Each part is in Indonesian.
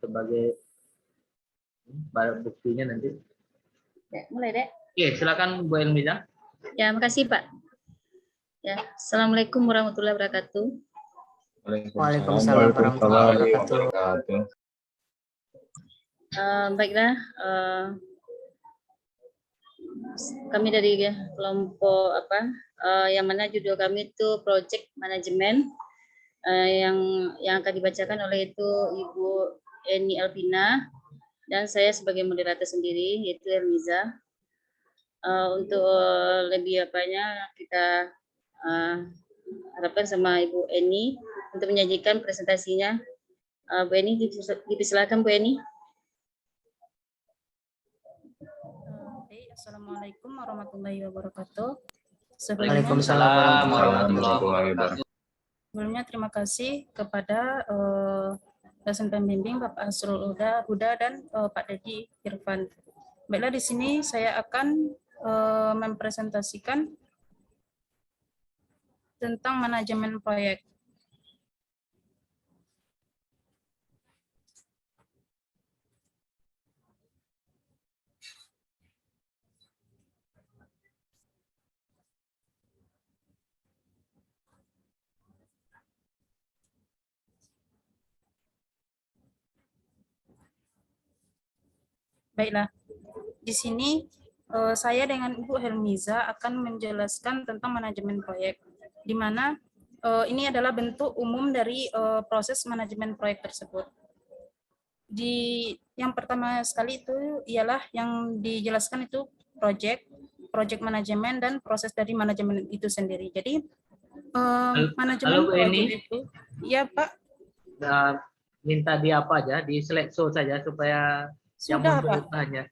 sebagai barang buktinya nanti. Ya, mulai deh. Oke, silakan Bu Elmiza. Ya, makasih Pak. Ya, Assalamualaikum warahmatullahi wabarakatuh. Waalaikumsalam warahmatullahi wabarakatuh. Baiklah, kami dari kelompok yang mana judul kami itu Project Management, yang akan dibacakan oleh itu Ibu Eni Alvina dan saya sebagai moderator sendiri yaitu Elmiza. Untuk lebih kita harapkan sama Ibu Eni untuk menyajikan presentasinya. Bu Eni, dipersilakan Bu Eni. Assalamualaikum warahmatullahi wabarakatuh. Waalaikumsalam warahmatullahi wabarakatuh. Sebelumnya terima kasih kepada dosen pembimbing Bapak Hasrul Huda dan Pak Dedi Irfan. Baiklah, di sini saya akan mempresentasikan tentang manajemen proyek. Baiklah, di sini saya dengan Ibu Helmiza akan menjelaskan tentang manajemen proyek, di mana ini adalah bentuk umum dari proses manajemen proyek tersebut. Yang pertama sekali itu ialah yang dijelaskan itu project manajemen dan proses dari manajemen itu sendiri. Jadi manajemen proyek itu, ya Pak. Minta di apa aja, di slideshow saja supaya sudah yang Pak. Hanya.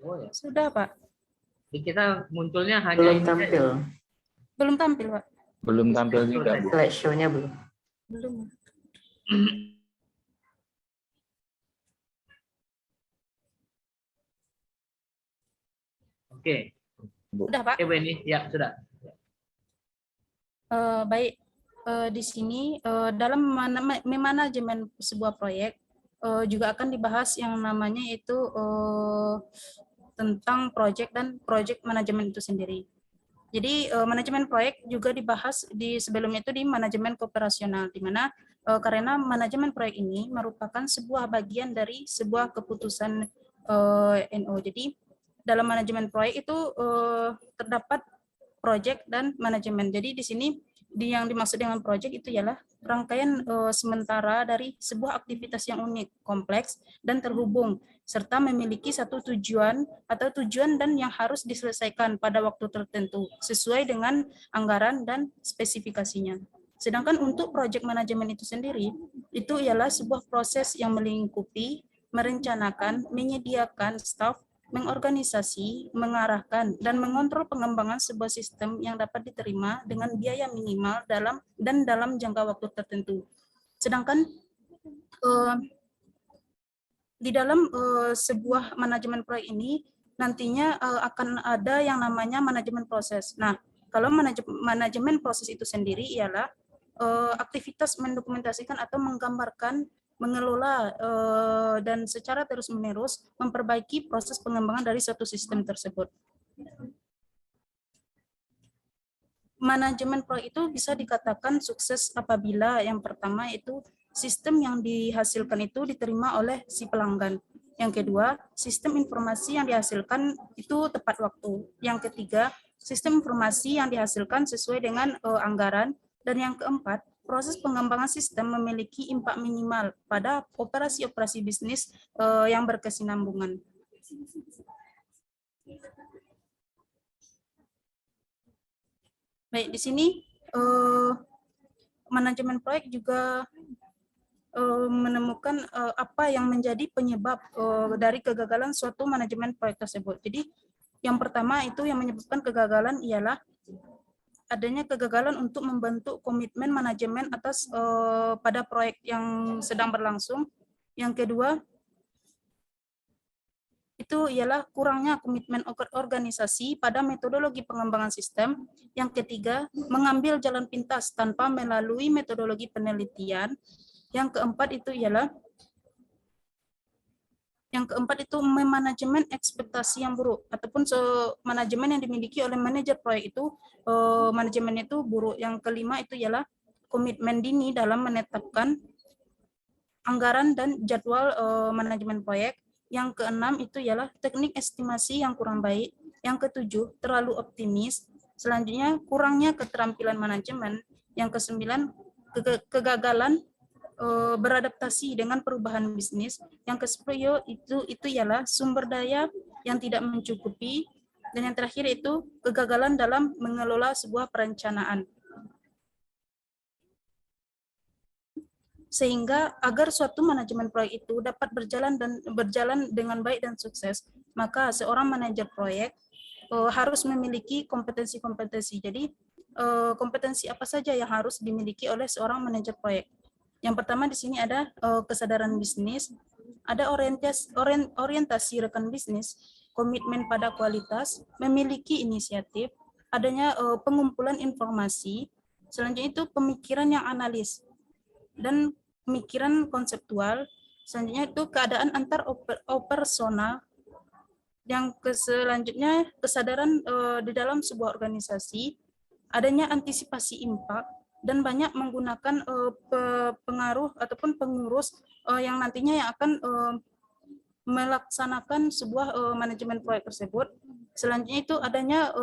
Oh, ya. Sudah Pak. Di kita munculnya hanya Belum tampil. Belum tampil Pak. Belum tampil juga. Slideshow-nya belum. Oke. Sudah Pak. Oke, ini ya sudah. Baik. Di sini dalam manajemen sebuah proyek juga akan dibahas yang namanya itu tentang project dan project manajemen itu sendiri. Jadi manajemen proyek juga dibahas di sebelumnya itu di manajemen operasional, di mana karena manajemen proyek ini merupakan sebuah bagian dari sebuah keputusan NO. Jadi dalam manajemen proyek itu terdapat project dan manajemen. Jadi di sini yang dimaksud dengan project itu ialah rangkaian sementara dari sebuah aktivitas yang unik, kompleks, dan terhubung, serta memiliki satu tujuan dan yang harus diselesaikan pada waktu tertentu, sesuai dengan anggaran dan spesifikasinya. Sedangkan untuk project manajemen itu sendiri, itu ialah sebuah proses yang melingkupi, merencanakan, menyediakan staf, mengorganisasi, mengarahkan, dan mengontrol pengembangan sebuah sistem yang dapat diterima dengan biaya minimal dalam jangka waktu tertentu. Sedangkan di dalam sebuah manajemen proyek ini nantinya akan ada yang namanya manajemen proses. Nah, kalau manajemen proses itu sendiri ialah aktivitas mendokumentasikan atau menggambarkan, mengelola dan secara terus-menerus memperbaiki proses pengembangan dari suatu sistem tersebut. Manajemen proyek itu bisa dikatakan sukses apabila yang pertama itu sistem yang dihasilkan itu diterima oleh si pelanggan. Yang kedua, sistem informasi yang dihasilkan itu tepat waktu. Yang ketiga, sistem informasi yang dihasilkan sesuai dengan anggaran. Dan yang keempat, proses pengembangan sistem memiliki impact minimal pada operasi-operasi bisnis yang berkesinambungan. Baik, di sini manajemen proyek juga menemukan apa yang menjadi penyebab dari kegagalan suatu manajemen proyek tersebut. Jadi yang pertama itu yang menyebabkan kegagalan ialah adanya kegagalan untuk membentuk komitmen manajemen atas pada proyek yang sedang berlangsung. Yang kedua, itu ialah kurangnya komitmen organisasi pada metodologi pengembangan sistem. Yang ketiga, mengambil jalan pintas tanpa melalui metodologi penelitian. Yang keempat itu ialah Yang keempat itu memanajemen ekspektasi yang buruk ataupun manajemen yang dimiliki oleh manajer proyek itu manajemen itu buruk. Yang kelima itu ialah komitmen dini dalam menetapkan anggaran dan jadwal manajemen proyek. Yang keenam itu ialah teknik estimasi yang kurang baik. Yang ketujuh terlalu optimis. Selanjutnya kurangnya keterampilan manajemen. Yang kesembilan kegagalan beradaptasi dengan perubahan bisnis. Yang ke-10 itu ialah sumber daya yang tidak mencukupi, dan yang terakhir itu kegagalan dalam mengelola sebuah perencanaan. Sehingga agar suatu manajemen proyek itu dapat berjalan dengan baik dan sukses, maka seorang manajer proyek harus memiliki kompetensi-kompetensi. Jadi kompetensi apa saja yang harus dimiliki oleh seorang manajer proyek? Yang pertama di sini ada kesadaran bisnis, ada orientasi rekan bisnis, komitmen pada kualitas, memiliki inisiatif, adanya pengumpulan informasi, selanjutnya itu pemikiran yang analis dan pemikiran konseptual, selanjutnya itu keadaan antar operasional, yang selanjutnya kesadaran di dalam sebuah organisasi, adanya antisipasi impact, dan banyak menggunakan pengaruh ataupun pengurus yang nantinya yang akan melaksanakan sebuah manajemen proyek tersebut. Selanjutnya itu adanya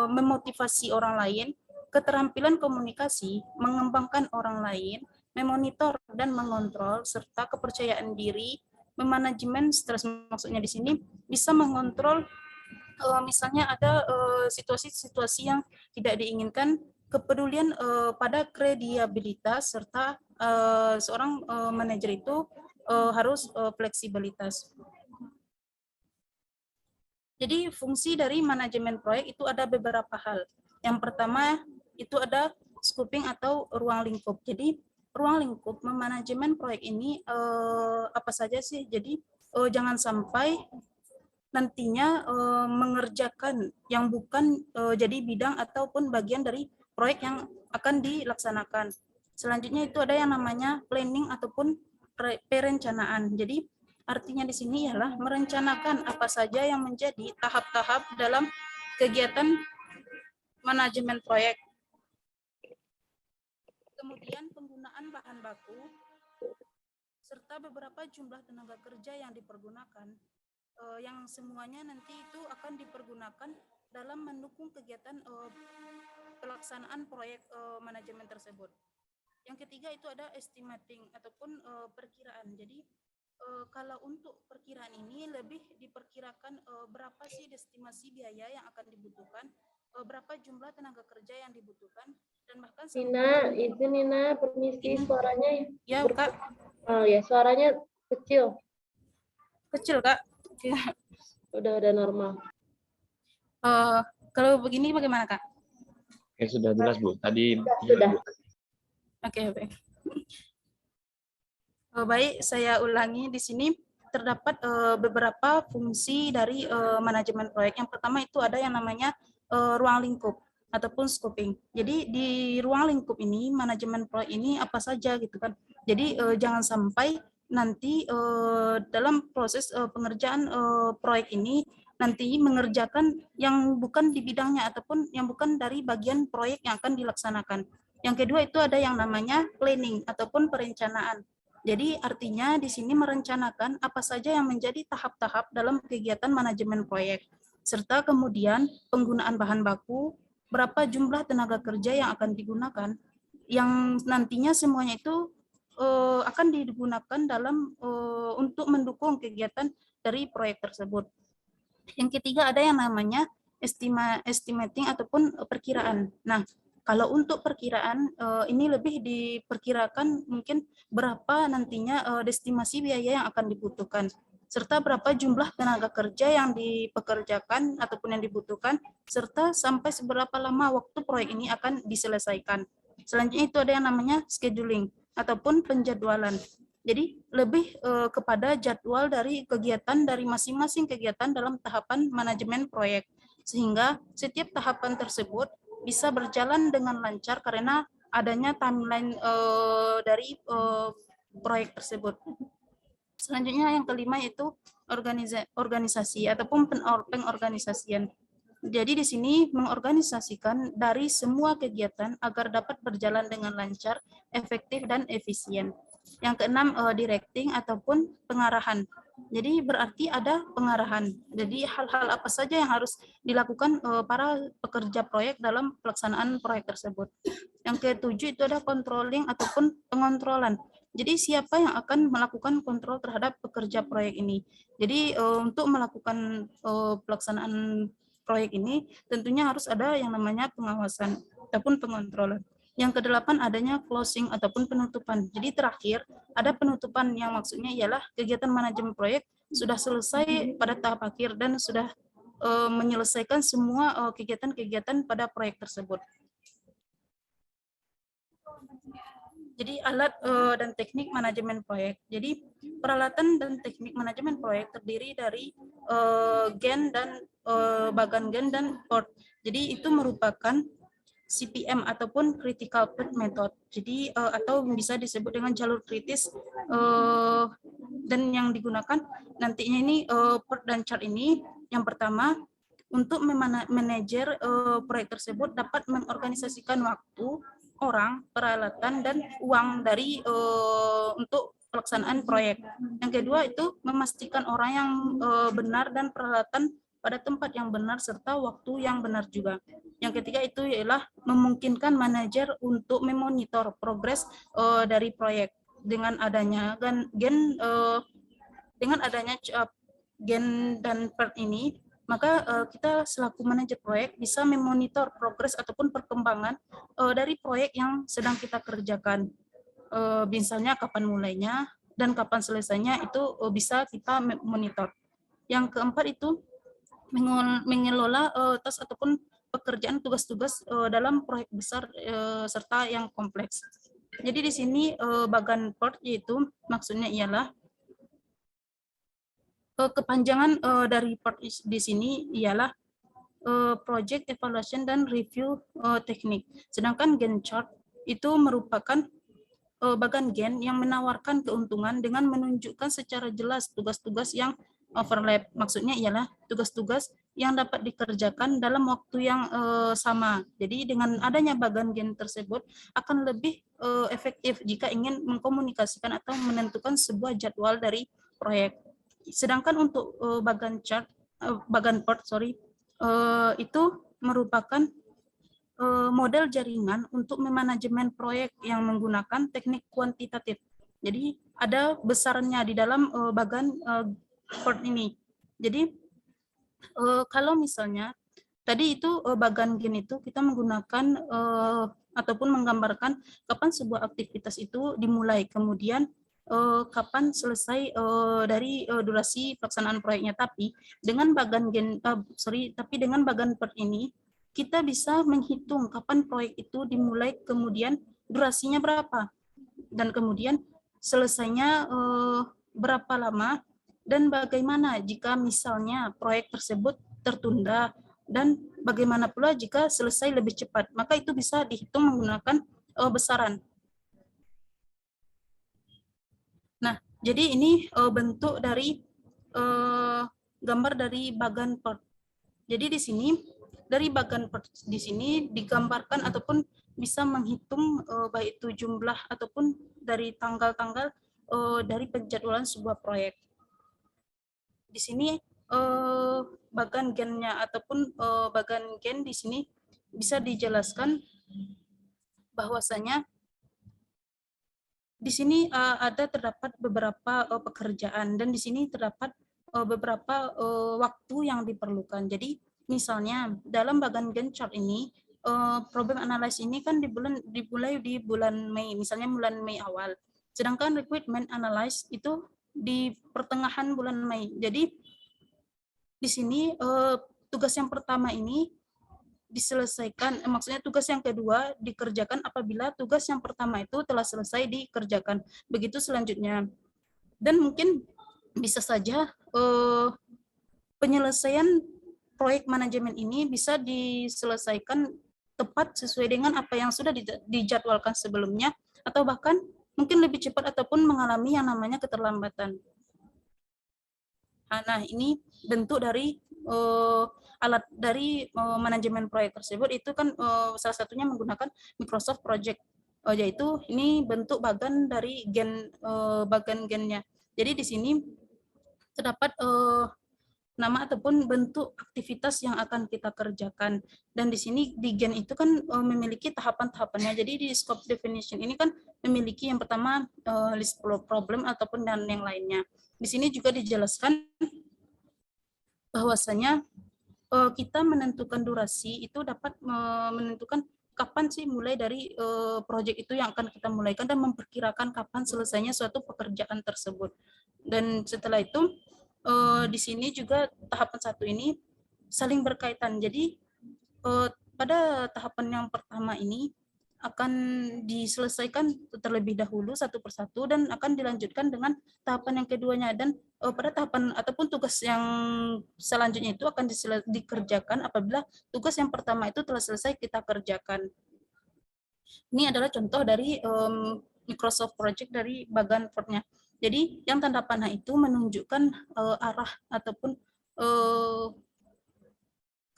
memotivasi orang lain, keterampilan komunikasi, mengembangkan orang lain, memonitor dan mengontrol, serta kepercayaan diri, memanajemen stres. Maksudnya di sini bisa mengontrol misalnya ada situasi-situasi yang tidak diinginkan, kepedulian pada kredibilitas, serta seorang manajer itu harus fleksibilitas. Jadi fungsi dari manajemen proyek itu ada beberapa hal. Yang pertama itu ada scoping atau ruang lingkup. Jadi ruang lingkup memanajemen proyek ini apa saja sih? Jadi jangan sampai nantinya mengerjakan yang bukan jadi bidang ataupun bagian dari proyek yang akan dilaksanakan. Selanjutnya itu ada yang namanya planning ataupun perencanaan. Jadi artinya di sini ialah merencanakan apa saja yang menjadi tahap-tahap dalam kegiatan manajemen proyek. Kemudian penggunaan bahan baku serta beberapa jumlah tenaga kerja yang dipergunakan, yang semuanya nanti itu akan dipergunakan dalam mendukung kegiatan pelaksanaan proyek manajemen tersebut. Yang ketiga itu ada estimating ataupun perkiraan. Jadi kalau untuk perkiraan ini lebih diperkirakan berapa sih estimasi biaya yang akan dibutuhkan, berapa jumlah tenaga kerja yang dibutuhkan, dan bahkan Nina, izin Nina, permisi, suaranya ya Kak. Oh ya, suaranya kecil. Kecil Kak. Udah normal. Kalau begini bagaimana Kak? Oke, sudah jelas Bu. Tadi Sudah. Oke. Baik, saya ulangi di sini terdapat beberapa fungsi dari manajemen proyek. Yang pertama itu ada yang namanya ruang lingkup ataupun scoping. Jadi di ruang lingkup ini manajemen proyek ini apa saja gitu kan. Jadi jangan sampai nanti dalam proses pengerjaan proyek ini nanti mengerjakan yang bukan di bidangnya ataupun yang bukan dari bagian proyek yang akan dilaksanakan. Yang kedua itu ada yang namanya planning ataupun perencanaan. Jadi artinya di sini merencanakan apa saja yang menjadi tahap-tahap dalam kegiatan manajemen proyek, serta kemudian penggunaan bahan baku, berapa jumlah tenaga kerja yang akan digunakan, yang nantinya semuanya itu akan digunakan dalam untuk mendukung kegiatan dari proyek tersebut. Yang ketiga ada yang namanya estimating ataupun perkiraan. Nah, kalau untuk perkiraan ini lebih diperkirakan mungkin berapa nantinya estimasi biaya yang akan dibutuhkan, serta berapa jumlah tenaga kerja yang dipekerjakan ataupun yang dibutuhkan, serta sampai seberapa lama waktu proyek ini akan diselesaikan. Selanjutnya itu ada yang namanya scheduling ataupun penjadwalan. Jadi lebih kepada jadwal dari kegiatan dari masing-masing kegiatan dalam tahapan manajemen proyek, sehingga setiap tahapan tersebut bisa berjalan dengan lancar karena adanya timeline dari proyek tersebut. Selanjutnya yang kelima itu organisasi ataupun pengorganisasian. Jadi di sini mengorganisasikan dari semua kegiatan agar dapat berjalan dengan lancar, efektif, dan efisien. Yang keenam, directing ataupun pengarahan. Jadi berarti ada pengarahan. Jadi hal-hal apa saja yang harus dilakukan para pekerja proyek dalam pelaksanaan proyek tersebut. Yang ketujuh itu ada controlling ataupun pengontrolan. Jadi siapa yang akan melakukan kontrol terhadap pekerja proyek ini. Jadi untuk melakukan pelaksanaan proyek ini tentunya harus ada yang namanya pengawasan ataupun pengontrolan. Yang kedelapan adanya closing ataupun penutupan. Jadi terakhir ada penutupan yang maksudnya ialah kegiatan manajemen proyek sudah selesai pada tahap akhir dan sudah menyelesaikan semua kegiatan-kegiatan pada proyek tersebut. Jadi alat dan teknik manajemen proyek. Jadi peralatan dan teknik manajemen proyek terdiri dari gen dan bagan gen dan port. Jadi itu merupakan CPM ataupun critical path method. Jadi atau bisa disebut dengan jalur kritis dan yang digunakan nantinya ini port dan chart ini yang pertama untuk manajer proyek tersebut dapat mengorganisasikan waktu, orang, peralatan, dan uang dari untuk pelaksanaan proyek. Yang kedua itu memastikan orang yang benar dan peralatan pada tempat yang benar serta waktu yang benar juga. Yang ketiga itu ialah memungkinkan manajer untuk memonitor progres dari proyek dengan adanya gen dan part ini, maka kita selaku manajer proyek bisa memonitor progres ataupun perkembangan dari proyek yang sedang kita kerjakan. Misalnya kapan mulainya dan kapan selesainya itu bisa kita monitor. Yang keempat itu mengelola tas ataupun pekerjaan tugas-tugas dalam proyek besar serta yang kompleks. Jadi di sini bagan part yaitu maksudnya ialah kepanjangan dari part di sini ialah project evaluation dan review teknik. Sedangkan Gantt chart itu merupakan bagan gen yang menawarkan keuntungan dengan menunjukkan secara jelas tugas-tugas yang overlap. Maksudnya ialah tugas-tugas yang dapat dikerjakan dalam waktu yang sama. Jadi dengan adanya bagan gen tersebut akan lebih efektif jika ingin mengkomunikasikan atau menentukan sebuah jadwal dari proyek. Sedangkan untuk bagan part itu merupakan model jaringan untuk memanajemen proyek yang menggunakan teknik kuantitatif. Jadi ada besarnya di dalam bagan part ini. Jadi kalau misalnya tadi itu bagan gen itu kita menggunakan ataupun menggambarkan kapan sebuah aktivitas itu dimulai, kemudian kapan selesai dari durasi pelaksanaan proyeknya. Tapi dengan bagan part ini kita bisa menghitung kapan proyek itu dimulai, kemudian durasinya berapa, dan kemudian selesainya berapa lama, dan bagaimana jika misalnya proyek tersebut tertunda, dan bagaimana pula jika selesai lebih cepat. Maka itu bisa dihitung menggunakan besaran. Nah, jadi ini bentuk dari gambar dari bagan part. Jadi di sini dari bagan part di sini digambarkan ataupun bisa menghitung baik itu jumlah ataupun dari tanggal-tanggal dari penjadwalan sebuah proyek. Di sini bagan gennya ataupun bagan gen di sini bisa dijelaskan bahwasanya di sini terdapat beberapa pekerjaan dan di sini terdapat beberapa waktu yang diperlukan. Jadi misalnya dalam bagan Gantt chart ini problem analysis ini kan dimulai di bulan Mei, misalnya bulan Mei awal. Sedangkan requirement analysis itu di pertengahan bulan Mei. Jadi di sini tugas yang pertama ini diselesaikan, maksudnya tugas yang kedua dikerjakan apabila tugas yang pertama itu telah selesai dikerjakan. Begitu selanjutnya. Dan mungkin bisa saja penyelesaian proyek manajemen ini bisa diselesaikan tepat sesuai dengan apa yang sudah dijadwalkan sebelumnya, atau bahkan mungkin lebih cepat ataupun mengalami yang namanya keterlambatan. Nah, ini bentuk dari alat dari manajemen proyek tersebut itu kan salah satunya menggunakan Microsoft Project, yaitu ini bentuk bagan dari bagan gennya. Jadi di sini terdapat nama ataupun bentuk aktivitas yang akan kita kerjakan. Dan di sini di gen itu kan memiliki tahapan-tahapannya. Jadi di scope definition ini kan memiliki yang pertama list problem ataupun dan yang lainnya. Di sini juga dijelaskan bahwasanya kita menentukan durasi itu dapat menentukan kapan sih mulai dari proyek itu yang akan kita mulaikan dan memperkirakan kapan selesainya suatu pekerjaan tersebut. Dan setelah itu di sini juga tahapan satu ini saling berkaitan. Jadi pada tahapan yang pertama ini akan diselesaikan terlebih dahulu satu persatu dan akan dilanjutkan dengan tahapan yang keduanya. Dan pada tahapan ataupun tugas yang selanjutnya itu akan dikerjakan apabila tugas yang pertama itu telah selesai kita kerjakan. Ini adalah contoh dari Microsoft Project dari bagan Ford-nya. Jadi yang tanda panah itu menunjukkan arah ataupun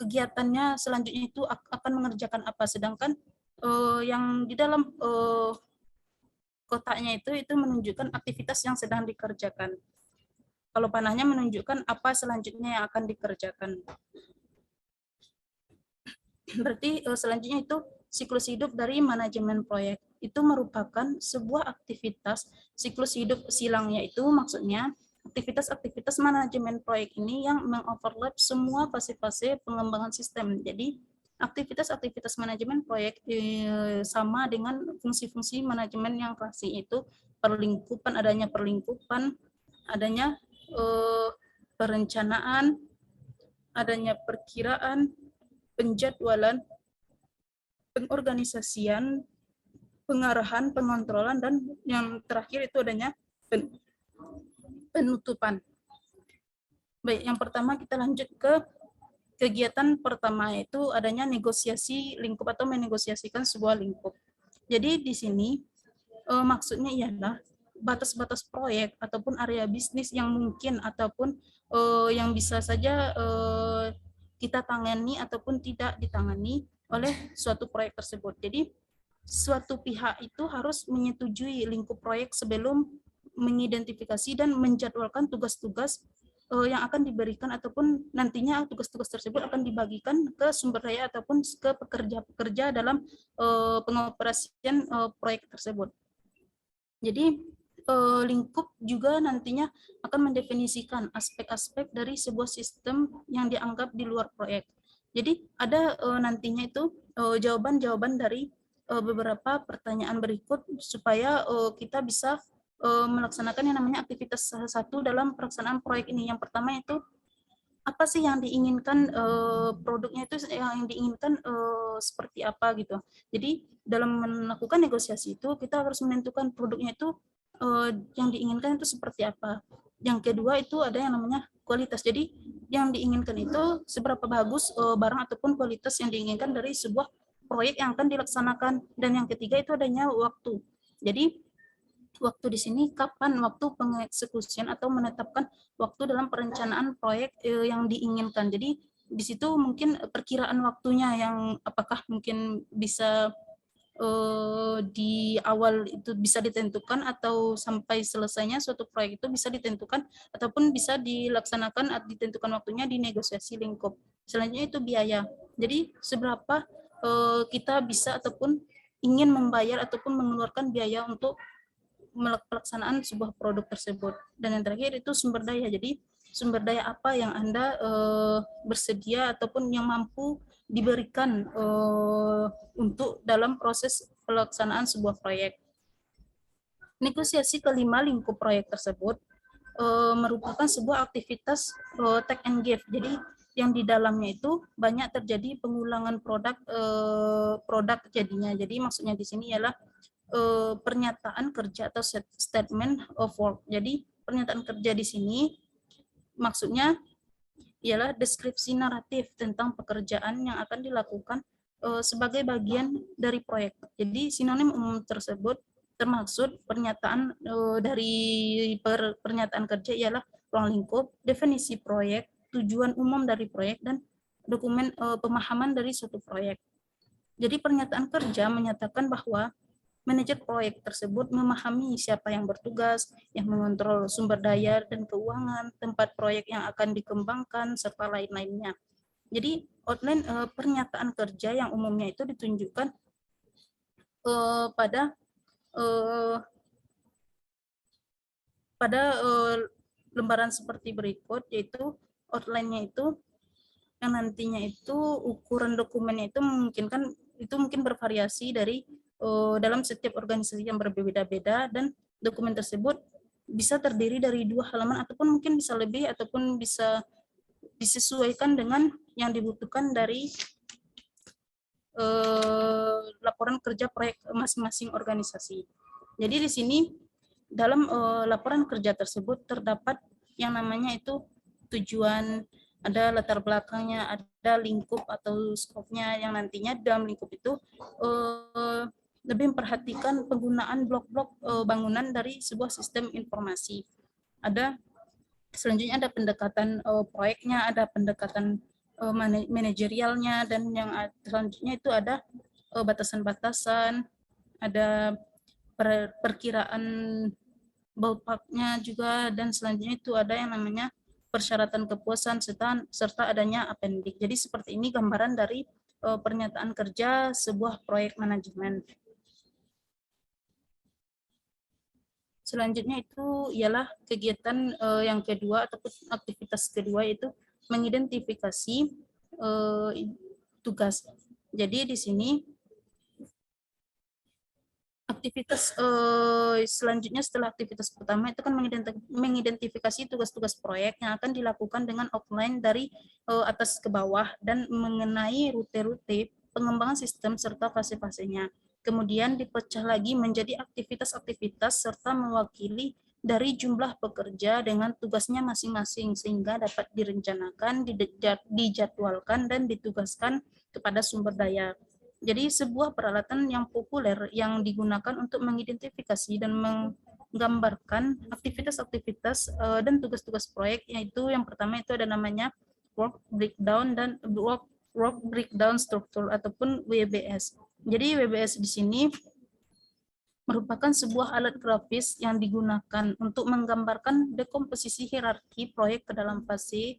kegiatannya selanjutnya itu akan mengerjakan apa, sedangkan yang di dalam kotaknya itu menunjukkan aktivitas yang sedang dikerjakan. Kalau panahnya menunjukkan apa selanjutnya yang akan dikerjakan. Berarti selanjutnya itu siklus hidup dari manajemen proyek. Itu merupakan sebuah aktivitas siklus hidup silang, yaitu maksudnya aktivitas-aktivitas manajemen proyek ini yang mengoverlap semua fase-fase pengembangan sistem. Jadi aktivitas-aktivitas manajemen proyek sama dengan fungsi-fungsi manajemen yang klasik, itu perlingkupan, adanya perlingkupan, adanya perencanaan, adanya perkiraan, penjadwalan, pengorganisasian, pengarahan, pengontrolan, dan yang terakhir itu adanya penutupan. Baik, yang pertama kita lanjut ke kegiatan pertama, yaitu adanya negosiasi lingkup atau menegosiasikan sebuah lingkup. Jadi di sini maksudnya ialah batas-batas proyek ataupun area bisnis yang mungkin ataupun yang bisa saja kita tangani ataupun tidak ditangani oleh suatu proyek tersebut. Jadi suatu pihak itu harus menyetujui lingkup proyek sebelum mengidentifikasi dan menjadwalkan tugas-tugas yang akan diberikan ataupun nantinya tugas-tugas tersebut akan dibagikan ke sumber daya ataupun ke pekerja-pekerja dalam pengoperasian proyek tersebut. Jadi lingkup juga nantinya akan mendefinisikan aspek-aspek dari sebuah sistem yang dianggap di luar proyek. Jadi ada nantinya itu jawaban-jawaban dari beberapa pertanyaan berikut supaya kita bisa melaksanakan yang namanya aktivitas salah satu dalam pelaksanaan proyek ini. Yang pertama itu apa sih yang diinginkan, produknya itu yang diinginkan seperti apa gitu. Jadi dalam melakukan negosiasi itu kita harus menentukan produknya itu yang diinginkan itu seperti apa. Yang kedua itu ada yang namanya kualitas. Jadi yang diinginkan itu seberapa bagus barang ataupun kualitas yang diinginkan dari sebuah proyek yang akan dilaksanakan. Dan yang ketiga itu adanya waktu. Jadi waktu di sini kapan waktu pengeksekusian atau menetapkan waktu dalam perencanaan proyek yang diinginkan. Jadi di situ mungkin perkiraan waktunya yang apakah mungkin bisa di awal itu bisa ditentukan atau sampai selesainya suatu proyek itu bisa ditentukan ataupun bisa dilaksanakan atau ditentukan waktunya di negosiasi lingkup. Selanjutnya itu biaya. Jadi seberapa kita bisa ataupun ingin membayar ataupun mengeluarkan biaya untuk pelaksanaan sebuah produk tersebut. Dan yang terakhir itu sumber daya. Jadi sumber daya apa yang Anda bersedia ataupun yang mampu diberikan untuk dalam proses pelaksanaan sebuah proyek. Negosiasi kelima lingkup proyek tersebut merupakan sebuah aktivitas take and give. Jadi yang di dalamnya itu banyak terjadi pengulangan produk jadinya. Jadi maksudnya di sini ialah pernyataan kerja atau statement of work. Jadi pernyataan kerja di sini maksudnya ialah deskripsi naratif tentang pekerjaan yang akan dilakukan sebagai bagian dari proyek. Jadi sinonim umum tersebut termaksud pernyataan dari pernyataan kerja ialah ruang lingkup, definisi proyek, tujuan umum dari proyek, dan dokumen pemahaman dari suatu proyek. Jadi pernyataan kerja menyatakan bahwa manajer proyek tersebut memahami siapa yang bertugas, yang mengontrol sumber daya dan keuangan, tempat proyek yang akan dikembangkan, serta lain-lainnya. Jadi outline pernyataan kerja yang umumnya itu ditunjukkan pada lembaran seperti berikut, yaitu outline-nya itu yang nantinya itu ukuran dokumennya itu memungkinkan itu mungkin bervariasi dari dalam setiap organisasi yang berbeda-beda, dan dokumen tersebut bisa terdiri dari 2 halaman ataupun mungkin bisa lebih ataupun bisa disesuaikan dengan yang dibutuhkan dari laporan kerja proyek masing-masing organisasi. Jadi di sini dalam laporan kerja tersebut terdapat yang namanya itu tujuan, ada latar belakangnya, ada lingkup atau skopnya, yang nantinya dalam lingkup itu lebih memperhatikan penggunaan blok-blok bangunan dari sebuah sistem informasi. Selanjutnya ada pendekatan proyeknya, ada pendekatan manajerialnya, dan yang selanjutnya itu ada batasan-batasan, ada perkiraan ballpark-nya juga, dan selanjutnya itu ada yang namanya persyaratan kepuasan serta adanya appendix. Jadi seperti ini gambaran dari pernyataan kerja sebuah proyek manajemen. Selanjutnya itu ialah kegiatan yang kedua ataupun aktivitas kedua, yaitu mengidentifikasi tugas. Jadi di sini aktivitas selanjutnya setelah aktivitas pertama itu kan mengidentifikasi tugas-tugas proyek yang akan dilakukan dengan outline dari atas ke bawah dan mengenai rute-rute pengembangan sistem serta fase-fasenya. Kemudian dipecah lagi menjadi aktivitas-aktivitas serta mewakili dari jumlah pekerja dengan tugasnya masing-masing sehingga dapat direncanakan, dijadwalkan, dan ditugaskan kepada sumber daya. Jadi sebuah peralatan yang populer yang digunakan untuk mengidentifikasi dan menggambarkan aktivitas-aktivitas dan tugas-tugas proyek, yaitu yang pertama itu ada namanya work breakdown dan work breakdown structure ataupun WBS. Jadi WBS di sini merupakan sebuah alat grafis yang digunakan untuk menggambarkan dekomposisi hierarki proyek ke dalam fase.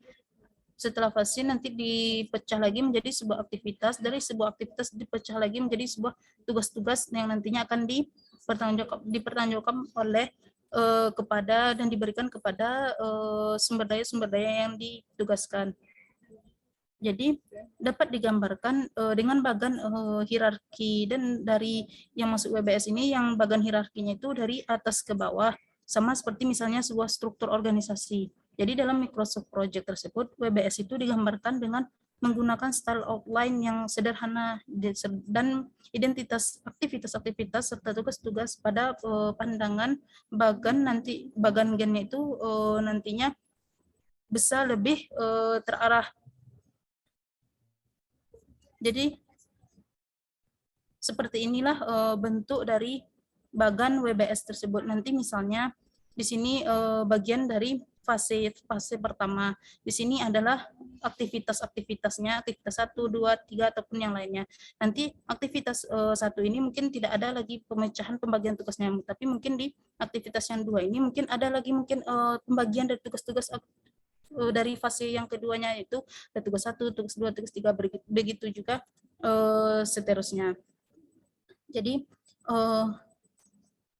Setelah fase nanti dipecah lagi menjadi sebuah aktivitas, dari sebuah aktivitas dipecah lagi menjadi sebuah tugas-tugas yang nantinya akan dipertanggungjawabkan oleh kepada dan diberikan kepada sumber daya yang ditugaskan. Jadi dapat digambarkan dengan bagan hierarki, dan dari yang masuk WBS ini yang bagan hierarkinya itu dari atas ke bawah, sama seperti misalnya sebuah struktur organisasi. Jadi dalam Microsoft Project tersebut WBS itu digambarkan dengan menggunakan style outline yang sederhana dan identitas aktivitas-aktivitas serta tugas-tugas pada pandangan bagan gennya itu nantinya bisa lebih terarah. Jadi seperti inilah bentuk dari bagan WBS tersebut. Nanti misalnya di sini bagian dari fase pertama. Di sini adalah aktivitas-aktivitasnya, aktivitas 1, 2, 3 ataupun yang lainnya. Nanti aktivitas 1 ini mungkin tidak ada lagi pemecahan pembagian tugasnya, tapi mungkin di aktivitas yang 2 ini mungkin ada lagi mungkin pembagian dari tugas-tugas dari fase yang keduanya, itu ada tugas 1, tugas 2, tugas 3, begitu juga seterusnya.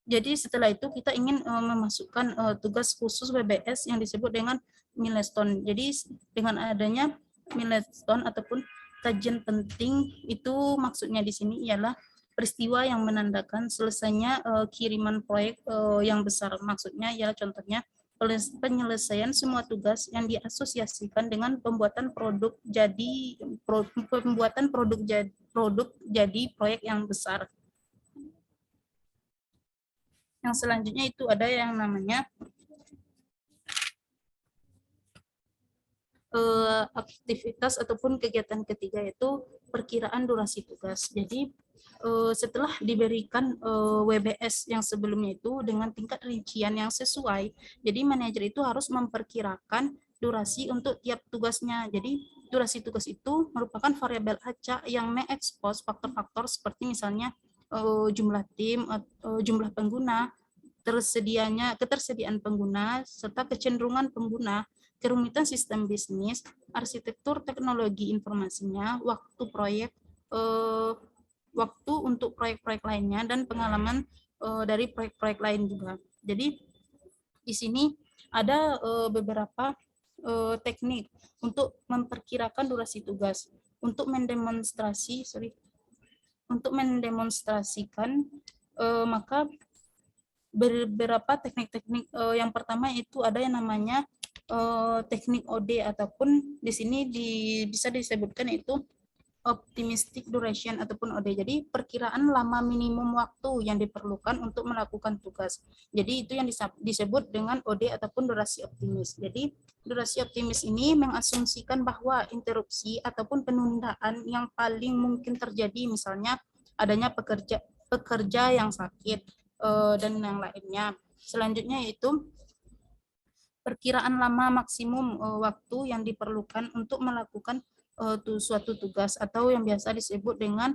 Jadi setelah itu kita ingin memasukkan tugas khusus WBS yang disebut dengan milestone. Jadi dengan adanya milestone ataupun kajian penting, itu maksudnya di sini ialah peristiwa yang menandakan selesainya kiriman proyek yang besar. Maksudnya ya contohnya penyelesaian semua tugas yang diasosiasikan dengan pembuatan produk jadi proyek yang besar. Yang selanjutnya itu ada yang namanya aktivitas ataupun kegiatan ketiga, yaitu perkiraan durasi tugas. Jadi setelah diberikan WBS yang sebelumnya itu dengan tingkat rincian yang sesuai, jadi manajer itu harus memperkirakan durasi untuk tiap tugasnya. Jadi durasi tugas itu merupakan variabel acak yang mengekspos faktor-faktor seperti misalnya jumlah tim, jumlah pengguna, ketersediaan pengguna, serta kecenderungan pengguna, kerumitan sistem bisnis, arsitektur teknologi informasinya, waktu proyek, waktu untuk proyek-proyek lainnya, dan pengalaman dari proyek-proyek lain juga. Jadi di sini ada beberapa teknik untuk memperkirakan durasi tugas. Untuk mendemonstrasikan, maka beberapa teknik-teknik. Yang pertama itu ada yang namanya teknik OD, ataupun di sini bisa disebutkan itu optimistic duration ataupun OD. Jadi perkiraan lama minimum waktu yang diperlukan untuk melakukan tugas. Jadi itu yang disebut dengan OD ataupun durasi optimis. Jadi durasi optimis ini mengasumsikan bahwa interupsi ataupun penundaan yang paling mungkin terjadi, misalnya adanya pekerja yang sakit dan yang lainnya. Selanjutnya yaitu perkiraan lama maksimum waktu yang diperlukan untuk melakukan suatu tugas, atau yang biasa disebut dengan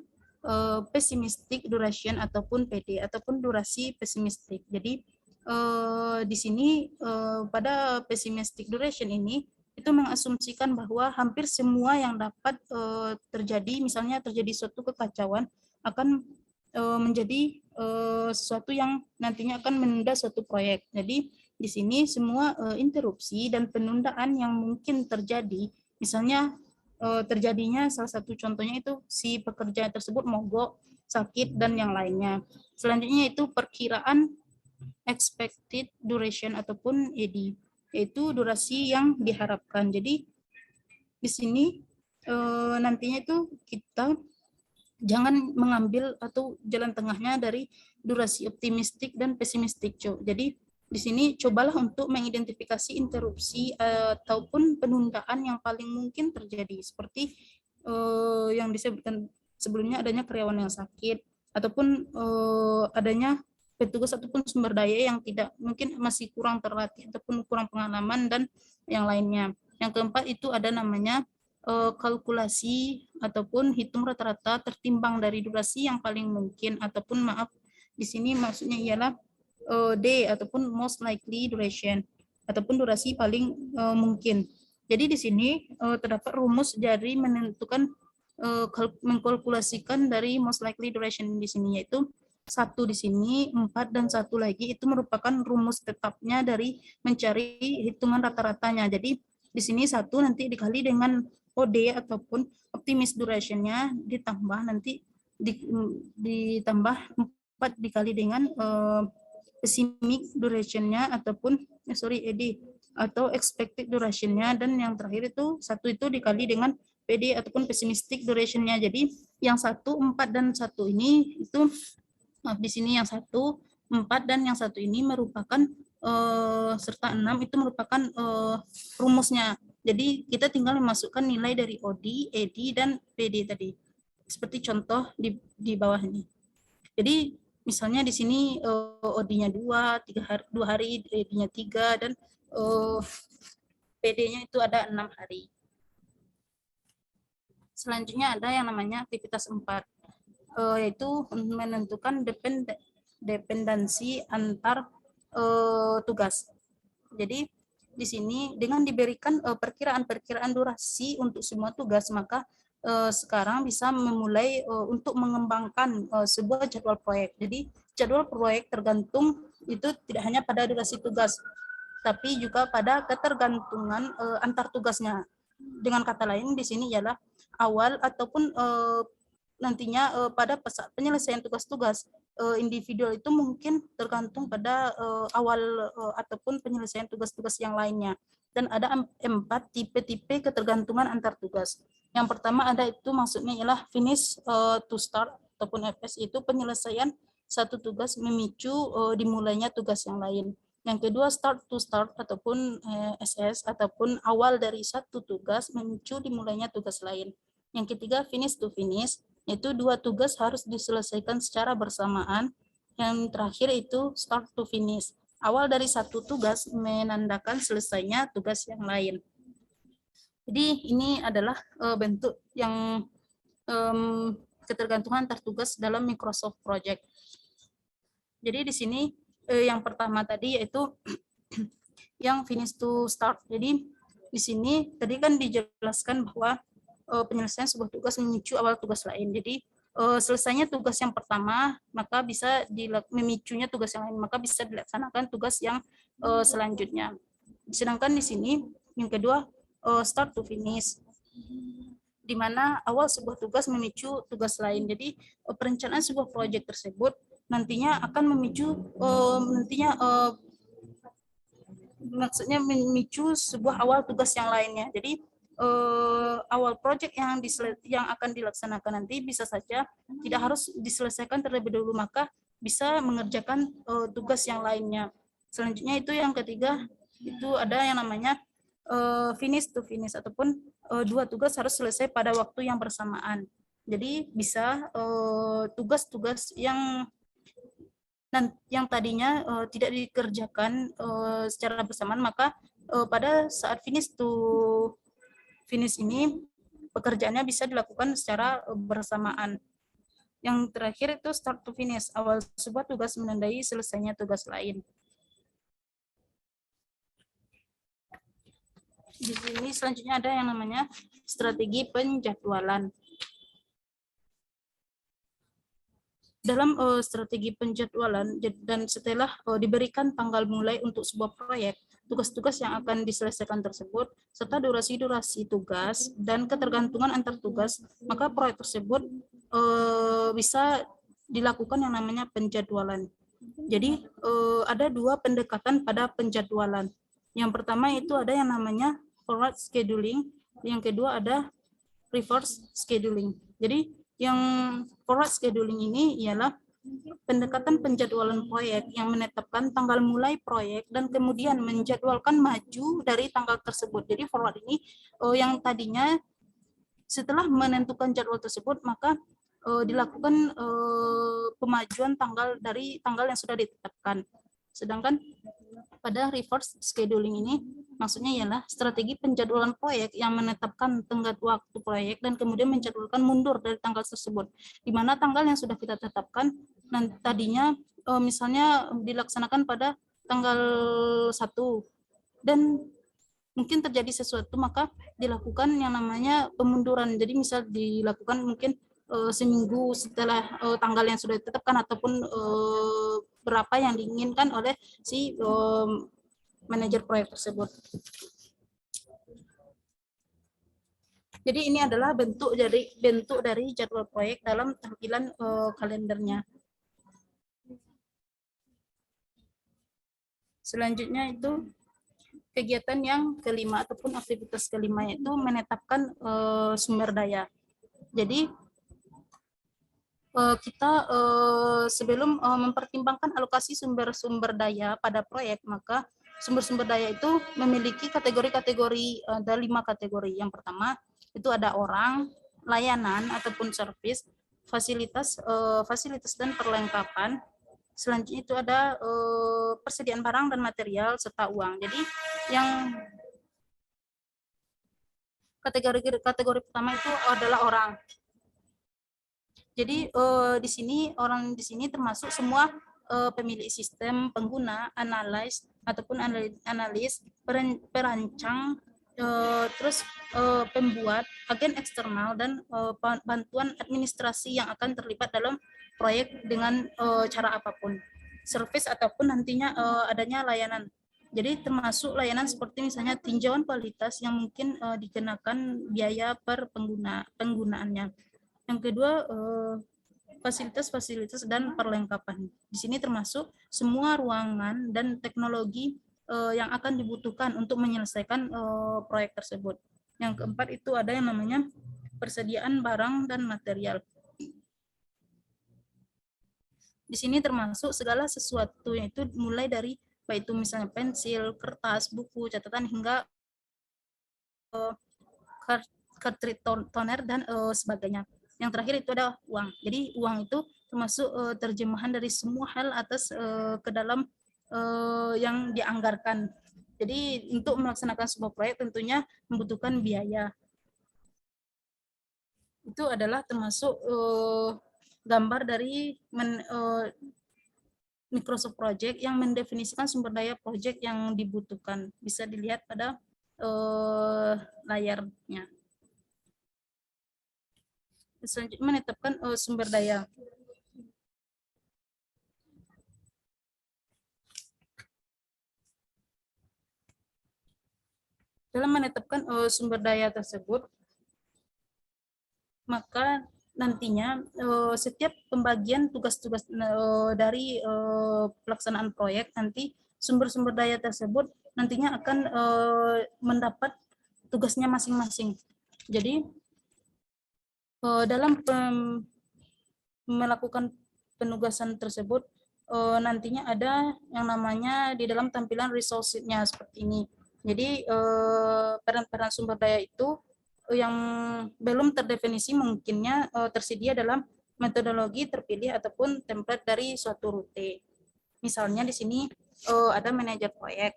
pessimistic duration ataupun PD ataupun durasi pesimistik. Jadi di sini pada pessimistic duration ini itu mengasumsikan bahwa hampir semua yang dapat terjadi, misalnya terjadi suatu kekacauan, akan menjadi sesuatu yang nantinya akan menunda suatu proyek. Jadi di sini semua interupsi dan penundaan yang mungkin terjadi, misalnya terjadinya salah satu contohnya itu si pekerja tersebut mogok, sakit, dan yang lainnya. Selanjutnya itu perkiraan expected duration ataupun ED, yaitu durasi yang diharapkan. Jadi di sini nantinya itu kita jangan mengambil atau jalan tengahnya dari durasi optimistik dan pesimistik. Jadi di sini cobalah untuk mengidentifikasi interupsi ataupun penundaan yang paling mungkin terjadi, seperti yang disebutkan sebelumnya, adanya karyawan yang sakit, ataupun adanya petugas ataupun sumber daya yang tidak, mungkin masih kurang terlatih ataupun kurang pengalaman, dan yang lainnya. Yang keempat itu ada namanya kalkulasi ataupun hitung rata-rata tertimbang dari durasi yang paling mungkin, ataupun di sini maksudnya ialah D ataupun most likely duration ataupun durasi paling mungkin. Jadi di sini terdapat rumus dari menentukan mengkalkulasikan dari most likely duration di sini, yaitu 1 di sini, 4, dan 1 lagi itu merupakan rumus tetapnya dari mencari hitungan rata-ratanya. Jadi di sini 1 nanti dikali dengan OD ataupun optimist duration-nya, ditambah nanti ditambah 4 dikali dengan pessimistic duration-nya ataupun ED atau expected duration-nya, dan yang terakhir itu 1 itu dikali dengan PD ataupun pessimistic duration-nya. Jadi yang 1, 4, dan 1 ini itu di sini yang 1, 4, dan yang 1 ini merupakan serta 6 itu merupakan rumusnya. Jadi kita tinggal memasukkan nilai dari OD, ED, dan PD tadi. Seperti contoh di bawah ini. Jadi misalnya di sini OD-nya 2 hari, ED-nya 3, dan PD-nya itu ada 6 hari. Selanjutnya ada yang namanya aktivitas 4, yaitu menentukan dependensi antar tugas. Jadi di sini dengan diberikan perkiraan durasi untuk semua tugas, maka sekarang bisa memulai untuk mengembangkan sebuah jadwal proyek. Jadi jadwal proyek tergantung itu tidak hanya pada durasi tugas, tapi juga pada ketergantungan antar tugasnya. Dengan kata lain di sini ialah awal ataupun nantinya pada penyelesaian tugas-tugas individual itu mungkin tergantung pada awal ataupun penyelesaian tugas-tugas yang lainnya. Dan ada 4 tipe-tipe ketergantungan antar tugas. Yang pertama ada itu maksudnya ialah finish to start ataupun FS, itu penyelesaian satu tugas memicu dimulainya tugas yang lain. Yang kedua start to start ataupun SS, ataupun awal dari satu tugas memicu dimulainya tugas lain. Yang ketiga finish to finish, yaitu 2 tugas harus diselesaikan secara bersamaan. Yang terakhir itu start to finish. Awal dari satu tugas menandakan selesainya tugas yang lain. Jadi ini adalah bentuk yang ketergantungan antar tugas dalam Microsoft Project. Jadi di sini yang pertama tadi yaitu yang finish to start. Jadi di sini tadi kan dijelaskan bahwa penyelesaian sebuah tugas memicu awal tugas lain. Jadi selesainya tugas yang pertama, maka bisa memicunya tugas yang lain, maka bisa dilaksanakan tugas yang selanjutnya. Sedangkan di sini yang kedua start to finish, di mana awal sebuah tugas memicu tugas lain. Jadi perencanaan sebuah proyek tersebut nantinya akan memicu maksudnya memicu sebuah awal tugas yang lainnya. Jadi awal proyek yang akan dilaksanakan nanti bisa saja tidak harus diselesaikan terlebih dahulu, maka bisa mengerjakan tugas yang lainnya. Selanjutnya itu yang ketiga, itu ada yang namanya finish to finish, ataupun 2 tugas harus selesai pada waktu yang bersamaan. Jadi bisa tugas-tugas yang tadinya tidak dikerjakan secara bersamaan, maka pada saat finish to finish ini pekerjaannya bisa dilakukan secara bersamaan. Yang terakhir itu start to finish, awal sebuah tugas menandai selesainya tugas lain. Di sini selanjutnya ada yang namanya strategi penjadwalan. Dalam strategi penjadwalan dan setelah diberikan tanggal mulai untuk sebuah proyek, tugas-tugas yang akan diselesaikan tersebut, serta durasi-durasi tugas dan ketergantungan antar tugas, maka proyek tersebut bisa dilakukan yang namanya penjadwalan. Jadi ada 2 pendekatan pada penjadwalan. Yang pertama itu ada yang namanya forward scheduling, yang kedua ada reverse scheduling. Jadi yang forward scheduling ini ialah pendekatan penjadwalan proyek yang menetapkan tanggal mulai proyek dan kemudian menjadwalkan maju dari tanggal tersebut. Jadi forward ini yang tadinya setelah menentukan jadwal tersebut, maka dilakukan pemajuan tanggal dari tanggal yang sudah ditetapkan. Sedangkan pada reverse scheduling ini maksudnya ialah strategi penjadwalan proyek yang menetapkan tenggat waktu proyek dan kemudian menjadwalkan mundur dari tanggal tersebut, di mana tanggal yang sudah kita tetapkan tadinya misalnya dilaksanakan pada tanggal 1 dan mungkin terjadi sesuatu, maka dilakukan yang namanya pemunduran. Jadi misal dilakukan mungkin seminggu setelah tanggal yang sudah ditetapkan, ataupun berapa yang diinginkan oleh si manajer proyek tersebut. Jadi ini adalah bentuk dari jadwal proyek dalam tampilan kalendernya. Selanjutnya itu kegiatan yang kelima ataupun aktivitas kelima, yaitu menetapkan sumber daya. Jadi kita sebelum mempertimbangkan alokasi sumber-sumber daya pada proyek, maka sumber-sumber daya itu memiliki kategori-kategori, ada 5 kategori. Yang pertama itu ada orang, layanan ataupun service, fasilitas dan perlengkapan. Selanjutnya itu ada persediaan barang dan material serta uang. Jadi yang kategori pertama itu adalah orang. Jadi orang di sini termasuk semua pemilik sistem, pengguna, analis ataupun analis, perancang, terus pembuat, agen eksternal, dan bantuan administrasi yang akan terlibat dalam proyek dengan cara apapun, service ataupun nantinya adanya layanan. Jadi termasuk layanan seperti misalnya tinjauan kualitas yang mungkin dikenakan biaya per penggunaannya. Yang kedua, fasilitas dan perlengkapan. Di sini termasuk semua ruangan dan teknologi yang akan dibutuhkan untuk menyelesaikan proyek tersebut. Yang keempat itu ada yang namanya persediaan barang dan material. Di sini termasuk segala sesuatu, yaitu mulai dari baik itu misalnya pensil, kertas, buku, catatan, hingga cartridge toner dan sebagainya. yang terakhir itu ada uang. Jadi uang itu termasuk terjemahan dari semua hal atas ke dalam yang dianggarkan. Jadi untuk melaksanakan sebuah proyek tentunya membutuhkan biaya. Itu adalah termasuk gambar dari Microsoft Project yang mendefinisikan sumber daya project yang dibutuhkan. Bisa dilihat pada layarnya. Selanjutnya menetapkan sumber daya. Dalam menetapkan sumber daya tersebut, maka nantinya setiap pembagian tugas-tugas dari pelaksanaan proyek, nanti sumber-sumber daya tersebut nantinya akan mendapat tugasnya masing-masing. Jadi dalam melakukan penugasan tersebut nantinya ada yang namanya di dalam tampilan resource sheet-nya seperti ini. Jadi peran-peran sumber daya itu yang belum terdefinisi mungkinnya tersedia dalam metodologi terpilih ataupun template dari suatu rute. Misalnya di sini ada manajer proyek.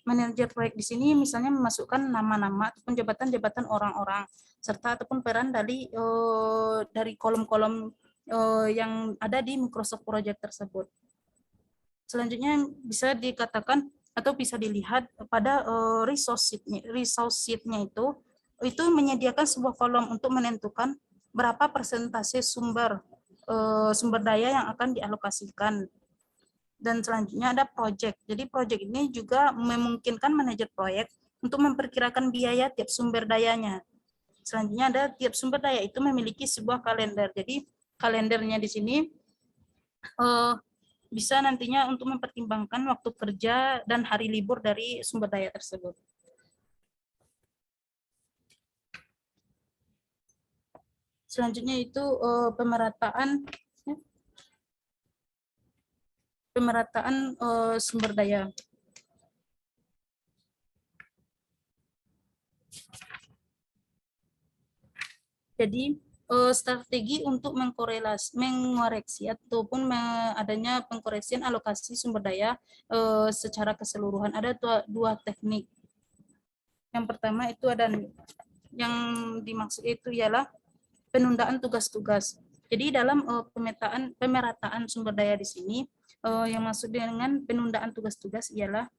Manajer proyek di sini misalnya memasukkan nama-nama ataupun jabatan-jabatan orang-orang serta ataupun peran dari kolom-kolom yang ada di Microsoft Project tersebut. Selanjutnya bisa dikatakan atau bisa dilihat pada resource sheet-nya itu menyediakan sebuah kolom untuk menentukan berapa persentase sumber daya yang akan dialokasikan. Dan selanjutnya ada project. Jadi project ini juga memungkinkan manajer proyek untuk memperkirakan biaya tiap sumber dayanya. Selanjutnya ada tiap sumber daya itu memiliki sebuah kalender. Jadi kalendernya di sini bisa nantinya untuk mempertimbangkan waktu kerja dan hari libur dari sumber daya tersebut. Selanjutnya itu pemerataan sumber daya. Jadi strategi untuk mengoreksi ataupun adanya pengkoreksian alokasi sumber daya secara keseluruhan ada dua teknik. Yang pertama itu ada yang dimaksud itu ialah penundaan tugas-tugas. Jadi dalam pemerataan sumber daya di sini yang maksud dengan penundaan tugas-tugas ialah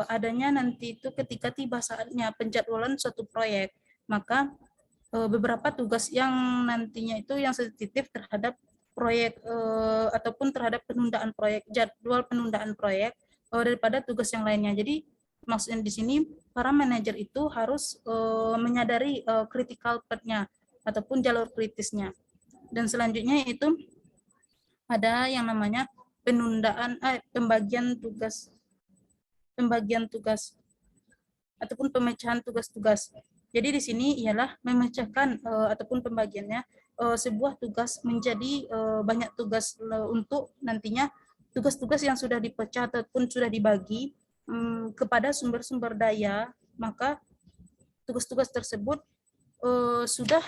adanya nanti itu ketika tiba saatnya penjadwalan suatu proyek, maka beberapa tugas yang nantinya itu yang sensitif terhadap proyek ataupun terhadap penundaan proyek, jadwal penundaan proyek daripada tugas yang lainnya. Jadi maksudnya di sini para manajer itu harus menyadari critical path-nya ataupun jalur kritisnya. Dan selanjutnya itu ada yang namanya pembagian tugas ataupun pemecahan tugas-tugas. Jadi di sini ialah memecahkan ataupun pembagiannya sebuah tugas menjadi banyak tugas untuk nantinya tugas-tugas yang sudah dipecah ataupun sudah dibagi kepada sumber-sumber daya, maka tugas-tugas tersebut sudah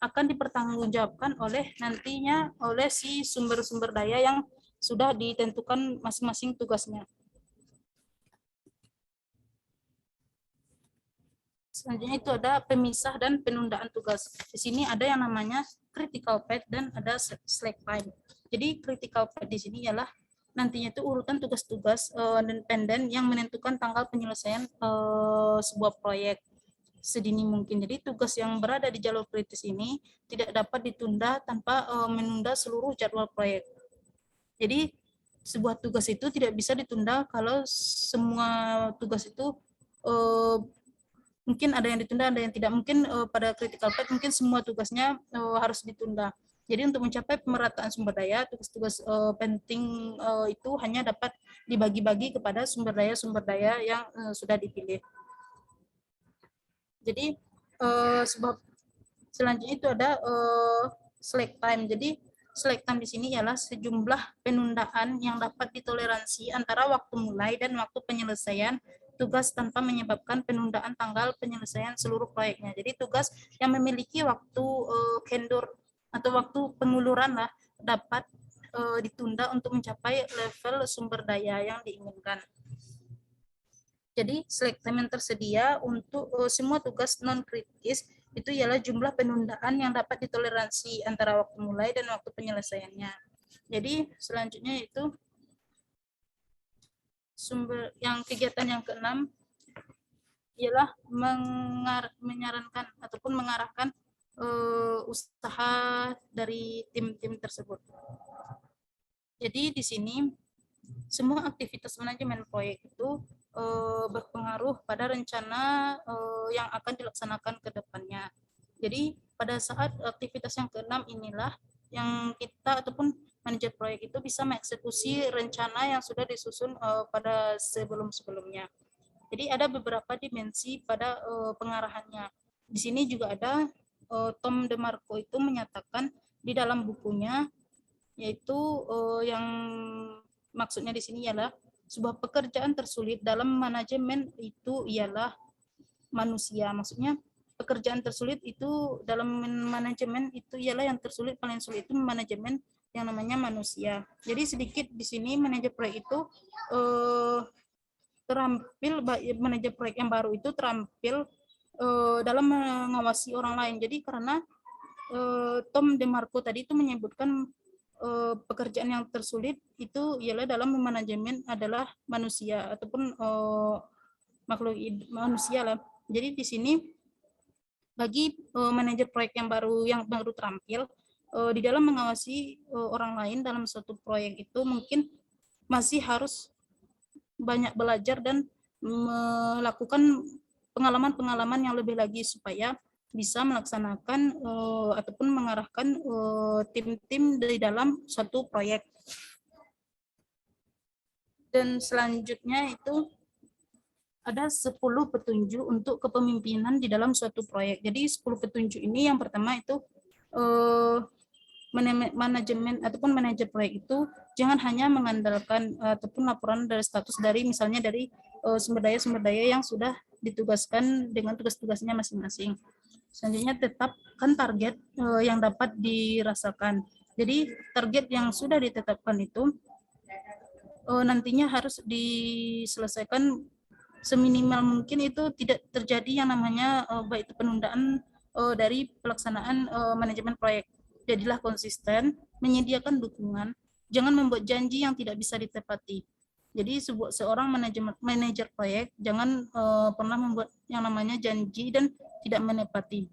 akan dipertanggungjawabkan nantinya oleh si sumber-sumber daya yang sudah ditentukan masing-masing tugasnya. Selanjutnya itu ada pemisah dan penundaan tugas. Di sini ada yang namanya critical path dan ada slack time. Jadi critical path di sini ialah nantinya itu urutan tugas-tugas dan pending yang menentukan tanggal penyelesaian sebuah proyek sedini mungkin. Jadi tugas yang berada di jalur kritis ini tidak dapat ditunda tanpa menunda seluruh jadwal proyek. Jadi sebuah tugas itu tidak bisa ditunda kalau semua tugas itu mungkin ada yang ditunda, ada yang tidak. Mungkin pada critical path mungkin semua tugasnya harus ditunda. Jadi untuk mencapai pemerataan sumber daya, tugas-tugas penting itu hanya dapat dibagi-bagi kepada sumber daya yang sudah dipilih. Jadi sebab selanjutnya itu ada slack time. Jadi slack time di sini ialah sejumlah penundaan yang dapat ditoleransi antara waktu mulai dan waktu penyelesaian tugas tanpa menyebabkan penundaan tanggal penyelesaian seluruh proyeknya. Jadi tugas yang memiliki waktu kendor atau waktu penguluran lah dapat ditunda untuk mencapai level sumber daya yang diinginkan. Jadi seleksemen tersedia untuk semua tugas non kritis itu ialah jumlah penundaan yang dapat ditoleransi antara waktu mulai dan waktu penyelesaiannya. Jadi selanjutnya itu kegiatan yang keenam ialah menyarankan ataupun mengarahkan usaha dari tim-tim tersebut. Jadi di sini semua aktivitas manajemen proyek itu berpengaruh pada rencana yang akan dilaksanakan ke depannya. Jadi pada saat aktivitas yang keenam inilah yang kita ataupun manajer proyek itu bisa mengeksekusi rencana yang sudah disusun pada sebelum-sebelumnya. Jadi ada beberapa dimensi pada pengarahannya. Di sini juga ada Tom DeMarco itu menyatakan di dalam bukunya, yaitu yang maksudnya di sini ialah sebuah pekerjaan tersulit dalam manajemen itu ialah manusia. Maksudnya pekerjaan tersulit itu dalam manajemen itu ialah yang tersulit, paling sulit itu manajemen yang namanya manusia. Jadi sedikit di sini manajer proyek itu manajer proyek yang baru itu terampil dalam mengawasi orang lain. Jadi karena Tom DeMarco tadi itu menyebutkan pekerjaan yang tersulit itu ialah dalam manajemen adalah manusia ataupun makhluk manusia lah. Jadi di sini bagi manajer proyek yang baru terampil di dalam mengawasi orang lain dalam suatu proyek itu mungkin masih harus banyak belajar dan melakukan pengalaman-pengalaman yang lebih lagi supaya bisa melaksanakan ataupun mengarahkan tim-tim di dalam suatu proyek. Dan selanjutnya itu ada 10 petunjuk untuk kepemimpinan di dalam suatu proyek. Jadi 10 petunjuk ini yang pertama itu manajemen ataupun manajer proyek itu jangan hanya mengandalkan ataupun laporan dari status dari misalnya dari sumber daya yang sudah ditugaskan dengan tugas-tugasnya masing-masing. Selanjutnya tetapkan target yang dapat dirasakan. Jadi target yang sudah ditetapkan itu nantinya harus diselesaikan seminimal mungkin, itu tidak terjadi yang namanya baik itu penundaan dari pelaksanaan manajemen proyek. Jadilah konsisten, menyediakan dukungan, jangan membuat janji yang tidak bisa ditepati. Jadi seorang manajer proyek jangan pernah membuat yang namanya janji dan tidak menepati.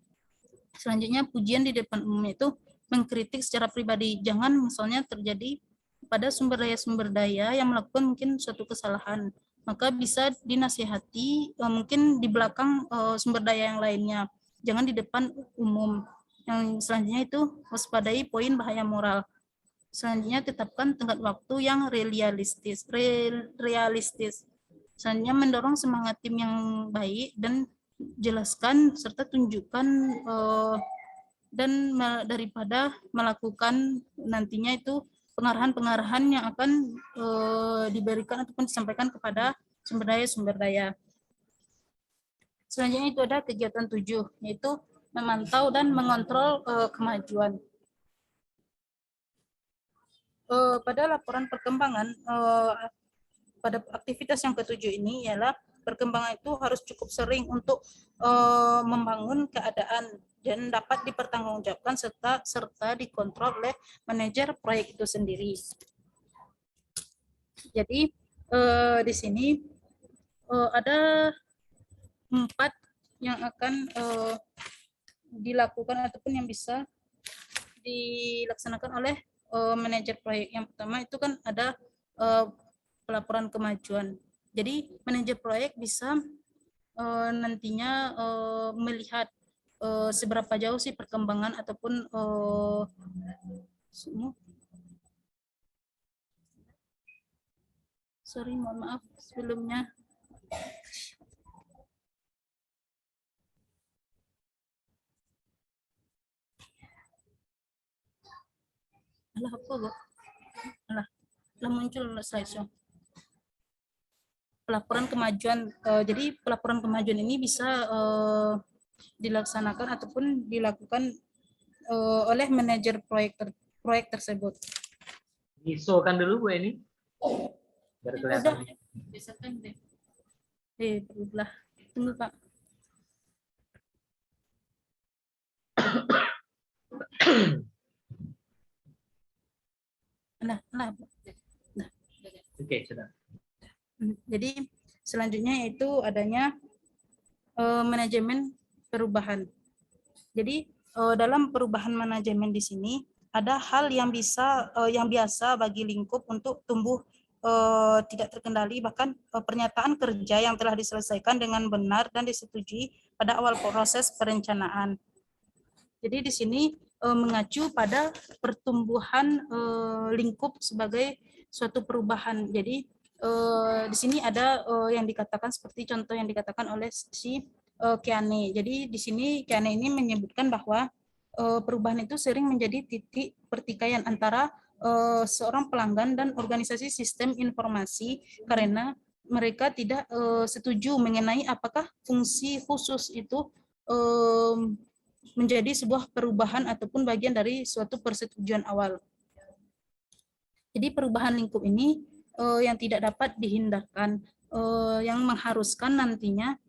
Selanjutnya pujian di depan umum itu mengkritik secara pribadi. Jangan misalnya terjadi pada sumber daya yang melakukan mungkin suatu kesalahan, maka bisa dinasihati mungkin di belakang sumber daya yang lainnya, jangan di depan umum. Yang selanjutnya itu waspadai poin bahaya moral. Selanjutnya tetapkan tenggat waktu yang realistis. Selanjutnya mendorong semangat tim yang baik dan jelaskan serta tunjukkan dan daripada melakukan nantinya itu pengarahan-pengarahan yang akan diberikan ataupun disampaikan kepada sumber daya. Selanjutnya itu ada kegiatan 7, yaitu memantau dan mengontrol kemajuan. Pada laporan perkembangan pada aktivitas yang ke-7 ini ialah perkembangan itu harus cukup sering untuk membangun keadaan dan dapat dipertanggungjawabkan serta dikontrol oleh manajer proyek itu sendiri. Jadi di sini ada 4 yang akan dilakukan ataupun yang bisa dilaksanakan oleh manajer proyek. Yang pertama itu kan ada pelaporan kemajuan. Jadi manajer proyek bisa nantinya melihat seberapa jauh sih perkembangan ataupun mohon maaf sebelumnya. Alah apa kok? Alah muncul slideshow. pelaporan kemajuan. Jadi pelaporan kemajuan ini bisa dilaksanakan ataupun dilakukan oleh manajer proyek tersebut. Disokan dulu Bu ini. Biar kelihatan. Udah. Perlulah. Tunggu Pak. Nah. Oke, sudah. Jadi selanjutnya yaitu adanya manajemen perubahan. Jadi dalam perubahan manajemen di sini ada hal yang biasa bagi lingkup untuk tumbuh tidak terkendali, bahkan pernyataan kerja yang telah diselesaikan dengan benar dan disetujui pada awal proses perencanaan. Jadi di sini mengacu pada pertumbuhan lingkup sebagai suatu perubahan. Jadi di sini ada yang dikatakan seperti contoh yang dikatakan oleh si Keane. Jadi di sini Keane ini menyebutkan bahwa perubahan itu sering menjadi titik pertikaian antara seorang pelanggan dan organisasi sistem informasi karena mereka tidak setuju mengenai apakah fungsi khusus itu menjadi sebuah perubahan ataupun bagian dari suatu persetujuan awal. Jadi perubahan lingkup ini yang tidak dapat dihindarkan, yang mengharuskan nantinya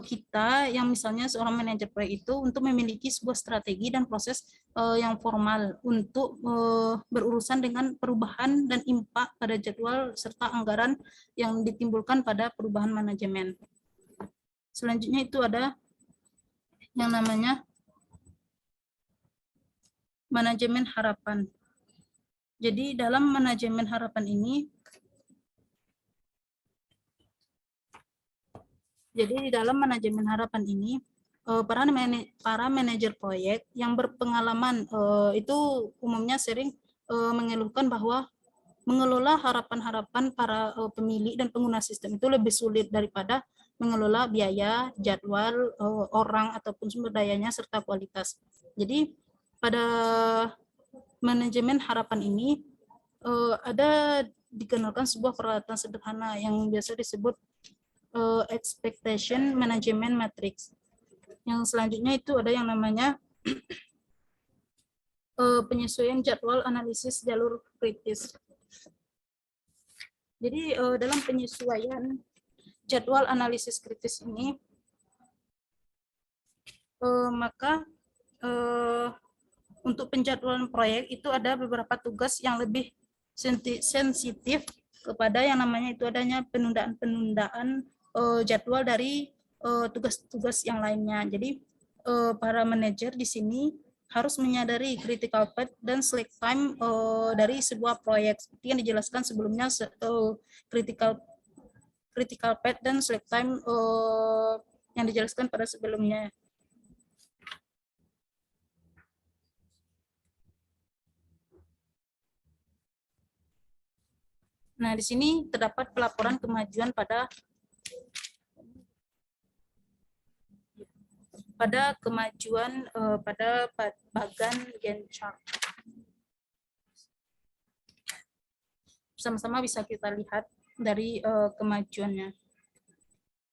kita yang misalnya seorang manajer proyek itu untuk memiliki sebuah strategi dan proses yang formal untuk berurusan dengan perubahan dan impak pada jadwal serta anggaran yang ditimbulkan pada perubahan manajemen. Selanjutnya itu ada yang namanya manajemen harapan. Jadi dalam manajemen harapan ini, para manajer proyek yang berpengalaman itu umumnya sering mengeluhkan bahwa mengelola harapan-harapan para pemilik dan pengguna sistem itu lebih sulit daripada mengelola biaya, jadwal, orang ataupun sumber dayanya serta kualitas. Jadi pada manajemen harapan ini ada dikenalkan sebuah peralatan sederhana yang biasa disebut expectation management matrix. Yang selanjutnya itu ada yang namanya penyesuaian jadwal analisis jalur kritis. Jadi dalam penyesuaian jadwal analisis kritis ini maka untuk penjadwalan proyek itu ada beberapa tugas yang lebih sensitif kepada yang namanya itu adanya penundaan jadwal dari tugas-tugas yang lainnya. Jadi para manajer di sini harus menyadari critical path dan slack time dari sebuah proyek seperti yang dijelaskan sebelumnya. Critical path dan slack time yang dijelaskan pada sebelumnya. Nah, di sini terdapat pelaporan kemajuan pada kemajuan pada bagan Gantt chart. Sama-sama bisa kita lihat dari kemajuannya.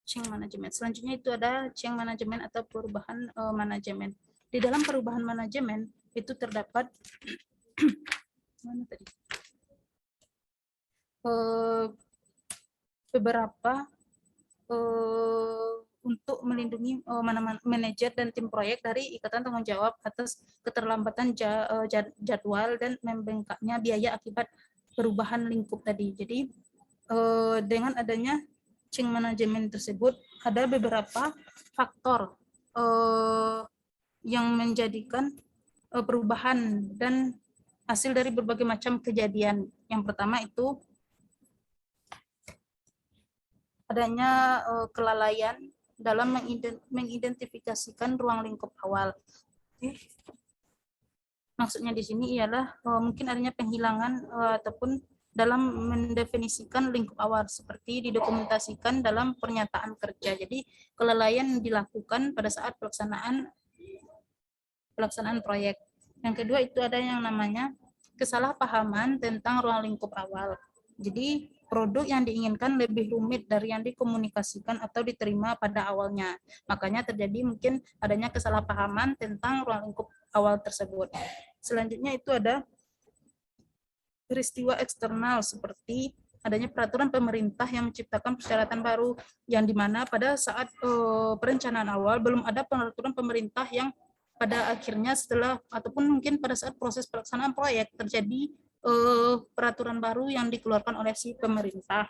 Change management. Selanjutnya itu ada change management atau perubahan manajemen. Di dalam perubahan manajemen itu terdapat mana tadi? Beberapa untuk melindungi manajer dan tim proyek dari ikatan tanggung jawab atas keterlambatan jadwal dan membengkaknya biaya akibat perubahan lingkup tadi. Jadi dengan adanya change management tersebut ada beberapa faktor yang menjadikan perubahan dan hasil dari berbagai macam kejadian. Yang pertama itu adanya kelalaian dalam mengidentifikasikan ruang lingkup awal. Maksudnya di sini ialah mungkin adanya penghilangan ataupun dalam mendefinisikan lingkup awal seperti didokumentasikan dalam pernyataan kerja. Jadi kelalaian dilakukan pada saat pelaksanaan proyek. Yang kedua itu ada yang namanya kesalahpahaman tentang ruang lingkup awal. Jadi produk yang diinginkan lebih rumit dari yang dikomunikasikan atau diterima pada awalnya. Makanya terjadi mungkin adanya kesalahpahaman tentang ruang lingkup awal tersebut. Selanjutnya itu ada peristiwa eksternal seperti adanya peraturan pemerintah yang menciptakan persyaratan baru, yang dimana pada saat perencanaan awal belum ada peraturan pemerintah yang pada akhirnya setelah ataupun mungkin pada saat proses pelaksanaan proyek terjadi peraturan baru yang dikeluarkan oleh si pemerintah.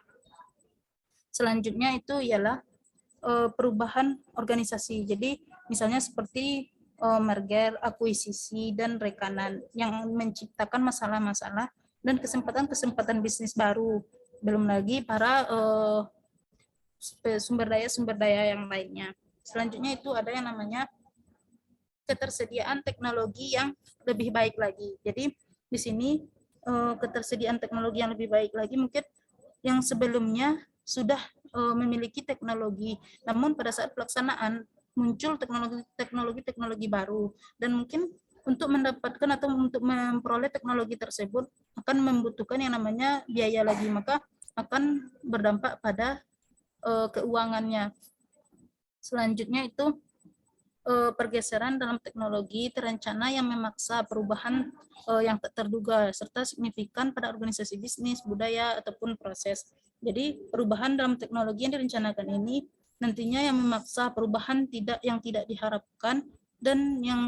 Selanjutnya itu ialah perubahan organisasi. Jadi misalnya seperti merger, akuisisi, dan rekanan yang menciptakan masalah-masalah dan kesempatan-kesempatan bisnis baru. Belum lagi para sumber daya yang lainnya. Selanjutnya itu ada yang namanya ketersediaan teknologi yang lebih baik lagi. Jadi di sini ketersediaan teknologi yang lebih baik lagi mungkin yang sebelumnya sudah memiliki teknologi, namun pada saat pelaksanaan muncul teknologi baru, dan mungkin untuk mendapatkan atau untuk memperoleh teknologi tersebut akan membutuhkan yang namanya biaya lagi, maka akan berdampak pada keuangannya. Selanjutnya itu pergeseran dalam teknologi terencana yang memaksa perubahan yang tak terduga serta signifikan pada organisasi bisnis, budaya, ataupun proses. Jadi perubahan dalam teknologi yang direncanakan ini nantinya yang memaksa perubahan yang tidak diharapkan dan yang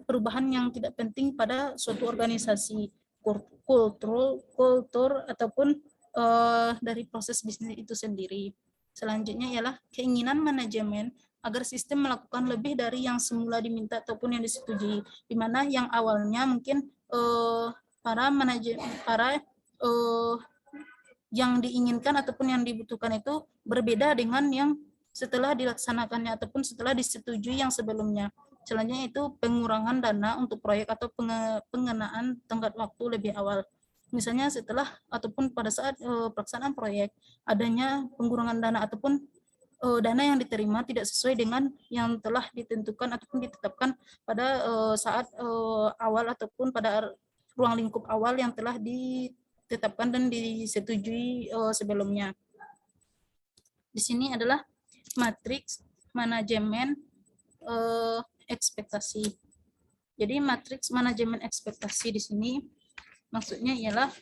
perubahan yang tidak penting pada suatu organisasi, kultur ataupun dari proses bisnis itu sendiri. Selanjutnya ialah keinginan manajemen agar sistem melakukan lebih dari yang semula diminta ataupun yang disetujui, di mana yang awalnya mungkin para yang diinginkan ataupun yang dibutuhkan itu berbeda dengan yang setelah dilaksanakannya ataupun setelah disetujui yang sebelumnya. Selanjutnya itu pengurangan dana untuk proyek atau pengenaan tenggat waktu lebih awal. Misalnya setelah ataupun pada saat pelaksanaan proyek adanya pengurangan dana ataupun dana yang diterima tidak sesuai dengan yang telah ditentukan ataupun ditetapkan pada saat awal ataupun pada ruang lingkup awal yang telah ditetapkan dan disetujui sebelumnya. Di sini adalah matriks manajemen ekspektasi. Jadi matriks manajemen ekspektasi di sini maksudnya ialah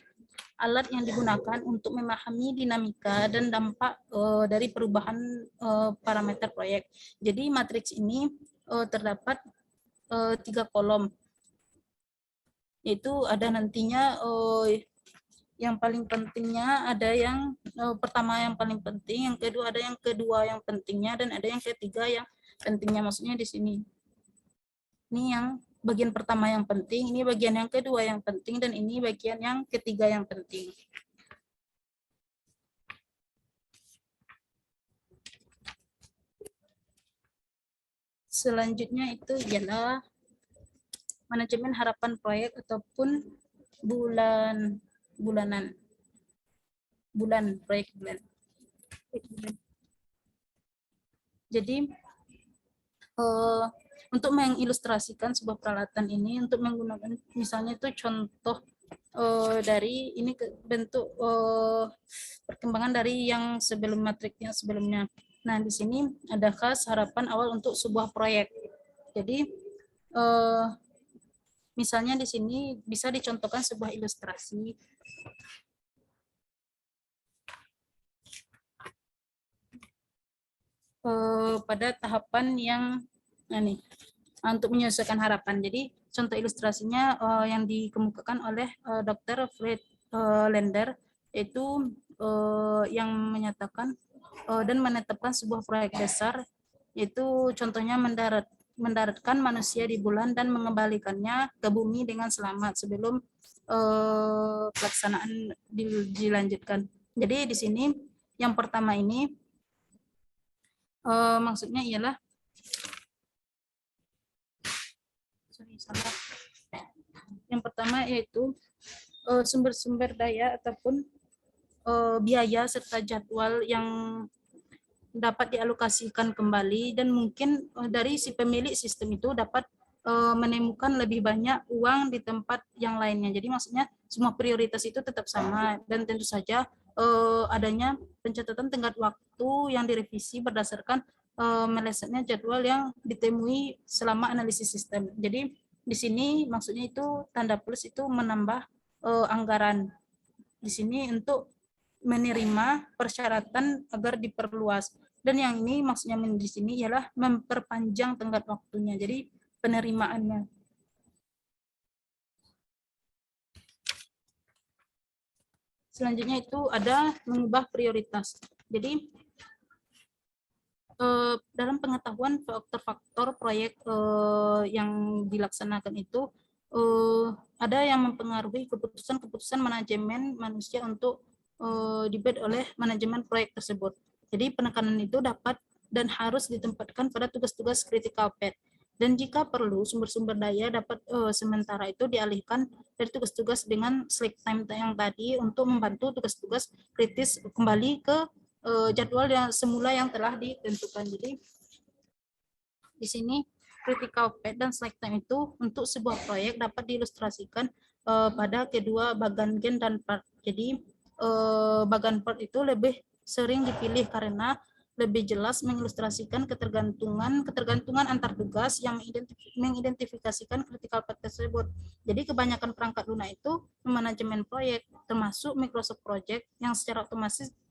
alat yang digunakan untuk memahami dinamika dan dampak dari perubahan parameter proyek. Jadi matriks ini terdapat 3 kolom, yaitu ada nantinya yang paling pentingnya ada yang pertama yang paling penting, yang kedua ada yang kedua yang pentingnya, dan ada yang ketiga yang pentingnya. Maksudnya di sini ini yang bagian pertama yang penting, ini bagian yang kedua yang penting, dan ini bagian yang ketiga yang penting. Selanjutnya itu ialah manajemen harapan proyek ataupun proyek bulan. Jadi untuk mengilustrasikan sebuah peralatan ini, untuk menggunakan misalnya itu contoh dari ini bentuk perkembangan dari yang sebelum matrik yang sebelumnya. Nah, di sini ada khas harapan awal untuk sebuah proyek. Jadi misalnya di sini bisa dicontohkan sebuah ilustrasi. Pada tahapan yang untuk menyelesaikan harapan. Jadi contoh ilustrasinya yang dikemukakan oleh Dr. Fred Lender, yaitu yang menyatakan dan menetapkan sebuah proyek besar, yaitu contohnya mendaratkan manusia di bulan dan mengembalikannya ke bumi dengan selamat sebelum pelaksanaan dilanjutkan. Jadi di sini yang pertama ini maksudnya ialah yang pertama yaitu sumber-sumber daya ataupun biaya serta jadwal yang dapat dialokasikan kembali, dan mungkin dari si pemilik sistem itu dapat menemukan lebih banyak uang di tempat yang lainnya. Jadi maksudnya semua prioritas itu tetap sama, dan tentu saja adanya pencatatan tenggat waktu yang direvisi berdasarkan melesetnya jadwal yang ditemui selama analisis sistem. Jadi di sini maksudnya itu tanda plus itu menambah anggaran di sini untuk menerima persyaratan agar diperluas. Dan yang ini maksudnya di sini ialah memperpanjang tenggat waktunya. Jadi penerimaannya. Selanjutnya itu ada mengubah prioritas. Jadi dalam pengetahuan faktor-faktor proyek yang dilaksanakan itu ada yang mempengaruhi keputusan-keputusan manajemen manusia untuk dibuat oleh manajemen proyek tersebut. Jadi penekanan itu dapat dan harus ditempatkan pada tugas-tugas critical path. Dan jika perlu, sumber-sumber daya dapat sementara itu dialihkan dari tugas-tugas dengan slack time yang tadi untuk membantu tugas-tugas kritis kembali ke jadwal yang semula yang telah ditentukan. Jadi di sini critical path dan slack time itu untuk sebuah proyek dapat diilustrasikan pada kedua bagan gen dan part. Jadi bagan part itu lebih sering dipilih karena lebih jelas mengilustrasikan ketergantungan antar tugas yang mengidentifikasikan critical path tersebut. Jadi kebanyakan perangkat lunak itu manajemen proyek, termasuk Microsoft Project, yang secara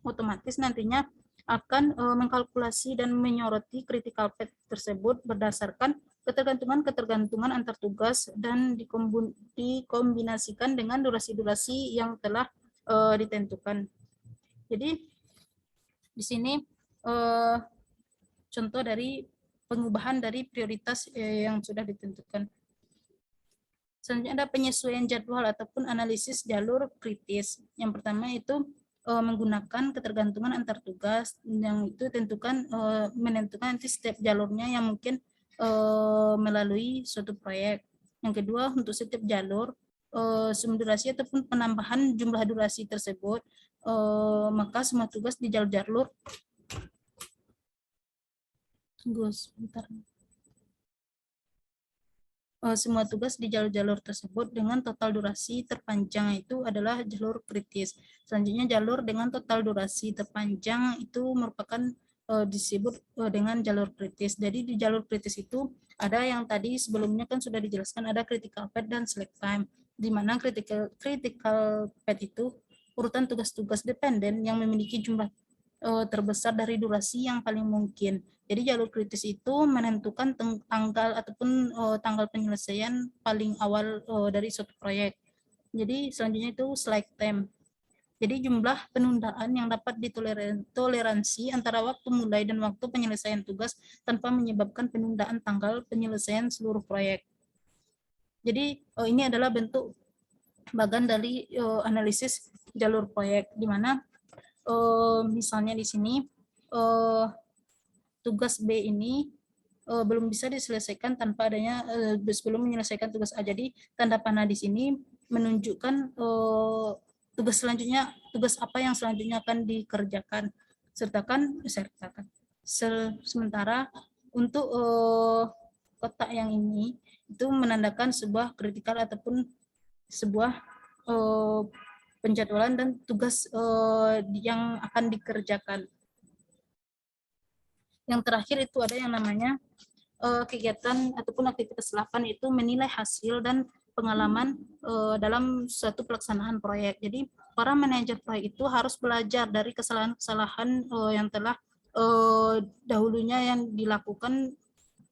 otomatis nantinya akan mengkalkulasi dan menyoroti critical path tersebut berdasarkan ketergantungan antar tugas dan dikombinasikan dengan durasi-durasi yang telah ditentukan. Jadi di sini contoh dari pengubahan dari prioritas yang sudah ditentukan. Selanjutnya ada penyesuaian jadwal ataupun analisis jalur kritis. Yang pertama itu menggunakan ketergantungan antar tugas yang itu menentukan nanti setiap jalurnya yang mungkin melalui suatu proyek. Yang kedua, untuk setiap jalur sumber durasi ataupun penambahan jumlah durasi tersebut, maka semua tugas di jalur-jalur semua tugas di jalur-jalur tersebut dengan total durasi terpanjang itu adalah jalur kritis. Selanjutnya jalur dengan total durasi terpanjang itu merupakan disebut dengan jalur kritis. Jadi di jalur kritis itu ada yang tadi sebelumnya kan sudah dijelaskan, ada critical path dan slack time, di mana critical path itu urutan tugas-tugas dependen yang memiliki jumlah terbesar dari durasi yang paling mungkin. Jadi jalur kritis itu menentukan tanggal ataupun tanggal penyelesaian paling awal dari suatu proyek. Jadi selanjutnya itu slack time. Jadi jumlah penundaan yang dapat ditoleransi antara waktu mulai dan waktu penyelesaian tugas tanpa menyebabkan penundaan tanggal penyelesaian seluruh proyek. Jadi ini adalah bentuk bagian dari analisis jalur proyek, di mana misalnya di sini tugas B ini belum bisa diselesaikan tanpa adanya sebelum menyelesaikan tugas A. Jadi tanda panah di sini menunjukkan tugas selanjutnya, tugas apa yang selanjutnya akan dikerjakan. Sertakan. Sementara untuk kotak yang ini itu menandakan sebuah kritikal ataupun sebuah penjadwalan dan tugas yang akan dikerjakan. Yang terakhir itu ada yang namanya kegiatan ataupun aktivitas 8 itu menilai hasil dan pengalaman dalam suatu pelaksanaan proyek. Jadi para manajer proyek itu harus belajar dari kesalahan-kesalahan yang telah dahulunya yang dilakukan.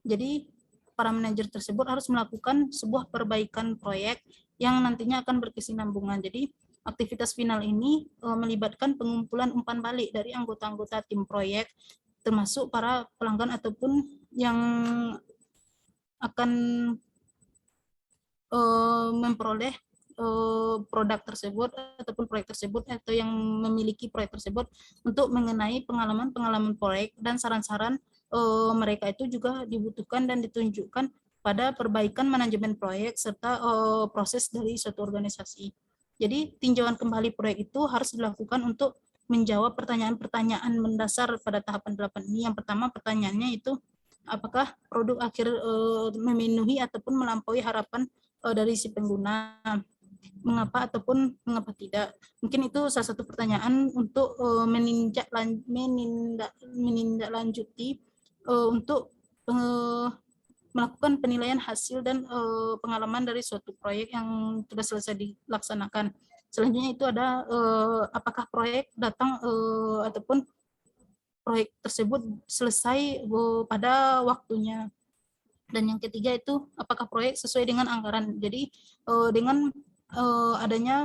Jadi para manajer tersebut harus melakukan sebuah perbaikan proyek yang nantinya akan berkesinambungan. Jadi aktivitas final ini melibatkan pengumpulan umpan balik dari anggota-anggota tim proyek, termasuk para pelanggan ataupun yang akan memperoleh produk tersebut ataupun proyek tersebut atau yang memiliki proyek tersebut untuk mengenai pengalaman-pengalaman proyek dan saran-saran mereka itu juga dibutuhkan dan ditunjukkan pada perbaikan manajemen proyek serta proses dari suatu organisasi. Jadi tinjauan kembali proyek itu harus dilakukan untuk menjawab pertanyaan-pertanyaan mendasar pada tahapan 8 ini. Yang pertama pertanyaannya itu apakah produk akhir memenuhi ataupun melampaui harapan dari si pengguna, mengapa ataupun mengapa tidak. Mungkin itu salah satu pertanyaan untuk menindaklanjuti untuk melakukan penilaian hasil dan pengalaman dari suatu proyek yang sudah selesai dilaksanakan. Selanjutnya itu ada apakah proyek datang ataupun proyek tersebut selesai pada waktunya. Dan yang ketiga itu apakah proyek sesuai dengan anggaran. Jadi dengan adanya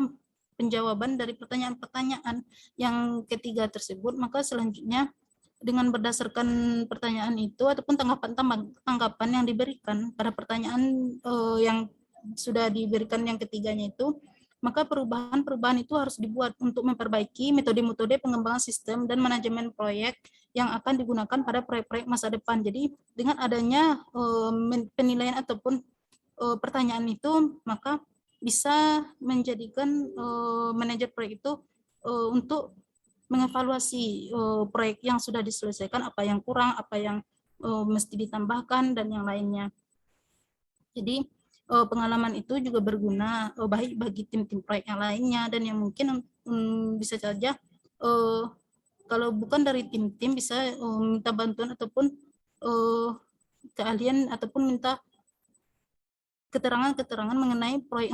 penjawaban dari pertanyaan-pertanyaan yang ketiga tersebut, maka selanjutnya dengan berdasarkan pertanyaan itu ataupun tanggapan yang diberikan pada pertanyaan yang sudah diberikan yang ketiganya itu, maka perubahan-perubahan itu harus dibuat untuk memperbaiki metode-metode pengembangan sistem dan manajemen proyek yang akan digunakan pada proyek-proyek masa depan. Jadi dengan adanya penilaian ataupun pertanyaan itu, maka bisa menjadikan manajer proyek itu untuk mengevaluasi proyek yang sudah diselesaikan, apa yang kurang, apa yang mesti ditambahkan, dan yang lainnya. Jadi pengalaman itu juga berguna baik bagi tim-tim proyek yang lainnya, dan yang mungkin bisa saja kalau bukan dari tim-tim bisa minta bantuan ataupun keahlian ataupun minta keterangan-keterangan mengenai proyek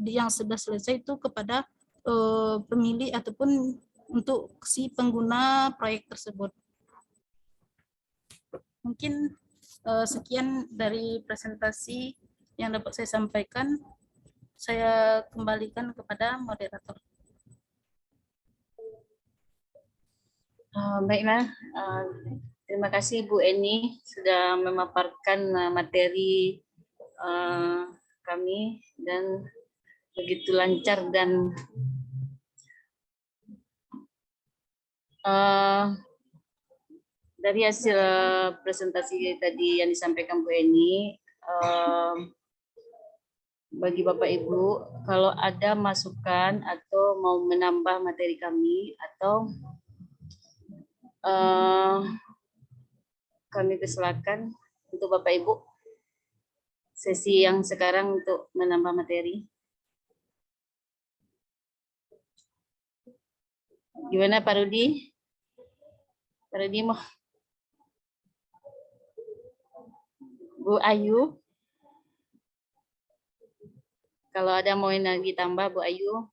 yang sudah selesai itu kepada pemilih ataupun untuk si pengguna proyek tersebut. Mungkin sekian dari presentasi yang dapat saya sampaikan. Saya kembalikan kepada moderator. Baiklah, terima kasih Bu Eni sudah memaparkan materi kami dan begitu lancar dan dari hasil presentasi tadi yang disampaikan Bu Eni, bagi Bapak Ibu, kalau ada masukan atau mau menambah materi kami atau kami persilakan untuk Bapak Ibu sesi yang sekarang untuk menambah materi. Gimana Pak Rudi? Pak Rudi mau? Bu Ayu? Kalau ada mau lagi tambah Bu Ayu?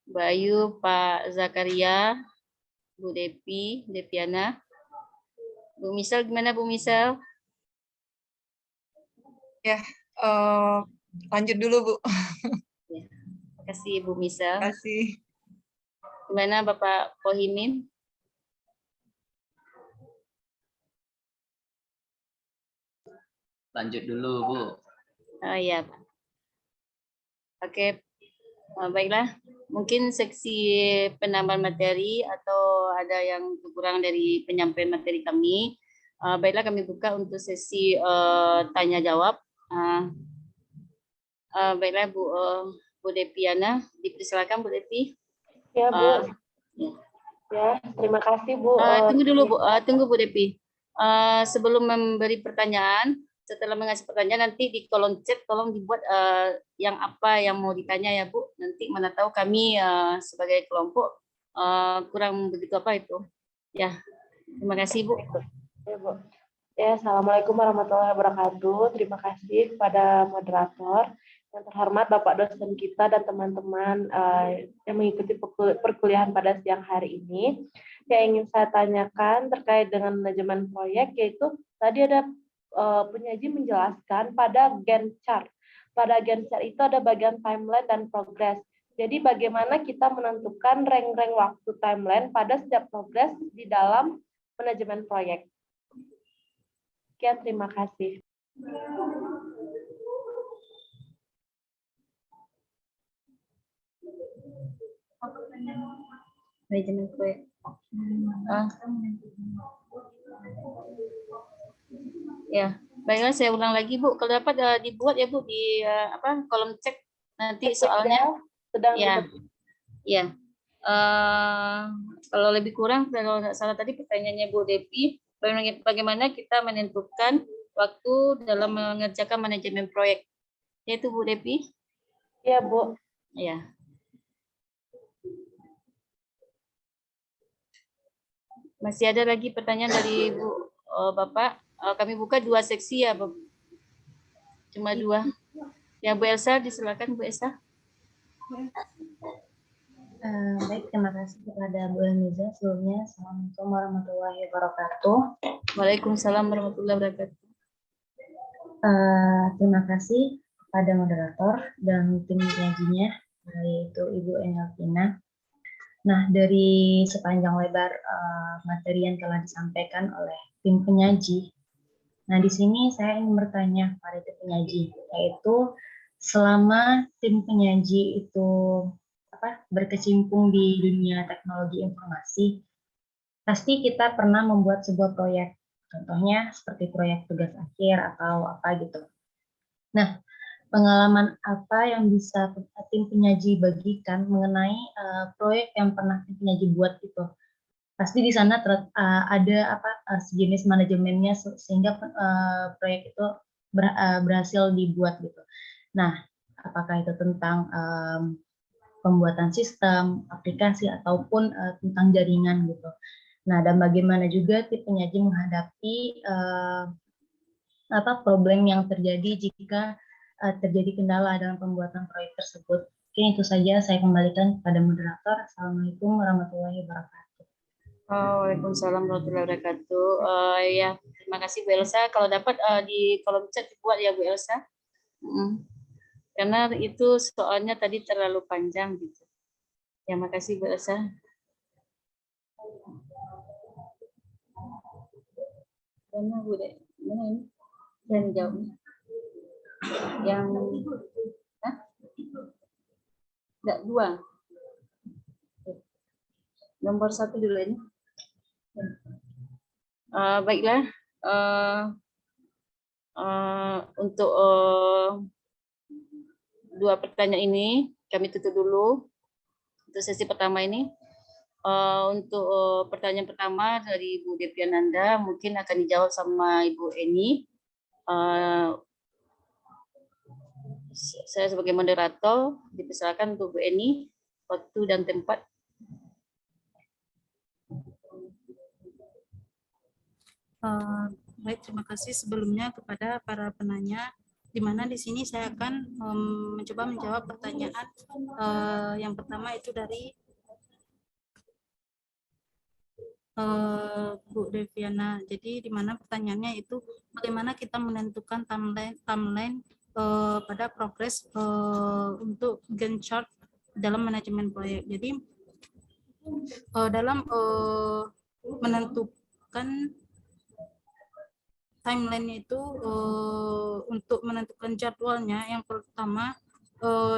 Bu Ayu, Pak Zakaria, Bu Depiana. Bu Misal gimana Bu Misal? Ya, lanjut dulu Bu. Ya, terima kasih Bu Misal. Terima kasih. Gimana Bapak Pohimin? Lanjut dulu Bu. Oh iya Pak. Oke, baiklah. Mungkin seksi penambahan materi atau ada yang kurang dari penyampaian materi kami. Baiklah kami buka untuk sesi tanya jawab. Baiklah Bu Depiana, dipersilakan Bu Depi. Ya Bu. Ya. Ya, terima kasih Bu. Tunggu dulu Bu, tunggu Bu Depi. Sebelum memberi pertanyaan, setelah mengasih pertanyaan nanti di kolom chat tolong dibuat yang apa yang mau ditanya ya Bu. Nanti mana tahu kami sebagai kelompok kurang begitu apa itu. Ya, terima kasih Bu. Ya, Bu. Ya, Assalamualaikum warahmatullahi wabarakatuh. Terima kasih kepada moderator. Yang terhormat Bapak dosen kita dan teman-teman yang mengikuti perkuliahan pada siang hari ini. Yang ingin saya tanyakan terkait dengan manajemen proyek, yaitu tadi ada penyaji menjelaskan pada Gantt chart. Pada Gantt chart itu ada bagian timeline dan progress. Jadi bagaimana kita menentukan rank-rank waktu timeline pada setiap progress di dalam manajemen proyek. Sekian, terima kasih. Manajemen proyek. Ya, baiklah saya ulang lagi Bu. Kalau dapat dibuat ya Bu di kolom cek nanti soalnya. Sedang Ya, ya. Kalau lebih kurang kalau nggak salah tadi pertanyaannya Bu Depi bagaimana kita menentukan waktu dalam mengerjakan manajemen proyek. Yaitu Bu Devi. Iya, Bu. Ya. Masih ada lagi pertanyaan dari Bu Bapak. Kami buka 2 seksi ya, Bu. Cuma 2. Ya, Bu Elsa, disilakan Bu Elsa. Baik, terima kasih kepada Bu Elmiza. Sebelumnya, Assalamualaikum warahmatullahi wabarakatuh. Waalaikumsalam warahmatullahi wabarakatuh. Terima kasih kepada moderator dan tim penyajinya, yaitu Ibu Enelvina. Nah, dari sepanjang lebar materi yang telah disampaikan oleh tim penyaji, nah di sini saya ingin bertanya kepada tim penyaji, yaitu selama tim penyaji itu berkecimpung di dunia teknologi informasi, pasti kita pernah membuat sebuah proyek. Contohnya seperti proyek tugas akhir atau apa gitu. Nah, pengalaman apa yang bisa tim penyaji bagikan mengenai proyek yang pernah tim penyaji buat itu? Pasti di sana ada sejenis manajemennya sehingga proyek itu berhasil dibuat gitu. Nah, apakah itu tentang pembuatan sistem, aplikasi ataupun tentang jaringan gitu. Nah, dan bagaimana juga tim penyaji menghadapi problem yang terjadi jika terjadi kendala dalam pembuatan proyek tersebut. Mungkin itu saja, saya kembalikan kepada moderator. Assalamualaikum warahmatullahi wabarakatuh. Waalaikumsalam warahmatullahi wabarakatuh. Ya, terima kasih Bu Elsa. Kalau dapat di kolom chat dibuat ya Bu Elsa. Karena itu soalnya tadi terlalu panjang gitu. Ya, makasih Bu Elsa. Mana Bu Dek? Mana ini? Yang jawabnya. Yang enggak 2. Nomor 1 dulu ini. Baiklah. Untuk 2 pertanyaan ini kami tutup dulu untuk sesi pertama ini. Untuk pertanyaan pertama dari Bu Deviananda mungkin akan dijawab sama Ibu Eni. Saya sebagai moderator dipersilakan untuk Bu Eni waktu dan tempat. Baik, terima kasih sebelumnya kepada para penanya, di mana di sini saya akan mencoba menjawab pertanyaan yang pertama itu dari Bu Deviana. Jadi di mana pertanyaannya itu bagaimana kita menentukan timeline pada progres untuk Gantt chart dalam manajemen proyek. Jadi dalam menentukan timeline itu untuk menentukan jadwalnya, yang pertama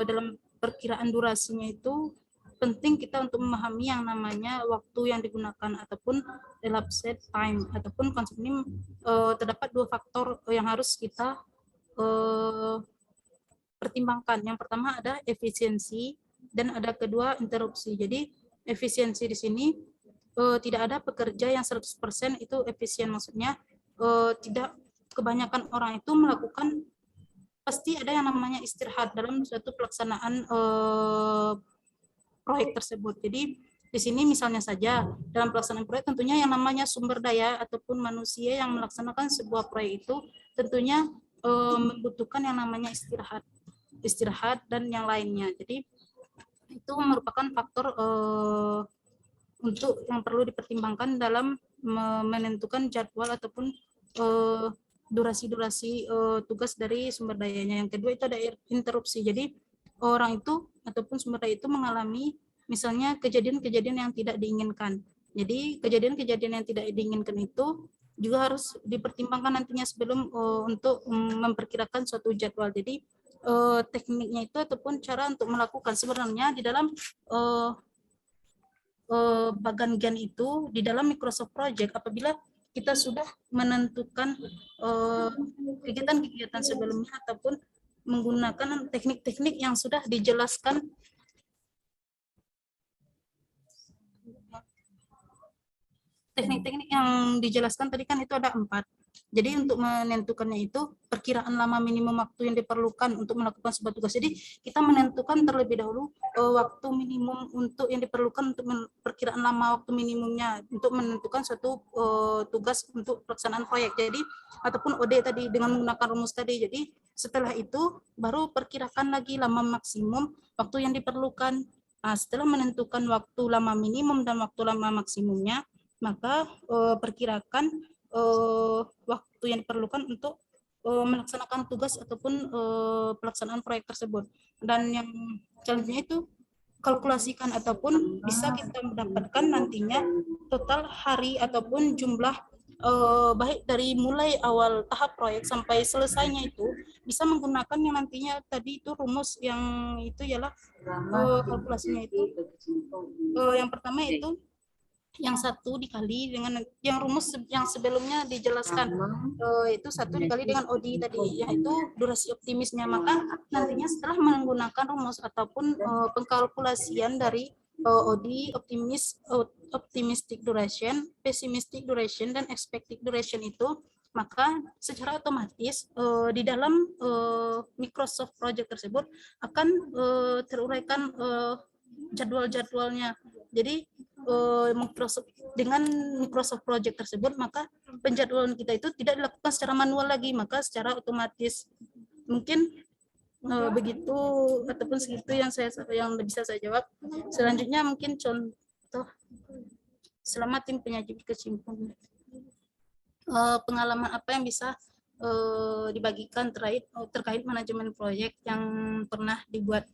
dalam perkiraan durasinya itu penting kita untuk memahami yang namanya waktu yang digunakan ataupun elapsed time, ataupun konsep ini terdapat 2 faktor yang harus kita pertimbangkan. Yang pertama ada efisiensi dan ada kedua interupsi. Jadi efisiensi di sini tidak ada pekerja yang 100% itu efisien, maksudnya tidak, kebanyakan orang itu melakukan, pasti ada yang namanya istirahat dalam suatu pelaksanaan proyek tersebut. Jadi di sini misalnya saja dalam pelaksanaan proyek tentunya yang namanya sumber daya ataupun manusia yang melaksanakan sebuah proyek itu tentunya membutuhkan yang namanya istirahat dan yang lainnya. Jadi itu merupakan faktor untuk yang perlu dipertimbangkan dalam menentukan jadwal ataupun durasi-durasi tugas dari sumber dayanya. Yang kedua itu ada interupsi. Jadi orang itu ataupun sumber daya itu mengalami misalnya kejadian-kejadian yang tidak diinginkan. Jadi kejadian-kejadian yang tidak diinginkan itu juga harus dipertimbangkan nantinya sebelum untuk memperkirakan suatu jadwal. Jadi tekniknya itu ataupun cara untuk melakukan sebenarnya di dalam bagan Gantt itu di dalam Microsoft Project, apabila kita sudah menentukan kegiatan-kegiatan sebelumnya ataupun menggunakan teknik-teknik yang sudah dijelaskan teknik-teknik yang dijelaskan tadi kan itu ada 4. Jadi untuk menentukannya itu perkiraan lama minimum waktu yang diperlukan untuk melakukan sebuah tugas. Jadi kita menentukan terlebih dahulu waktu minimum untuk yang diperlukan untuk perkiraan lama waktu minimumnya untuk menentukan suatu tugas untuk pelaksanaan proyek. Jadi ataupun OD tadi dengan menggunakan rumus tadi. Jadi setelah itu baru perkirakan lagi lama maksimum waktu yang diperlukan. Nah, setelah menentukan waktu lama minimum dan waktu lama maksimumnya, maka perkirakan waktu yang diperlukan untuk melaksanakan tugas ataupun pelaksanaan proyek tersebut. Dan yang selanjutnya itu kalkulasikan ataupun bisa kita mendapatkan nantinya total hari ataupun jumlah baik dari mulai awal tahap proyek sampai selesainya itu bisa menggunakan yang nantinya tadi itu rumus yang itu ialah kalkulasinya itu yang pertama itu yang 1 dikali dengan yang rumus yang sebelumnya dijelaskan itu 1 dikali dengan OD tadi yaitu durasi optimisnya. Maka nantinya setelah menggunakan rumus ataupun pengkalkulasian dari OD optimistic duration, pessimistic duration dan expected duration itu, maka secara otomatis di dalam Microsoft Project tersebut akan teruraikan jadwal-jadwalnya. Jadi dengan Microsoft Project tersebut, maka penjadwalan kita itu tidak dilakukan secara manual lagi, maka secara otomatis. Mungkin begitu ataupun segitu yang bisa saya jawab. Selanjutnya mungkin contoh selama tim penyaji berkecimpung. Pengalaman apa yang bisa dibagikan terkait manajemen proyek yang pernah dibuat?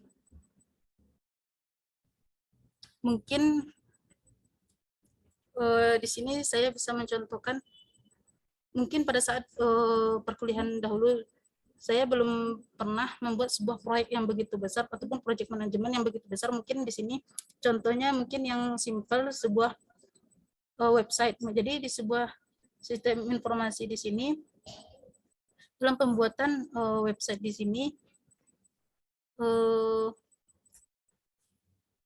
Mungkin di sini saya bisa mencontohkan, mungkin pada saat perkuliahan dahulu saya belum pernah membuat sebuah proyek yang begitu besar ataupun proyek manajemen yang begitu besar. Mungkin di sini contohnya mungkin yang simpel sebuah website. Jadi di sebuah sistem informasi di sini dalam pembuatan website di sini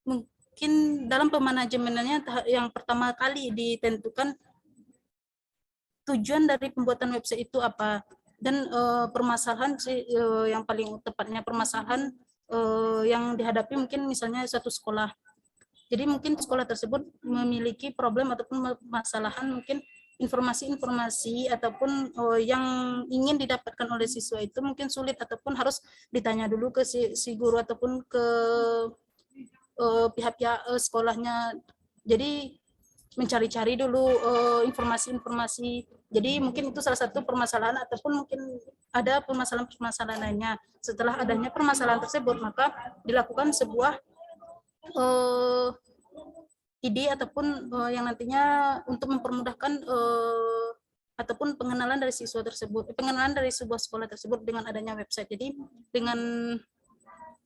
mungkin dalam pemanajemennya yang pertama kali ditentukan tujuan dari pembuatan website itu apa, dan permasalahan yang paling tepatnya permasalahan yang dihadapi mungkin misalnya satu sekolah. Jadi mungkin sekolah tersebut memiliki problem ataupun permasalahan mungkin informasi-informasi ataupun yang ingin didapatkan oleh siswa itu mungkin sulit ataupun harus ditanya dulu ke si guru ataupun ke pihak-pihak sekolahnya. Jadi mencari-cari dulu informasi-informasi. Jadi mungkin itu salah satu permasalahan ataupun mungkin ada permasalahan-permasalahan lainnya. Setelah adanya permasalahan tersebut, maka dilakukan sebuah ide ataupun yang nantinya untuk mempermudahkan ataupun pengenalan dari siswa tersebut, pengenalan dari sebuah sekolah tersebut dengan adanya website. Jadi dengan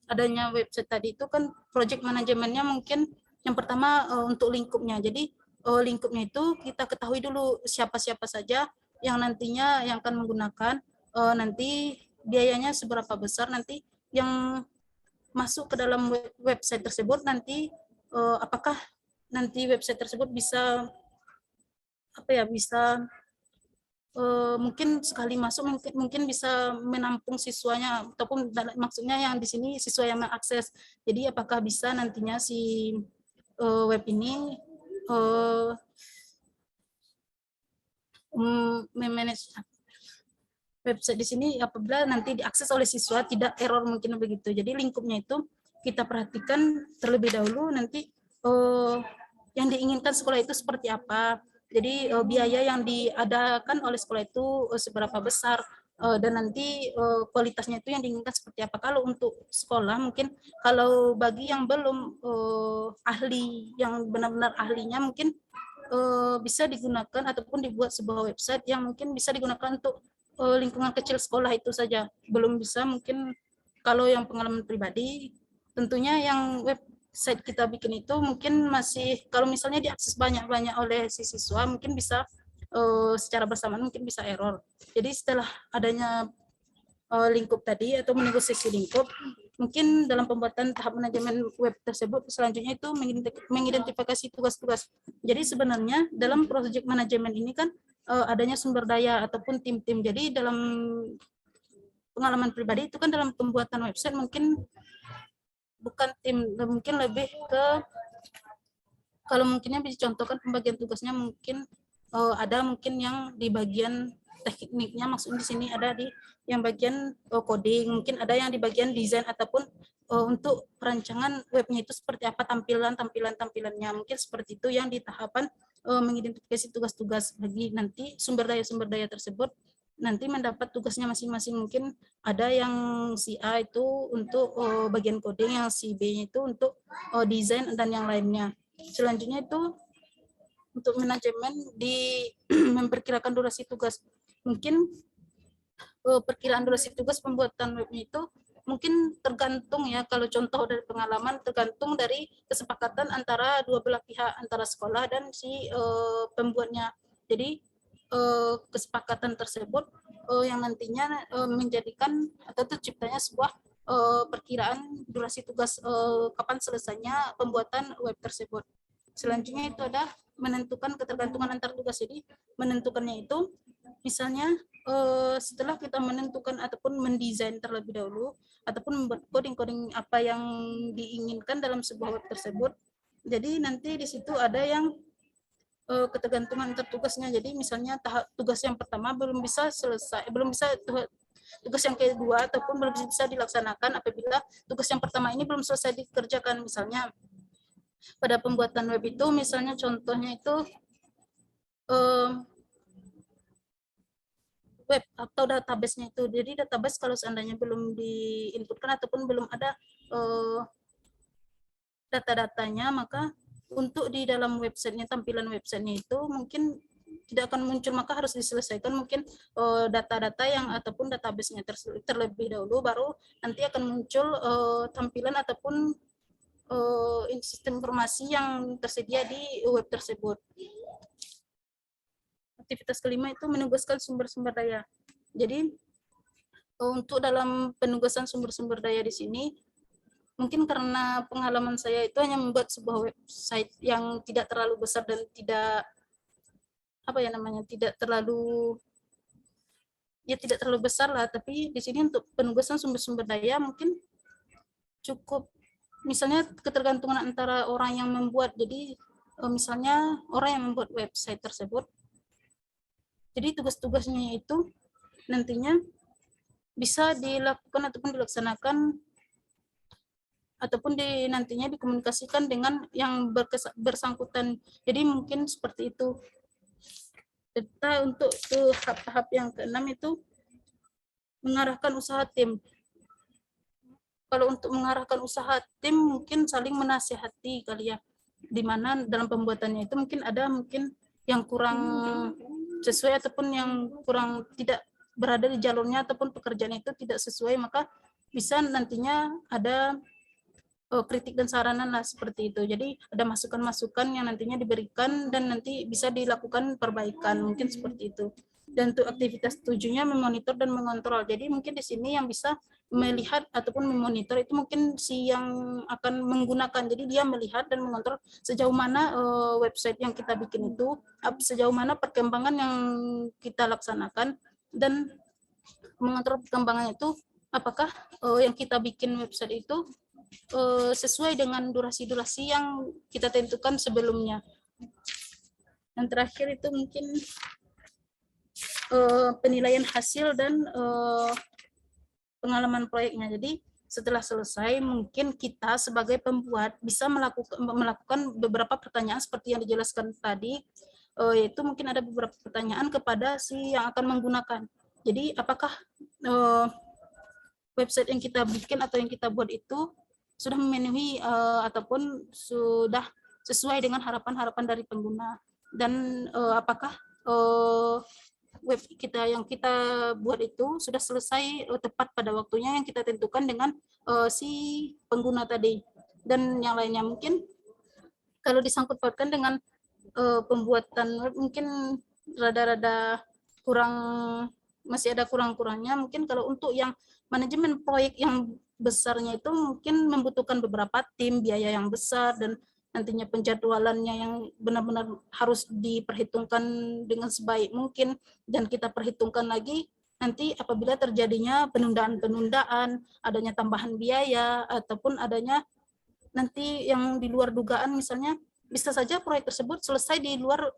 adanya website tadi itu kan project manajemennya mungkin yang pertama untuk lingkupnya. Jadi lingkupnya itu kita ketahui dulu siapa-siapa saja yang nantinya yang akan menggunakan, nanti biayanya seberapa besar, nanti yang masuk ke dalam website tersebut nanti apakah nanti website tersebut bisa bisa mungkin sekali masuk mungkin bisa menampung siswanya ataupun maksudnya yang di sini siswa yang mengakses. Jadi apakah bisa nantinya si web ini memanage website di sini apabila nanti diakses oleh siswa tidak error mungkin begitu. Jadi lingkupnya itu kita perhatikan terlebih dahulu nanti yang diinginkan sekolah itu seperti apa. Jadi biaya yang diadakan oleh sekolah itu seberapa besar dan nanti kualitasnya itu yang diinginkan seperti apa. Kalau untuk sekolah mungkin kalau bagi yang belum ahli yang benar-benar ahlinya mungkin bisa digunakan ataupun dibuat sebuah website yang mungkin bisa digunakan untuk lingkungan kecil sekolah itu saja. Belum bisa mungkin kalau yang pengalaman pribadi tentunya yang website kita bikin itu mungkin masih kalau misalnya diakses banyak-banyak oleh si siswa mungkin bisa secara bersamaan mungkin bisa error. Jadi setelah adanya lingkup tadi atau menegosiasi lingkup, mungkin dalam pembuatan tahap manajemen web tersebut selanjutnya itu mengidentifikasi tugas-tugas. Jadi sebenarnya dalam project manajemen ini kan adanya sumber daya ataupun tim-tim. Jadi dalam pengalaman pribadi itu kan dalam pembuatan website mungkin bukan tim, mungkin lebih ke, kalau mungkinnya bisa contohkan pembagian tugasnya mungkin ada mungkin yang di bagian tekniknya, maksudnya di sini ada di yang bagian coding, mungkin ada yang di bagian desain ataupun untuk perancangan webnya itu seperti apa tampilannya, mungkin seperti itu yang di tahapan mengidentifikasi tugas-tugas bagi nanti sumber daya tersebut nanti mendapat tugasnya masing-masing. Mungkin ada yang si A itu untuk bagian coding, yang si B itu untuk desain dan yang lainnya. Selanjutnya itu untuk manajemen di memperkirakan durasi tugas. Mungkin perkiraan durasi tugas pembuatan webnya itu mungkin tergantung ya, kalau contoh dari pengalaman tergantung dari kesepakatan antara dua belah pihak, antara sekolah dan si pembuatnya. Jadi kesepakatan tersebut yang nantinya menjadikan atau terciptanya sebuah perkiraan durasi tugas kapan selesainya pembuatan web tersebut. Selanjutnya itu ada menentukan ketergantungan antar tugas. Jadi menentukannya itu misalnya setelah kita menentukan ataupun mendesain terlebih dahulu ataupun membuat coding apa yang diinginkan dalam sebuah web tersebut. Jadi nanti di situ ada yang ketergantungan antar tugasnya. Jadi misalnya tahap tugas yang pertama belum bisa tugas yang kedua ataupun belum bisa dilaksanakan apabila tugas yang pertama ini belum selesai dikerjakan. Misalnya pada pembuatan web itu, misalnya contohnya itu web atau database-nya itu. Jadi database kalau seandainya belum diinputkan ataupun belum ada data-datanya, maka untuk di dalam websitenya, tampilan websitenya itu mungkin tidak akan muncul, maka harus diselesaikan mungkin data-data yang ataupun database-nya terlebih dahulu, baru nanti akan muncul tampilan ataupun sistem informasi yang tersedia di web tersebut. Aktivitas kelima itu menugaskan sumber-sumber daya. Jadi untuk dalam penugasan sumber-sumber daya di sini, mungkin karena pengalaman saya itu hanya membuat sebuah website yang tidak terlalu besar dan tidak tidak terlalu besar lah, tapi di sini untuk penugasan sumber-sumber daya mungkin cukup, misalnya ketergantungan antara orang yang membuat. Jadi misalnya orang yang membuat website tersebut, jadi tugas-tugasnya itu nantinya bisa dilakukan ataupun dilaksanakan ataupun nantinya dikomunikasikan dengan yang bersangkutan. Jadi mungkin seperti itu. Kita untuk tahap yang keenam itu mengarahkan usaha tim. Kalau untuk mengarahkan usaha tim mungkin saling menasihati kali ya, di mana dalam pembuatannya itu mungkin ada yang kurang sesuai ataupun yang kurang tidak berada di jalurnya ataupun pekerjaan itu tidak sesuai, maka bisa nantinya ada kritik dan saranan lah seperti itu. Jadi ada masukan-masukan yang nantinya diberikan dan nanti bisa dilakukan perbaikan, mungkin seperti itu. Dan untuk aktivitas tujuhnya memonitor dan mengontrol. Jadi mungkin di sini yang bisa melihat ataupun memonitor itu mungkin si yang akan menggunakan. Jadi dia melihat dan mengontrol sejauh mana website yang kita bikin itu, sejauh mana perkembangan yang kita laksanakan, dan mengontrol perkembangan itu apakah yang kita bikin website itu sesuai dengan durasi-durasi yang kita tentukan sebelumnya. Yang terakhir itu mungkin penilaian hasil dan pengalaman proyeknya. Jadi setelah selesai mungkin kita sebagai pembuat bisa melakukan beberapa pertanyaan seperti yang dijelaskan tadi, yaitu mungkin ada beberapa pertanyaan kepada si yang akan menggunakan. Jadi apakah website yang kita bikin atau yang kita buat itu sudah memenuhi ataupun sudah sesuai dengan harapan-harapan dari pengguna, dan apakah web kita yang kita buat itu sudah selesai tepat pada waktunya yang kita tentukan dengan si pengguna tadi. Dan yang lainnya mungkin kalau disangkut pautkan dengan pembuatan web mungkin rada-rada kurang masih ada kurang-kurangnya. Mungkin kalau untuk yang manajemen proyek yang besarnya itu mungkin membutuhkan beberapa tim, biaya yang besar, dan nantinya penjadwalannya yang benar-benar harus diperhitungkan dengan sebaik mungkin, dan kita perhitungkan lagi nanti apabila terjadinya penundaan-penundaan, adanya tambahan biaya, ataupun adanya nanti yang di luar dugaan, misalnya bisa saja proyek tersebut selesai di luar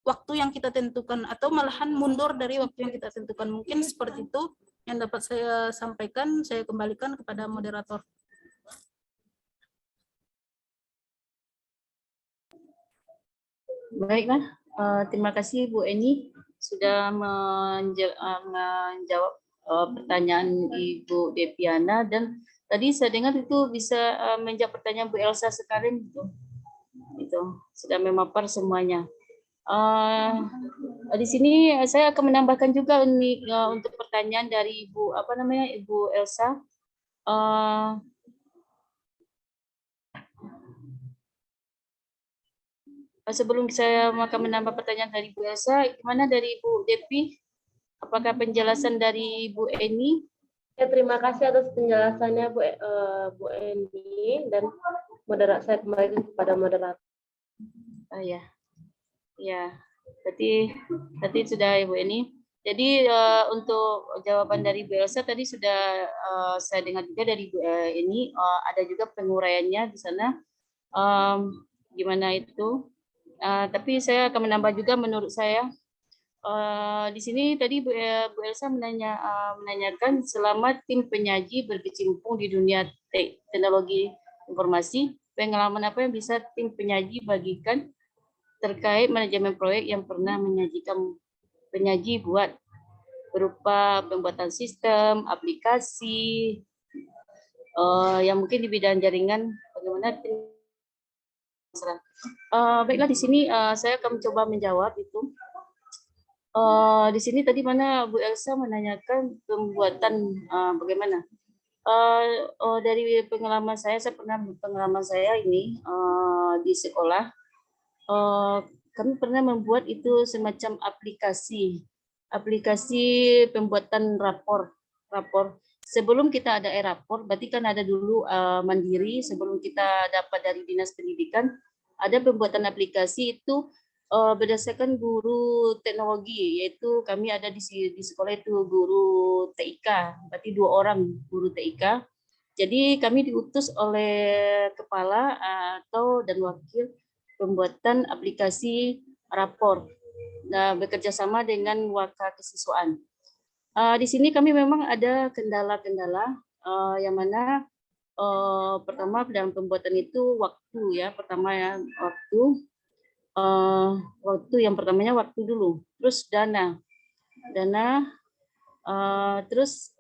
waktu yang kita tentukan, atau malahan mundur dari waktu yang kita tentukan. Mungkin seperti itu yang dapat saya sampaikan. Saya kembalikan kepada moderator. Baiklah, terima kasih Bu Eni sudah menjawab pertanyaan Ibu Deviana, dan tadi saya dengar itu bisa menjawab pertanyaan Bu Elsa sekarang itu sudah memapar semuanya. Di sini saya akan menambahkan juga ini untuk pertanyaan dari Ibu Ibu Elsa. Sebelum saya akan menambah pertanyaan dari Bu Elsa, gimana dari Bu Devi? Apakah penjelasan dari Bu Eni? Ya, terima kasih atas penjelasannya Bu Eni, dan saya kembali kepada moderator. Ya, berarti sudah Ibu Eni. Jadi untuk jawaban dari Bu Elsa tadi sudah saya dengar juga dari Bu Eni, ada juga penguraiannya di sana. Gimana itu? Tapi saya akan menambah juga menurut saya. Di sini tadi Bu Elsa menanyakan selama tim penyaji berkecimpung di dunia teknologi informasi, pengalaman apa yang bisa tim penyaji bagikan terkait manajemen proyek yang pernah penyaji buat, berupa pembuatan sistem, aplikasi, yang mungkin di bidang jaringan, bagaimana tim. Baiklah, di sini saya akan mencoba menjawab itu. Di sini tadi mana Bu Elsa menanyakan pembuatan bagaimana. Dari pengalaman saya ini di sekolah, kami pernah membuat itu semacam aplikasi pembuatan rapor. Sebelum kita ada e-rapor, berarti kan ada dulu mandiri, sebelum kita dapat dari Dinas Pendidikan, ada pembuatan aplikasi itu berdasarkan guru teknologi, yaitu kami ada di sekolah itu guru TIK, berarti 2 orang guru TIK. Jadi kami diutus oleh kepala dan wakil pembuatan aplikasi rapor, bekerja sama dengan Waka Kesiswaan. Di sini kami memang ada kendala-kendala yang mana pertama dalam pembuatan itu waktu ya, waktu yang pertamanya waktu dulu, terus dana, terus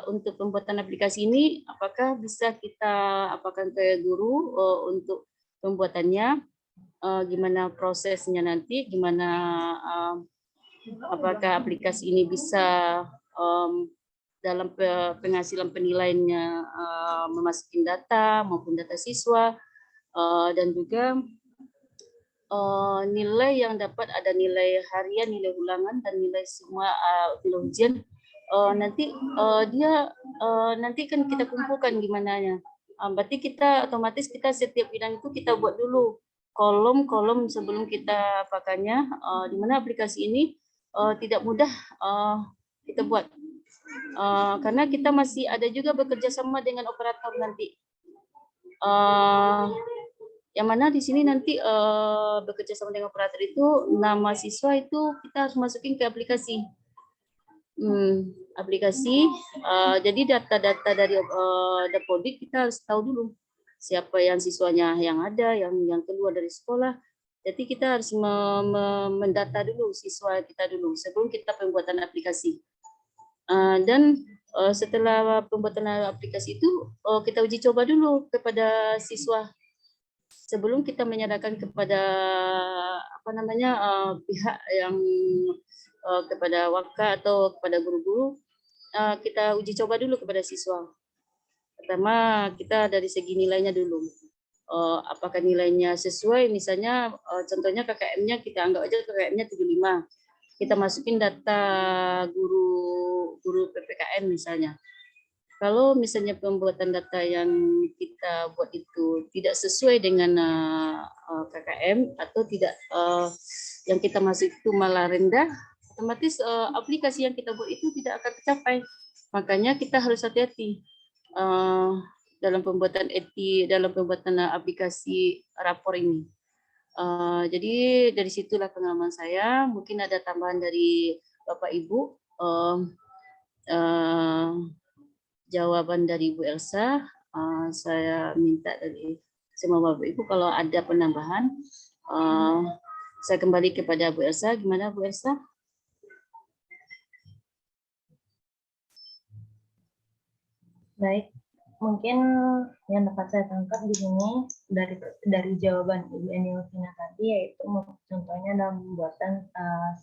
untuk pembuatan aplikasi ini apakah bisa kita apakan ke guru untuk pembuatannya, gimana prosesnya nanti, gimana apakah aplikasi ini bisa dalam penghasilan penilaiannya memasukin data maupun data siswa, dan juga nilai yang dapat ada nilai harian, nilai ulangan, dan nilai semua nilai ujian. Nanti nanti kan kita kumpulkan gimana ya. Berarti kita otomatis setiap bidang itu kita buat dulu kolom-kolom sebelum kita pakainya, di mana aplikasi ini tidak mudah kita buat, karena kita masih ada juga bekerja sama dengan operator nanti, yang mana di sini nanti bekerja sama dengan operator itu nama siswa itu kita harus masukin ke aplikasi. Jadi data-data dari Dapodik kita harus tahu dulu siapa yang siswanya yang ada, yang keluar dari sekolah. Jadi kita harus mendata dulu siswa kita dulu sebelum kita pembuatan aplikasi. Dan setelah pembuatan aplikasi itu kita uji coba dulu kepada siswa sebelum kita menyerahkan kepada pihak yang kepada Waka atau kepada guru-guru. Kita uji coba dulu kepada siswa. Pertama kita dari segi nilainya dulu. Apakah nilainya sesuai, misalnya contohnya KKM-nya kita anggap aja KKM-nya 75. kita masukin data guru PPKN misalnya. Kalau misalnya pembuatan data yang kita buat itu tidak sesuai dengan KKM atau tidak yang kita masuk itu malah rendah, otomatis aplikasi yang kita buat itu tidak akan tercapai. Makanya kita harus hati-hati dalam pembuatan aplikasi rapor ini. Jadi dari situlah pengalaman saya. Mungkin ada tambahan dari Bapak Ibu. Jawaban dari Bu Elsa, saya minta dari semua Bapak Ibu kalau ada penambahan, saya kembali kepada Bu Elsa. Gimana Bu Elsa? Baik, mungkin yang dapat saya tangkap di sini dari jawaban Ibu Eni Elvina tadi, yaitu contohnya dalam pembuatan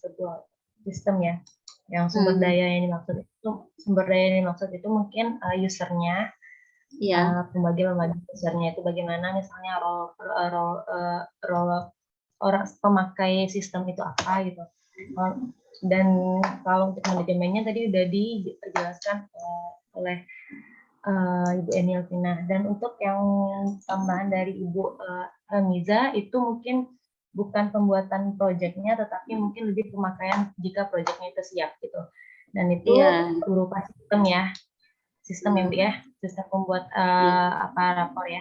sebuah sistem ya, yang sumber daya yang dimaksud itu mungkin usernya, pembagian usernya itu bagaimana, misalnya role orang pemakai sistem itu apa gitu. Dan kalau untuk manajemennya tadi sudah dijelaskan oleh Ibu Eni Elvina. Dan untuk yang tambahan dari Ibu Hamiza itu mungkin bukan pembuatan proyeknya, tetapi mungkin lebih pemakaian jika proyeknya itu siap gitu. Dan itu berupa sistem ya, sistem yang sistem pembuat rapor ya.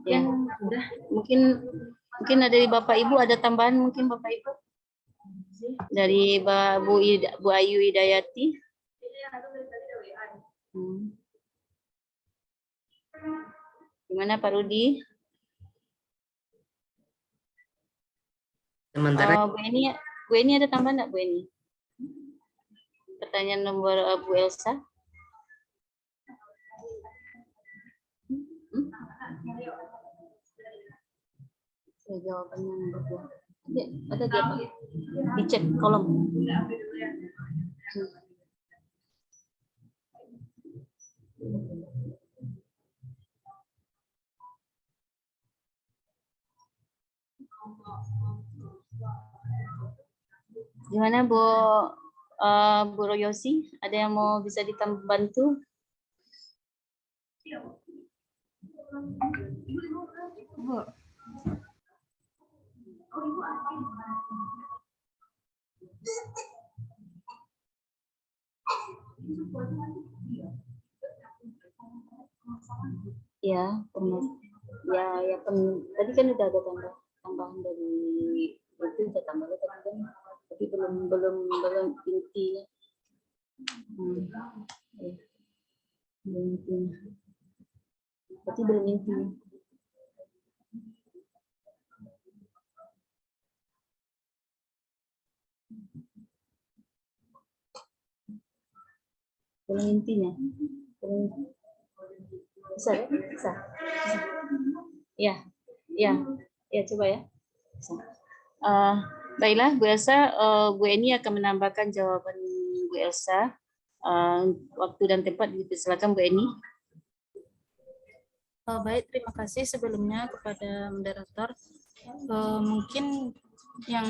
Ya, udah. Mungkin ada dari Bapak Ibu ada tambahan mungkin Bapak Ibu dari Bu Ayu Hidayati. Gimana Pak Rudi? Sementara Bu Eni ada tambahan enggak Bu Eni? Pertanyaan nomor Bu Elsa. Jawabannya nomor 2. Ada dia Pak? Dicek kolom. Gimana Bu Royosi? Ada yang mau bisa dibantu? Bu. Ya, tadi kan udah ada tambahan dari itu saya tambah tadi kan, tapi belum inti. Belum inti. Berarti belum inti. Belum intinya. Bisa. Ya, coba ya. Baiklah, Bu Elsa, Bu Eni akan menambahkan jawaban Bu Elsa. Waktu dan tempat dipersilakan Bu Eni. Baik, terima kasih sebelumnya kepada moderator. Mungkin yang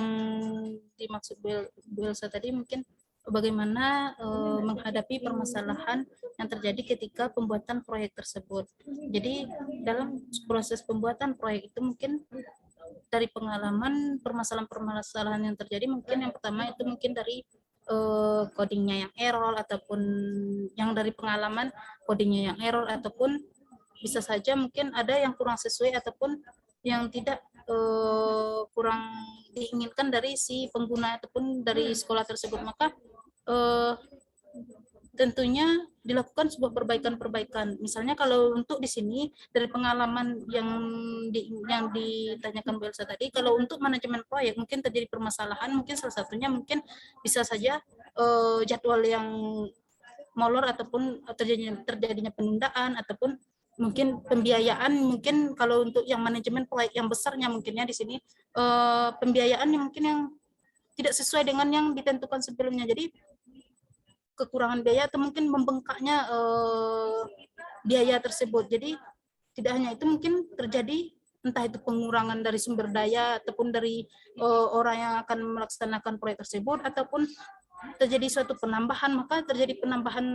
dimaksud Bu Elsa tadi mungkin bagaimana menghadapi permasalahan yang terjadi ketika pembuatan proyek tersebut. Jadi dalam proses pembuatan proyek itu mungkin dari pengalaman permasalahan-permasalahan yang terjadi, mungkin yang pertama itu mungkin dari codingnya yang error, ataupun yang dari pengalaman codingnya yang error, ataupun bisa saja mungkin ada yang kurang sesuai ataupun yang tidak kurang diinginkan dari si pengguna ataupun dari sekolah tersebut. Maka tentunya dilakukan sebuah perbaikan-perbaikan. Misalnya kalau untuk di sini dari pengalaman yang ditanyakan Bu Elsa tadi, kalau untuk manajemen proyek mungkin terjadi permasalahan, mungkin salah satunya mungkin bisa saja jadwal yang molor ataupun terjadinya penundaan, ataupun mungkin pembiayaan, mungkin kalau untuk yang manajemen proyek yang besarnya mungkinnya di sini pembiayaan yang mungkin yang tidak sesuai dengan yang ditentukan sebelumnya. Jadi kekurangan biaya atau mungkin membengkaknya biaya tersebut. Jadi tidak hanya itu, mungkin terjadi entah itu pengurangan dari sumber daya ataupun dari orang yang akan melaksanakan proyek tersebut, ataupun terjadi suatu penambahan, maka terjadi penambahan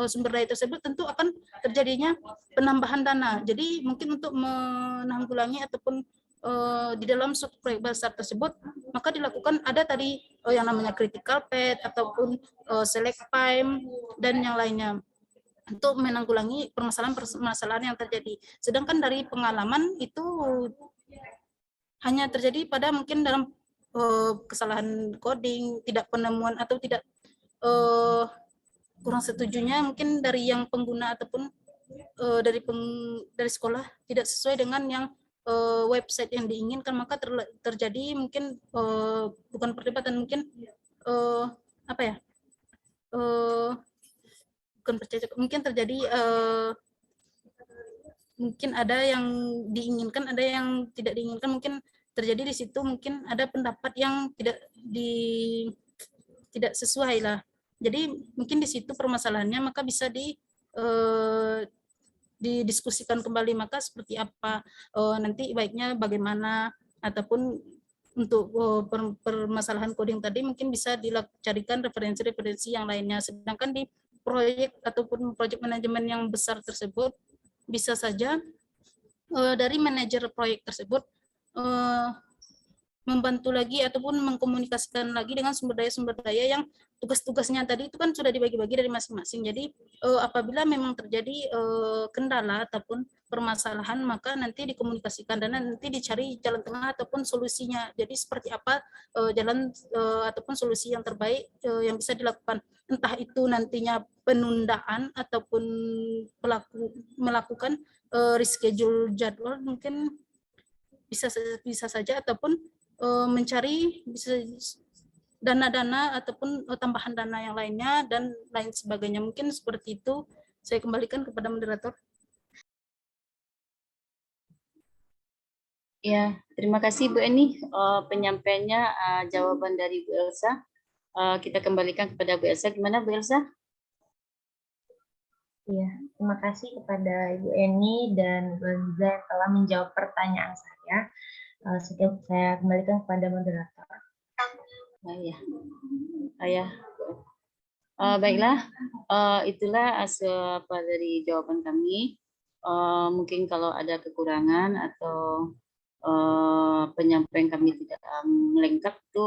sumber daya tersebut, tentu akan terjadinya penambahan dana. Jadi mungkin untuk menanggulangi ataupun di dalam suatu proyek besar tersebut, maka dilakukan ada tadi yang namanya critical path ataupun select time dan yang lainnya untuk menanggulangi permasalahan-permasalahan yang terjadi. Sedangkan dari pengalaman itu hanya terjadi pada mungkin dalam kesalahan coding, tidak penemuan atau tidak kurang setujunya mungkin dari yang pengguna ataupun dari sekolah tidak sesuai dengan yang website yang diinginkan, maka terjadi mungkin bukan perdebatan, mungkin apa ya, bukan percaya, mungkin terjadi mungkin ada yang diinginkan, ada yang tidak diinginkan, mungkin terjadi di situ, mungkin ada pendapat yang tidak sesuai lah. Jadi mungkin di situ permasalahannya, maka bisa didiskusikan kembali, maka seperti apa nanti baiknya bagaimana, ataupun untuk permasalahan coding tadi mungkin bisa dicarikan referensi-referensi yang lainnya. Sedangkan di proyek ataupun proyek manajemen yang besar tersebut, bisa saja dari manajer proyek tersebut membantu lagi ataupun mengkomunikasikan lagi dengan sumber daya yang tugas-tugasnya tadi itu kan sudah dibagi-bagi dari masing-masing. Jadi apabila memang terjadi kendala ataupun permasalahan, maka nanti dikomunikasikan dan nanti dicari jalan tengah ataupun solusinya. Jadi seperti apa jalan ataupun solusi yang terbaik yang bisa dilakukan. Entah itu nantinya penundaan ataupun melakukan reschedule jadwal, mungkin bisa saja, ataupun mencari dana-dana ataupun tambahan dana yang lainnya dan lain sebagainya. Mungkin seperti itu. Saya kembalikan kepada moderator. Ya, terima kasih Bu Eni penyampaiannya, jawaban dari Bu Elsa. Kita kembalikan kepada Bu Elsa. Gimana Bu Elsa? Iya, terima kasih kepada Ibu Eni dan Bu Liza yang telah menjawab pertanyaan saya. Saya kembalikan kepada moderator. Baiklah, itulah hasil dari jawaban kami. Mungkin kalau ada kekurangan atau penyampaian kami tidak lengkap itu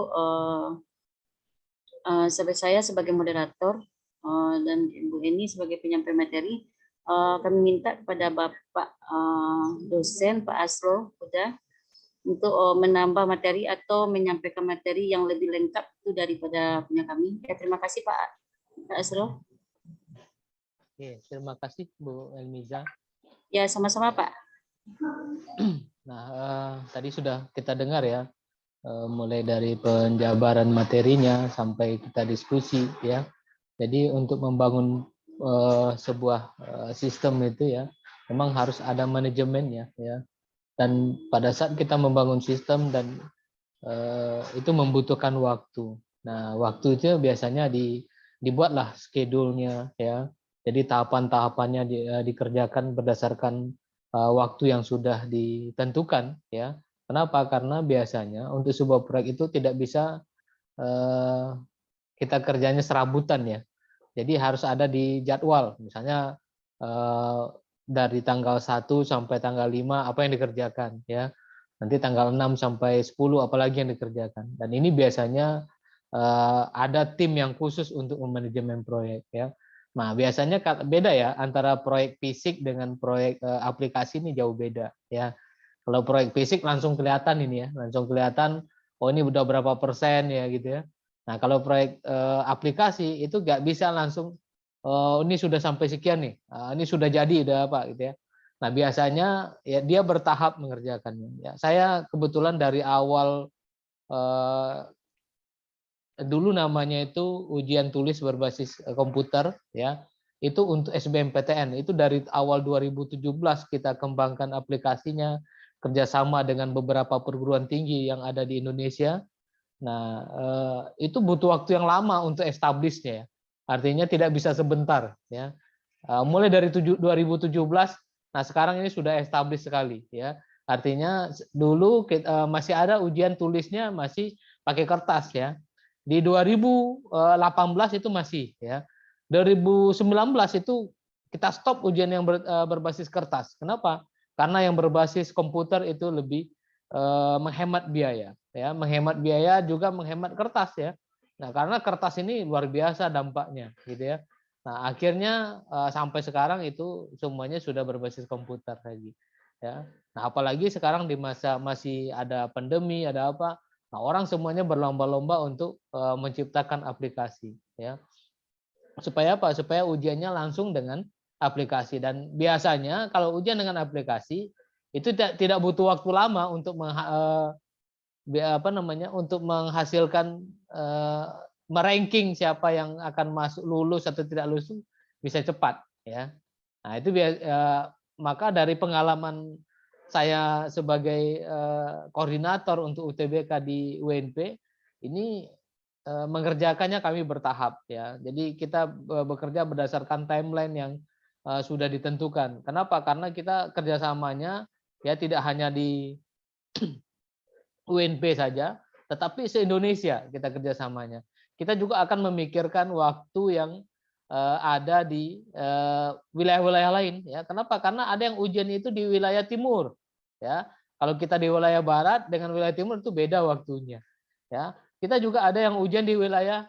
saya sebagai moderator dan Ibu Eni sebagai penyampai materi, kami minta kepada Bapak dosen Pak Asro untuk menambah materi atau menyampaikan materi yang lebih lengkap itu daripada punya kami. Ya, terima kasih Pak Asro. Oke, terima kasih Bu Elmiza. Ya, sama-sama Pak. Nah, tadi sudah kita dengar ya, mulai dari penjabaran materinya sampai kita diskusi ya. Jadi untuk membangun sebuah sistem itu ya, memang harus ada manajemennya ya. Dan pada saat kita membangun sistem dan itu membutuhkan waktu. Nah, waktu itu biasanya dibuatlah schedule-nya ya. Jadi tahapan-tahapannya dikerjakan berdasarkan waktu yang sudah ditentukan ya. Kenapa? Karena biasanya untuk sebuah proyek itu tidak bisa kita kerjanya serabutan ya. Jadi harus ada di jadwal. Misalnya dari tanggal 1 sampai tanggal 5 apa yang dikerjakan ya. Nanti tanggal 6 sampai 10 apalagi yang dikerjakan. Dan ini biasanya ada tim yang khusus untuk memanajemen proyek ya. Nah, biasanya beda ya antara proyek fisik dengan proyek aplikasi, ini jauh beda ya. Kalau proyek fisik langsung kelihatan ini ya, langsung kelihatan oh ini udah berapa persen ya gitu ya. Nah, kalau proyek aplikasi itu nggak bisa langsung ini sudah sampai sekian nih, ini sudah jadi udah apa gitu ya. Nah, biasanya ya dia bertahap mengerjakannya. Ya, saya kebetulan dari awal dulu namanya itu ujian tulis berbasis komputer ya. Itu untuk SBMPTN. Itu dari awal 2017 kita kembangkan aplikasinya kerjasama dengan beberapa perguruan tinggi yang ada di Indonesia. Nah, itu butuh waktu yang lama untuk establishnya ya. Artinya tidak bisa sebentar ya. Mulai dari 2017, nah sekarang ini sudah established sekali ya. Artinya dulu masih ada ujian tulisnya masih pakai kertas ya. Di 2018 itu masih ya. 2019 itu kita stop ujian yang berbasis kertas. Kenapa? Karena yang berbasis komputer itu lebih menghemat biaya ya, menghemat biaya juga menghemat kertas ya. Nah, karena kertas ini luar biasa dampaknya gitu ya. Nah, akhirnya sampai sekarang itu semuanya sudah berbasis komputer lagi ya. Nah, apalagi sekarang di masa masih ada pandemi, ada apa? Nah, orang semuanya berlomba-lomba untuk menciptakan aplikasi ya. Supaya apa? Supaya ujiannya langsung dengan aplikasi, dan biasanya kalau ujian dengan aplikasi itu tidak butuh waktu lama untuk untuk menghasilkan meranking siapa yang akan masuk, lulus atau tidak lulus, bisa cepat ya. Nah, itu maka dari pengalaman saya sebagai koordinator untuk UTBK di UNP ini, mengerjakannya kami bertahap ya. Jadi kita bekerja berdasarkan timeline yang sudah ditentukan. Kenapa? Karena kita kerjasamanya ya tidak hanya di UNP saja, tetapi se-Indonesia kita kerjasamanya. Kita juga akan memikirkan waktu yang ada di wilayah-wilayah lain ya. Kenapa? Karena ada yang ujian itu di wilayah timur ya. Kalau kita di wilayah barat dengan wilayah timur itu beda waktunya ya. Kita juga ada yang ujian di wilayah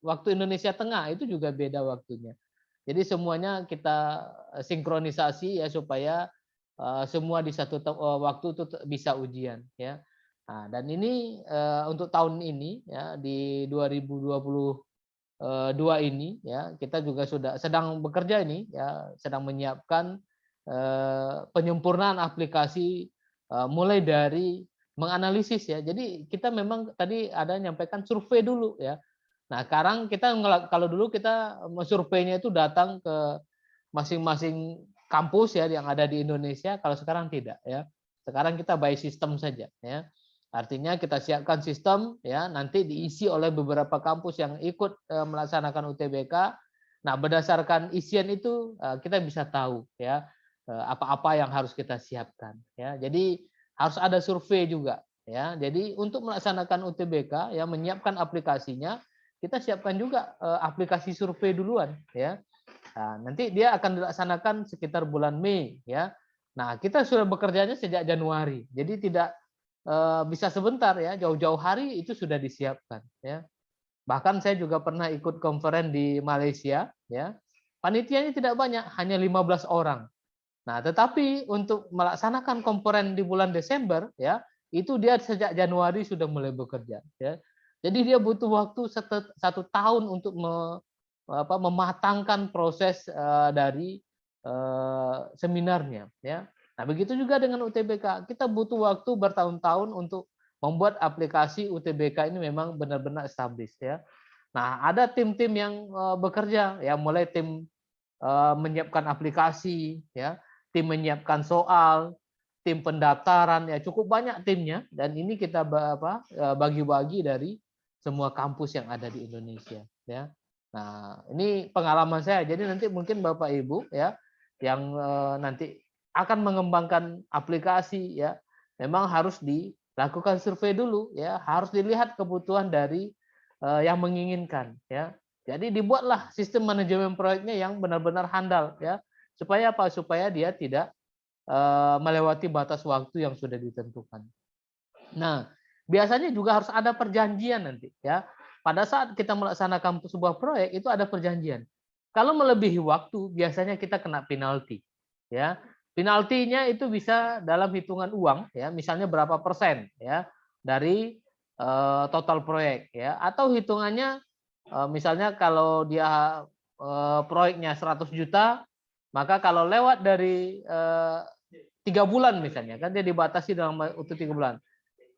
waktu Indonesia Tengah, itu juga beda waktunya. Jadi semuanya kita sinkronisasi ya supaya semua di satu waktu itu bisa ujian ya. Nah, dan ini untuk tahun ini ya, di 2022 ini ya, kita juga sudah sedang bekerja ini ya, sedang menyiapkan penyempurnaan aplikasi mulai dari menganalisis ya. Jadi kita memang tadi ada nyampaikan survei dulu ya. Nah, sekarang kita kalau dulu kita surveinya itu datang ke masing-masing kampus ya yang ada di Indonesia, kalau sekarang tidak ya. Sekarang kita by system saja ya. Artinya kita siapkan sistem ya, nanti diisi oleh beberapa kampus yang ikut melaksanakan UTBK. Nah, berdasarkan isian itu kita bisa tahu ya apa-apa yang harus kita siapkan ya. Jadi harus ada survei juga ya. Jadi untuk melaksanakan UTBK ya, menyiapkan aplikasinya, kita siapkan juga aplikasi survei duluan ya. Nah, nanti dia akan dilaksanakan sekitar bulan Mei ya. Nah, kita sudah bekerjanya sejak Januari. Jadi tidak bisa sebentar ya, jauh-jauh hari itu sudah disiapkan ya. Bahkan saya juga pernah ikut konferen di Malaysia ya. Panitianya tidak banyak, hanya 15 orang. Nah, tetapi untuk melaksanakan konferen di bulan Desember ya, itu dia sejak Januari sudah mulai bekerja ya. Jadi dia butuh waktu 1 tahun untuk mematangkan proses dari seminarnya ya. Nah, begitu juga dengan UTBK. Kita butuh waktu bertahun-tahun untuk membuat aplikasi UTBK ini memang benar-benar established ya. Nah, ada tim-tim yang bekerja ya, mulai tim menyiapkan aplikasi ya, tim menyiapkan soal, tim pendaftaran ya, cukup banyak timnya, dan ini kita bagi-bagi dari semua kampus yang ada di Indonesia ya. Nah, ini pengalaman saya. Jadi nanti mungkin Bapak Ibu ya yang nanti akan mengembangkan aplikasi ya, memang harus dilakukan survei dulu ya, harus dilihat kebutuhan dari yang menginginkan ya. Jadi dibuatlah sistem manajemen proyeknya yang benar-benar handal ya. Supaya apa? Supaya dia tidak melewati batas waktu yang sudah ditentukan. Nah, biasanya juga harus ada perjanjian nanti ya. Pada saat kita melaksanakan sebuah proyek itu ada perjanjian. Kalau melebihi waktu biasanya kita kena penalti ya. Penaltinya itu bisa dalam hitungan uang ya, misalnya berapa persen ya dari total proyek ya, atau hitungannya misalnya kalau dia proyeknya 100 juta, maka kalau lewat dari 3 bulan misalnya, kan dia dibatasi dalam waktu 3 bulan.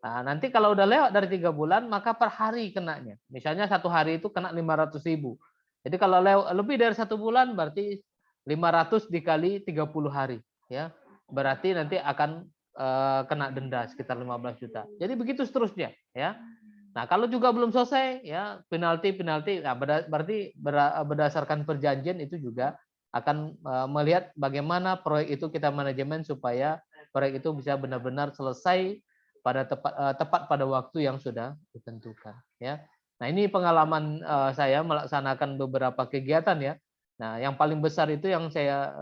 Nah, nanti kalau udah lewat dari 3 bulan, maka per hari kenanya. Misalnya 1 hari itu kena 500.000. Jadi kalau lebih dari 1 bulan berarti 500 dikali 30 hari ya. Berarti nanti akan kena denda sekitar 15 juta. Jadi begitu seterusnya ya. Nah, kalau juga belum selesai ya, penalti nah, berarti berdasarkan perjanjian itu juga akan melihat bagaimana proyek itu kita manajemen supaya proyek itu bisa benar-benar selesai pada tepat pada waktu yang sudah ditentukan. Ya. Nah ini pengalaman saya melaksanakan beberapa kegiatan ya. Nah yang paling besar itu yang saya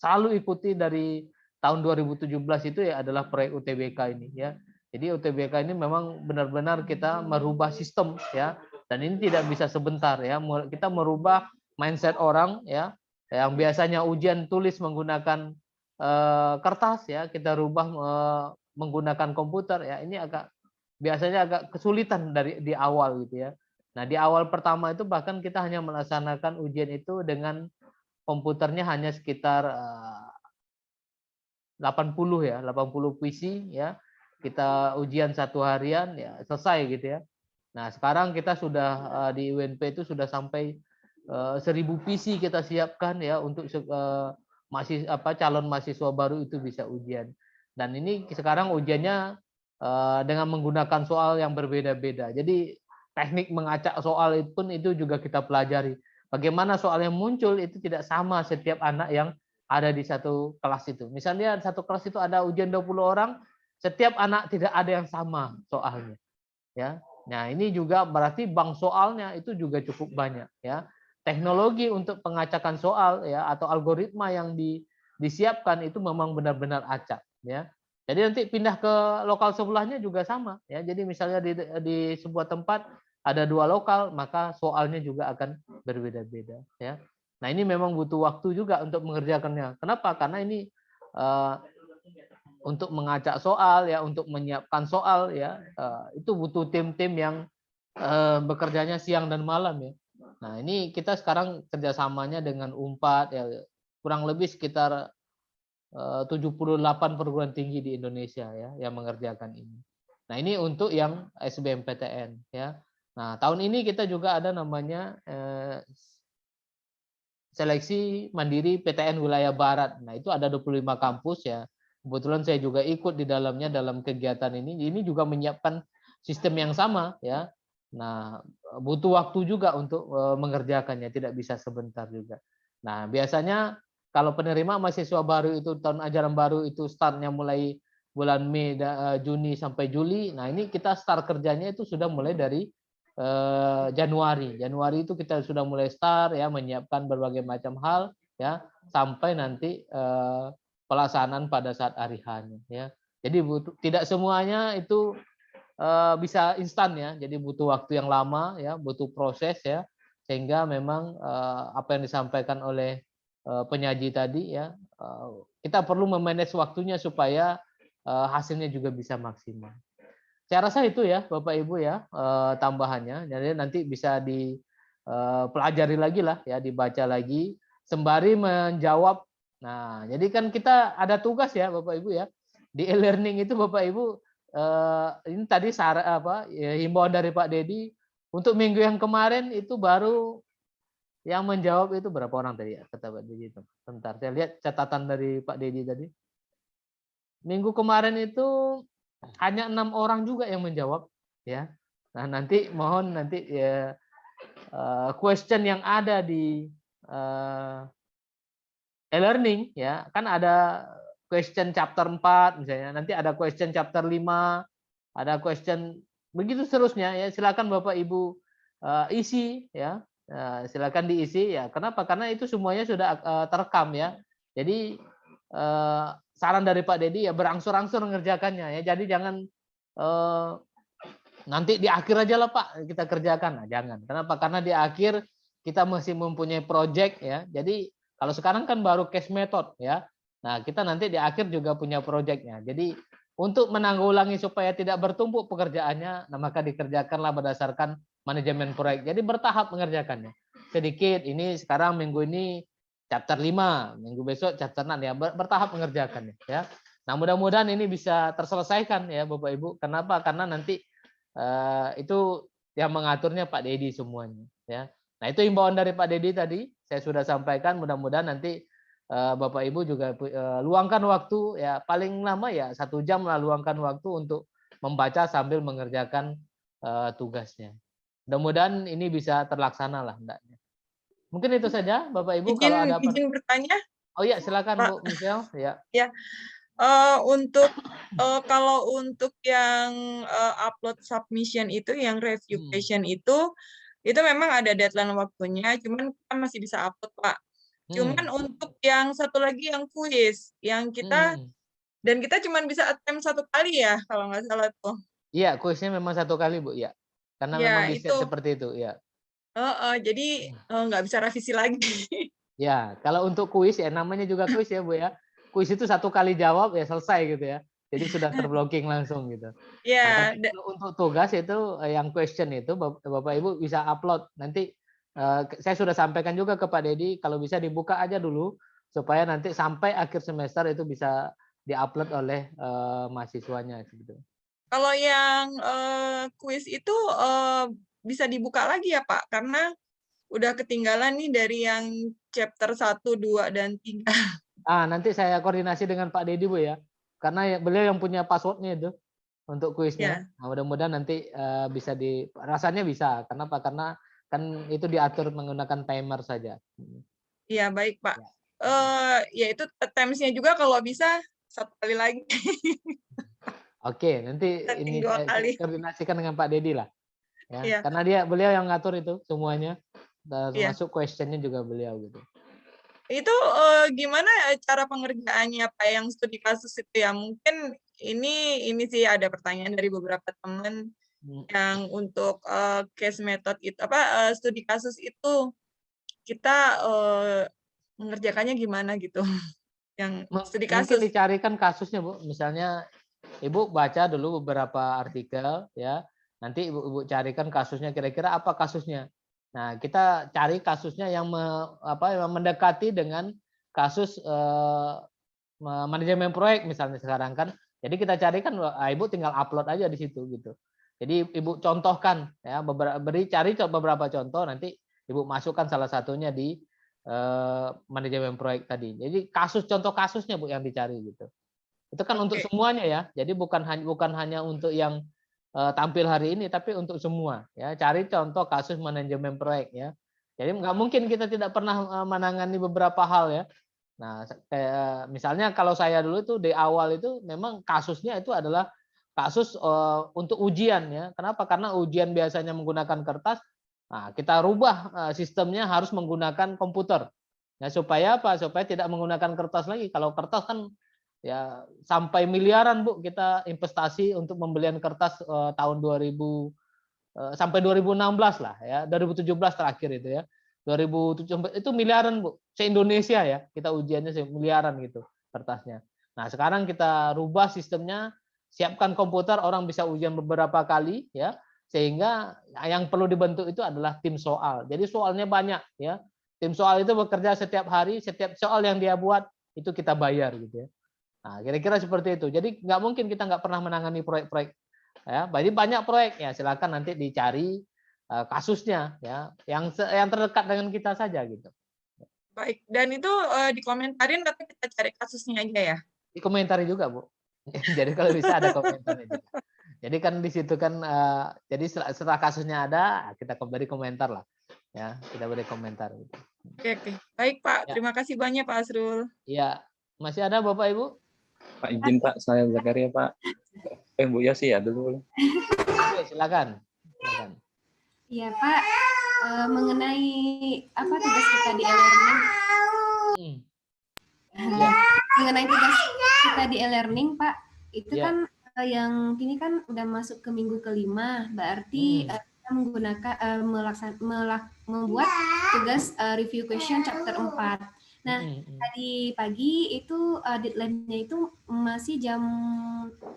selalu ikuti dari tahun 2017 itu ya adalah proyek UTBK ini ya. Jadi UTBK ini memang benar-benar kita merubah sistem ya. Dan ini tidak bisa sebentar ya. Kita merubah mindset orang ya, yang biasanya ujian tulis menggunakan kertas ya, kita rubah menggunakan komputer ya. Ini biasanya agak kesulitan di awal gitu ya. Nah di awal pertama itu bahkan kita hanya melaksanakan ujian itu dengan komputernya hanya sekitar 80 ya, 80 puisi ya. Kita ujian 1 harian ya selesai gitu ya. Nah sekarang kita sudah di UNP itu sudah sampai 1000 PC kita siapkan ya untuk calon mahasiswa baru itu bisa ujian. Dan ini sekarang ujiannya dengan menggunakan soal yang berbeda-beda. Jadi teknik mengacak soal itu pun itu juga kita pelajari. Bagaimana soal yang muncul itu tidak sama setiap anak yang ada di satu kelas itu. Misalnya satu kelas itu ada ujian 20 orang, setiap anak tidak ada yang sama soalnya. Ya. Nah, ini juga berarti bank soalnya itu juga cukup banyak ya. Teknologi untuk pengacakan soal ya atau algoritma yang disiapkan itu memang benar-benar acak ya. Jadi nanti pindah ke lokal sebelahnya juga sama ya. Jadi misalnya di sebuah tempat ada 2 lokal, maka soalnya juga akan berbeda-beda ya. Nah, ini memang butuh waktu juga untuk mengerjakannya. Kenapa? Karena ini untuk mengacak soal ya, untuk menyiapkan soal ya, itu butuh tim-tim yang bekerjanya siang dan malam ya. Nah ini kita sekarang kerjasamanya dengan UNPAD ya, kurang lebih sekitar 78 perguruan tinggi di Indonesia ya yang mengerjakan ini. Nah ini untuk yang SBMPTN ya. Nah tahun ini kita juga ada namanya seleksi mandiri PTN wilayah Barat. Nah itu ada 25 kampus ya. Kebetulan saya juga ikut di dalamnya dalam kegiatan ini. Ini juga menyiapkan sistem yang sama ya. Nah, butuh waktu juga untuk mengerjakannya, tidak bisa sebentar juga. Nah, biasanya kalau penerima mahasiswa baru itu tahun ajaran baru itu startnya mulai bulan Mei, Juni sampai Juli. Nah, ini kita start kerjanya itu sudah mulai dari Januari. Januari itu kita sudah mulai start ya menyiapkan berbagai macam hal ya sampai nanti pelaksanaan pada saat hari H-nya ya. Jadi tidak semuanya itu bisa instan ya. Jadi butuh waktu yang lama ya, butuh proses ya. Sehingga memang apa yang disampaikan oleh penyaji tadi ya, kita perlu memanage waktunya supaya hasilnya juga bisa maksimal. Saya rasa itu ya Bapak Ibu ya tambahannya. Jadi nanti bisa dipelajari lagi lah ya, dibaca lagi sembari menjawab. Nah, jadi kan kita ada tugas ya Bapak Ibu ya. Di e-learning itu Bapak Ibu ini tadi himbauan dari Pak Dedi untuk minggu yang kemarin itu baru yang menjawab itu berapa orang tadi ya kata Pak Dedi itu. Bentar, saya lihat catatan dari Pak Dedi tadi. Minggu kemarin itu hanya 6 orang juga yang menjawab ya. Nah, nanti mohon nanti ya question yang ada di e-learning ya, kan ada question chapter 4 misalnya, nanti ada question chapter 5, ada question begitu seterusnya ya. Silakan Bapak Ibu isi ya. Silakan diisi ya. Kenapa? Karena itu semuanya sudah terekam ya. Jadi saran dari Pak Dedi ya berangsur-angsur mengerjakannya ya. Jadi jangan nanti di akhir aja lah Pak kita kerjakan. Nah, jangan. Kenapa? Karena di akhir kita masih mempunyai project ya. Jadi kalau sekarang kan baru case method ya. Nah, kita nanti di akhir juga punya projectnya. Jadi untuk menanggulangi supaya tidak bertumpuk pekerjaannya, nah maka dikerjakanlah berdasarkan manajemen proyek. Jadi bertahap mengerjakannya. Sedikit, ini sekarang minggu ini chapter 5, minggu besok chapter 6 ya, bertahap mengerjakannya ya. Nah, mudah-mudahan ini bisa terselesaikan ya Bapak Ibu. Kenapa? Karena nanti itu yang mengaturnya Pak Dedi semuanya ya. Nah, itu himbauan dari Pak Dedi tadi saya sudah sampaikan, mudah-mudahan nanti Bapak Ibu juga luangkan waktu ya, paling lama ya 1 jam lah luangkan waktu untuk membaca sambil mengerjakan tugasnya. Mudah-mudahan ini bisa terlaksana lah hendaknya. Mungkin itu saja Bapak Ibu. Kalau ada Izin bertanya. Oh iya silakan Pak. Bu Michelle ya. Ya. Kalau untuk yang upload submission itu, yang review question itu memang ada deadline waktunya, cuman kita masih bisa upload, Pak. Cuman untuk yang satu lagi yang kuis, yang kita dan kita cuman bisa attempt 1 kali ya, kalau nggak salah tuh. Iya, kuisnya memang 1 kali, Bu, ya. Karena memang Ya, di set itu. seperti itu, ya. Jadi nggak bisa revisi lagi. Ya, kalau untuk kuis ya namanya juga kuis ya, Bu ya. Kuis itu 1 kali jawab ya selesai gitu ya. Jadi sudah terblocking langsung gitu. Nah, Ya, tapi kalau untuk tugas itu yang question itu Bapak Ibu bisa upload. Nanti saya sudah sampaikan juga ke Pak Dedi kalau bisa dibuka aja dulu supaya nanti sampai akhir semester itu bisa diupload oleh mahasiswanya gitu. kalau yang kuis itu bisa dibuka lagi ya, Pak? Karena udah ketinggalan nih dari yang chapter 1, 2, dan 3. Nanti saya koordinasi dengan Pak Dedi, Bu ya. Karena beliau yang punya passwordnya itu untuk kuisnya. Ya. Nah, mudah-mudahan nanti bisa rasanya bisa. Kenapa? Karena kan itu diatur menggunakan timer saja. Iya, baik, Pak. Ya. Ya itu attempts-nya juga kalau bisa 1 kali lagi. Oke, nanti Setting ini 2 saya kali. koordinasikan dengan Pak Dedi lah. Ya, Iya. karena beliau yang ngatur itu semuanya, Iya. termasuk questionnya juga beliau gitu. Itu gimana cara pengerjaannya, Pak, yang studi kasus itu ya? Mungkin ini sih ada pertanyaan dari beberapa teman yang untuk case method itu studi kasus itu kita mengerjakannya gimana gitu? Yang studi Mungkin kasus. dicarikan kasusnya, Bu. Misalnya Ibu baca dulu beberapa artikel ya. Nanti Ibu carikan kasusnya kira-kira apa kasusnya. Nah, kita cari kasusnya yang yang mendekati dengan kasus manajemen proyek misalnya sekarang kan. Jadi kita carikan Ibu tinggal upload aja di situ gitu. Jadi Ibu contohkan ya cari beberapa contoh nanti Ibu masukkan salah satunya di manajemen proyek tadi. Jadi contoh kasusnya Bu yang dicari gitu. Itu kan untuk semuanya ya. Jadi bukan hanya untuk yang tampil hari ini, tapi untuk semua. Ya, cari contoh kasus manajemen proyek ya. Jadi nggak mungkin kita tidak pernah menangani beberapa hal ya. Nah, kayak misalnya kalau saya dulu itu di awal itu memang kasusnya itu adalah kasus untuk ujian ya. Kenapa? Karena ujian biasanya menggunakan kertas. Nah, kita rubah sistemnya harus menggunakan komputer. Nah, supaya apa? Supaya tidak menggunakan kertas lagi. Kalau kertas kan ya sampai miliaran Bu kita investasi untuk pembelian kertas tahun 2000 sampai 2016 lah ya, 2017 terakhir itu ya. 2017 itu miliaran Bu, se-Indonesia ya, kita ujiannya miliaran gitu kertasnya. Nah, sekarang kita rubah sistemnya, siapkan komputer, orang bisa ujian beberapa kali ya, sehingga yang perlu dibentuk itu adalah tim soal. Jadi soalnya banyak ya. Tim soal itu bekerja setiap hari, setiap soal yang dia buat itu kita bayar gitu ya. Nah, kira-kira seperti itu. Jadi nggak mungkin kita nggak pernah menangani proyek-proyek. Ya, banyak proyek ya. Silakan nanti dicari kasusnya ya, yang terdekat dengan kita saja gitu. Baik. Dan itu dikomentarin tapi kita cari kasusnya aja ya. Dikomentari juga Bu. Jadi kalau bisa ada komentarnya juga. Jadi kan di situ kan jadi setelah kasusnya ada kita beri komentar lah. Ya, kita beri komentar gitu. Oke. Baik Pak, Ya. terima kasih banyak Pak Asrul. Iya. Masih ada Bapak Ibu? Pak izin Pak, saya Zakaria Pak. Bu Yosi ya dulu. Silakan. Iya Pak, mengenai apa tugas kita di e-learning? Mengenai tugas kita di e-learning Pak, itu kan yang kini kan udah masuk ke minggu kelima, berarti kita menggunakan membuat tugas review question chapter 4. Nah, tadi pagi itu deadline-nya itu masih jam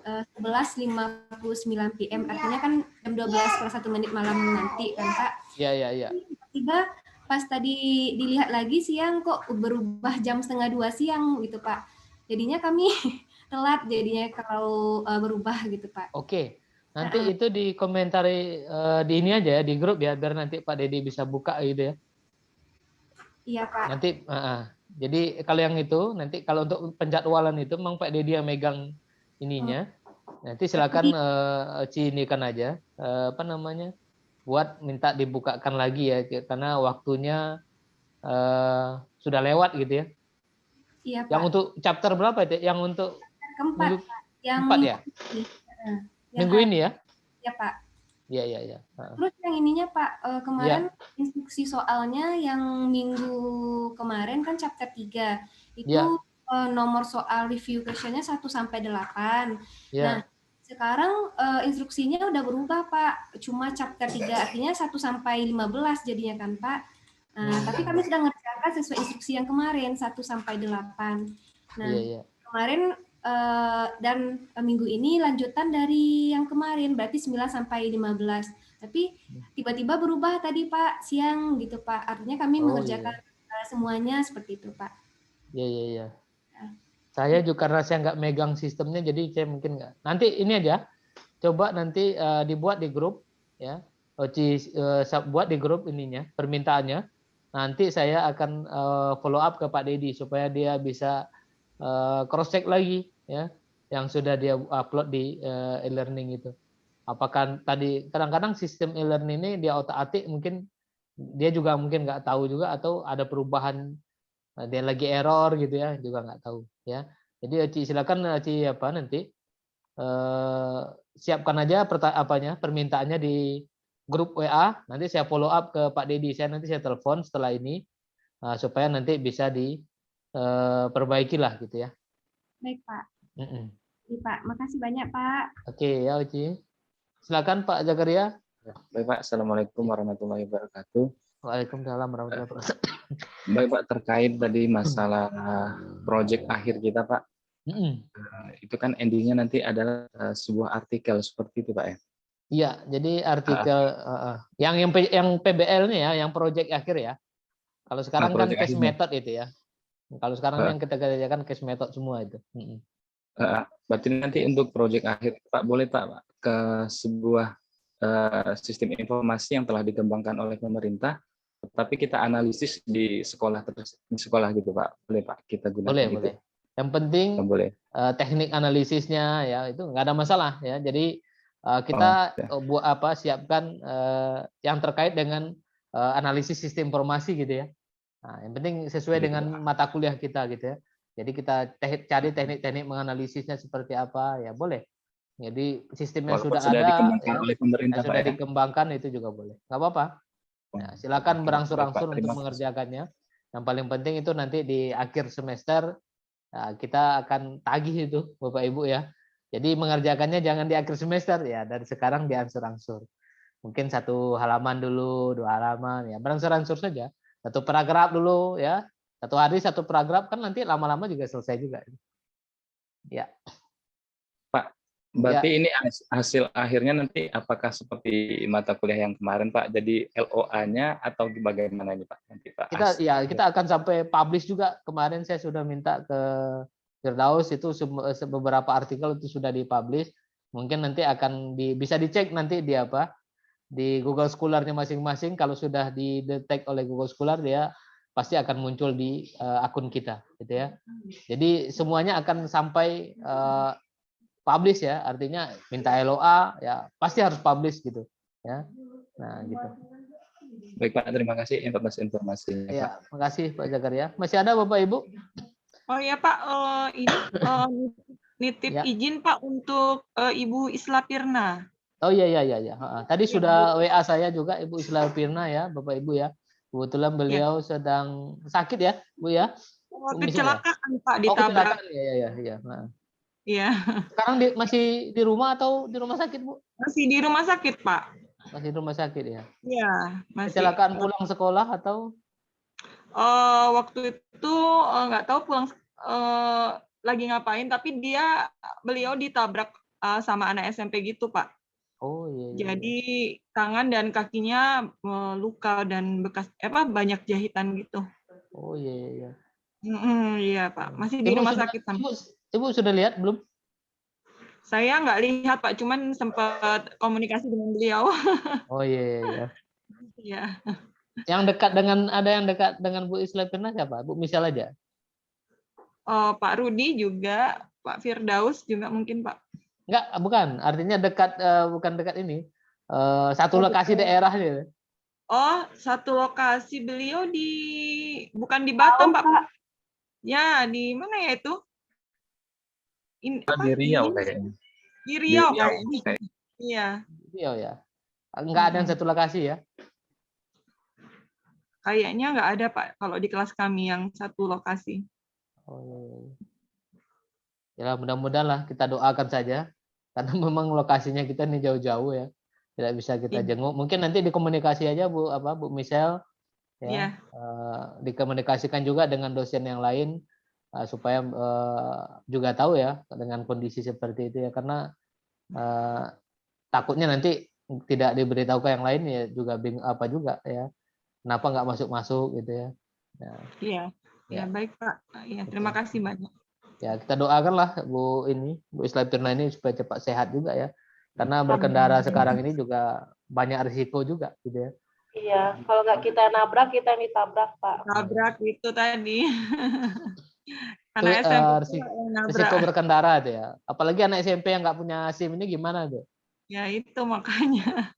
11.59 PM, artinya kan jam 12:01 malam nanti kan Pak. Iya. Tiba pas tadi dilihat lagi siang kok berubah jam 1:30 siang gitu Pak. Jadinya kami telat jadinya kalau berubah gitu Pak. Oke. Nanti itu dikomentari di ini aja ya, di grup ya, biar nanti Pak Dedi bisa buka gitu ya. Iya Pak. Nanti jadi kalau yang itu nanti kalau untuk penjadwalan itu memang Pak Dedi yang megang ininya. Nanti silakan ini kan aja buat minta dibukakan lagi ya karena waktunya sudah lewat gitu ya. Iya Pak. Yang untuk chapter berapa itu? Yang untuk keempat, Minggu Pak. Yang keempat ya? ini. Heeh. Yang Minggu ini ya? ya, Pak. Iya, iya, iya. Heeh. Terus yang ininya Pak, kemarin Iya, instruksi soalnya yang minggu kemarin kan chapter 3. Itu iya, nomor soal review questionnya 1 sampai 8. Nah, iya. sekarang instruksinya udah berubah Pak. Cuma chapter 3 artinya 1 sampai 15 jadinya kan Pak. Nah, tapi kami sudah ngerjakan sesuai instruksi yang kemarin 1 sampai 8. Nah, Iya, iya. kemarin dan minggu ini lanjutan dari yang kemarin berarti 9 sampai 15. Tapi tiba-tiba berubah tadi Pak siang gitu Pak. Artinya kami Oh, mengerjakan iya. semuanya seperti itu Pak. Iya, iya, iya. Saya juga karena saya nggak megang sistemnya, jadi saya mungkin nggak. Nanti ini aja, coba nanti dibuat di grup, ya. Buat di grup ininya, permintaannya. Nanti saya akan follow up ke Pak Dedi supaya dia bisa cross check lagi, ya, yang sudah dia upload di e-learning itu. Apakah tadi kadang-kadang sistem e-learning ini dia otak-atik, mungkin dia juga mungkin nggak tahu juga, atau ada perubahan, dia lagi error gitu ya, juga nggak tahu ya. Jadi Ci silakan Ci apa nanti siapkan aja permintaannya di grup WA, nanti saya follow up ke Pak Dedi, nanti saya telepon setelah ini supaya nanti bisa diperbaiki lah gitu ya. Baik Pak. Mm-mm. Iya, Pak, makasih banyak Pak. Oke ya Uci. Silakan Pak Zakaria. Baik Pak, Assalamualaikum warahmatullahi wabarakatuh. Waalaikumsalam warahmatullahi wabarakatuh. Baik Pak, terkait tadi masalah proyek akhir kita Pak, itu kan endingnya nanti adalah sebuah artikel seperti itu Pak ya? Iya, jadi artikel yang PBL nih ya, yang proyek akhir ya. Kalau sekarang kan Proyek case akhirnya. method itu ya. Kalau sekarang yang kita kerjakan case method semua itu. Berarti nanti untuk proyek akhir Pak, boleh Pak ke sebuah sistem informasi yang telah dikembangkan oleh pemerintah, tapi kita analisis di sekolah gitu Pak, boleh Pak kita gunakan Boleh, itu? boleh. Yang penting Boleh. teknik analisisnya ya itu nggak ada masalah ya. Jadi kita siapkan yang terkait dengan analisis sistem informasi gitu ya. Nah, yang penting sesuai Gitu, dengan Pak. mata kuliah kita gitu ya. Jadi kita cari teknik-teknik menganalisisnya seperti apa ya boleh. Jadi sistem yang Walaupun sudah sudah ada dikembangkan ya, oleh pemerintah yang sudah Pak ya? dikembangkan itu juga boleh. Nggak apa-apa. Nah, silakan Oke, berangsur-angsur baik, Pak. untuk Terima kasih. mengerjakannya. Yang paling penting itu nanti di akhir semester kita akan tagih itu Bapak Ibu ya. Jadi mengerjakannya jangan di akhir semester ya, dari sekarang diangsur-angsur. Mungkin 1 halaman dulu, 2 halaman ya, berangsur-angsur saja. 1 paragraf dulu ya. 1 hari 1 paragraf kan nanti lama-lama juga selesai juga. Ya. Pak, berarti ini hasil akhirnya nanti apakah seperti mata kuliah yang kemarin Pak? Jadi LOA-nya atau bagaimana ini Pak? Nanti Pak. Kita akan sampai publish juga. Kemarin saya sudah minta ke Firdaus itu beberapa artikel itu sudah dipublish. Mungkin nanti akan bisa dicek nanti di di Google Scholar-nya masing-masing. Kalau sudah didetek oleh Google Scholar, dia pasti akan muncul di akun kita gitu ya. Jadi semuanya akan sampai publish ya, artinya minta LOA ya pasti harus publish gitu ya. Nah gitu. Baik Pak, terima kasih informasinya Ya, Pak. makasih Pak Zakaria. Masih ada Bapak Ibu? Oh ya Pak, ini nitip izin Pak untuk Ibu Isla Pirna. Oh iya. Tadi sudah WA saya juga Ibu Isla Pirna ya, Bapak Ibu ya. Kebetulan beliau sedang sakit ya, Bu ya. Kecelakaan Pak, ditabrak. Iya. Iya. Sekarang masih di rumah atau di rumah sakit, Bu? Masih di rumah sakit, Pak. Masih di rumah sakit ya. Iya, masih. Kecelakaan pulang sekolah atau? Waktu itu nggak tahu pulang lagi ngapain, tapi beliau ditabrak sama anak SMP gitu, Pak. Oh iya. Jadi tangan dan kakinya luka dan bekas banyak jahitan gitu. Oh iya. Iya Pak, masih di rumah sakit. Ibu sudah lihat belum? Saya nggak lihat Pak, cuman sempat komunikasi dengan beliau. Oh iya. Iya. Yang dekat dengan Bu Isla Pirna siapa? Bu misal aja. Pak Rudi juga, Pak Firdaus juga mungkin Pak. Enggak, bukan. Artinya dekat, bukan dekat ini. Satu lokasi daerah gitu. Oh, satu lokasi beliau bukan di Batam Pak. Ya, di mana ya itu? Di Riau kayaknya. Di Riau Di Riau, kayaknya. kayak. Iya, Iya ya. Enggak ada yang satu lokasi ya? kayaknya nggak ada Pak kalau di kelas kami yang satu lokasi. Oh, ya mudah-mudahan lah kita doakan saja karena memang lokasinya kita ini jauh-jauh ya, tidak bisa kita Iya. jenguk. Mungkin nanti dikomunikasi aja Bu Michelle ya, Iya. dikomunikasikan juga dengan dosen yang lain supaya juga tahu ya dengan kondisi seperti itu ya, karena takutnya nanti tidak diberitahu ke yang lain ya juga bingung apa juga ya, kenapa nggak masuk gitu ya. Nah, Iya. Ya, baik Pak. Ya, terima kasih banyak. ya kita doakanlah Bu Isla Pirna ini supaya cepat sehat juga ya, karena berkendara sekarang ini juga banyak risiko juga gitu ya. Iya, kalau nggak kita nabrak, kita yang ditabrak, Pak. Nabrak itu tadi. Itu Anak SMP yang nabrak. risiko berkendara tuh ya, apalagi anak SMP yang nggak punya SIM ini gimana tuh? Ya itu makanya.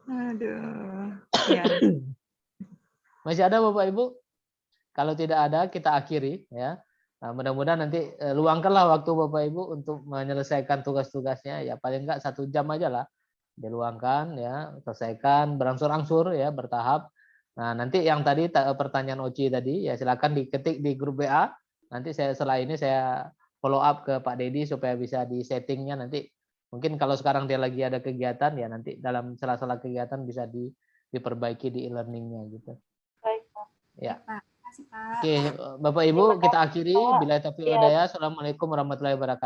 Aduh. Ya. Masih ada Bapak Ibu? Kalau tidak ada kita akhiri ya. Nah, mudah-mudahan nanti luangkanlah waktu Bapak Ibu untuk menyelesaikan tugas-tugasnya ya, paling enggak 1 jam aja lah diluangkan ya, selesaikan berangsur-angsur ya, bertahap. Nah, nanti yang tadi pertanyaan Oci tadi ya silakan diketik di grup WA. Nanti setelah ini saya follow up ke Pak Dedi supaya bisa di settingnya nanti. Mungkin kalau sekarang dia lagi ada kegiatan ya nanti dalam sela-sela kegiatan bisa diperbaiki di e-learningnya gitu. Baik, Pak. Ya. Pak. Terima kasih, Pak. Oke, Bapak Ibu kita akhiri. Bila taufiq wal hidayah. Assalamualaikum warahmatullahi wabarakatuh.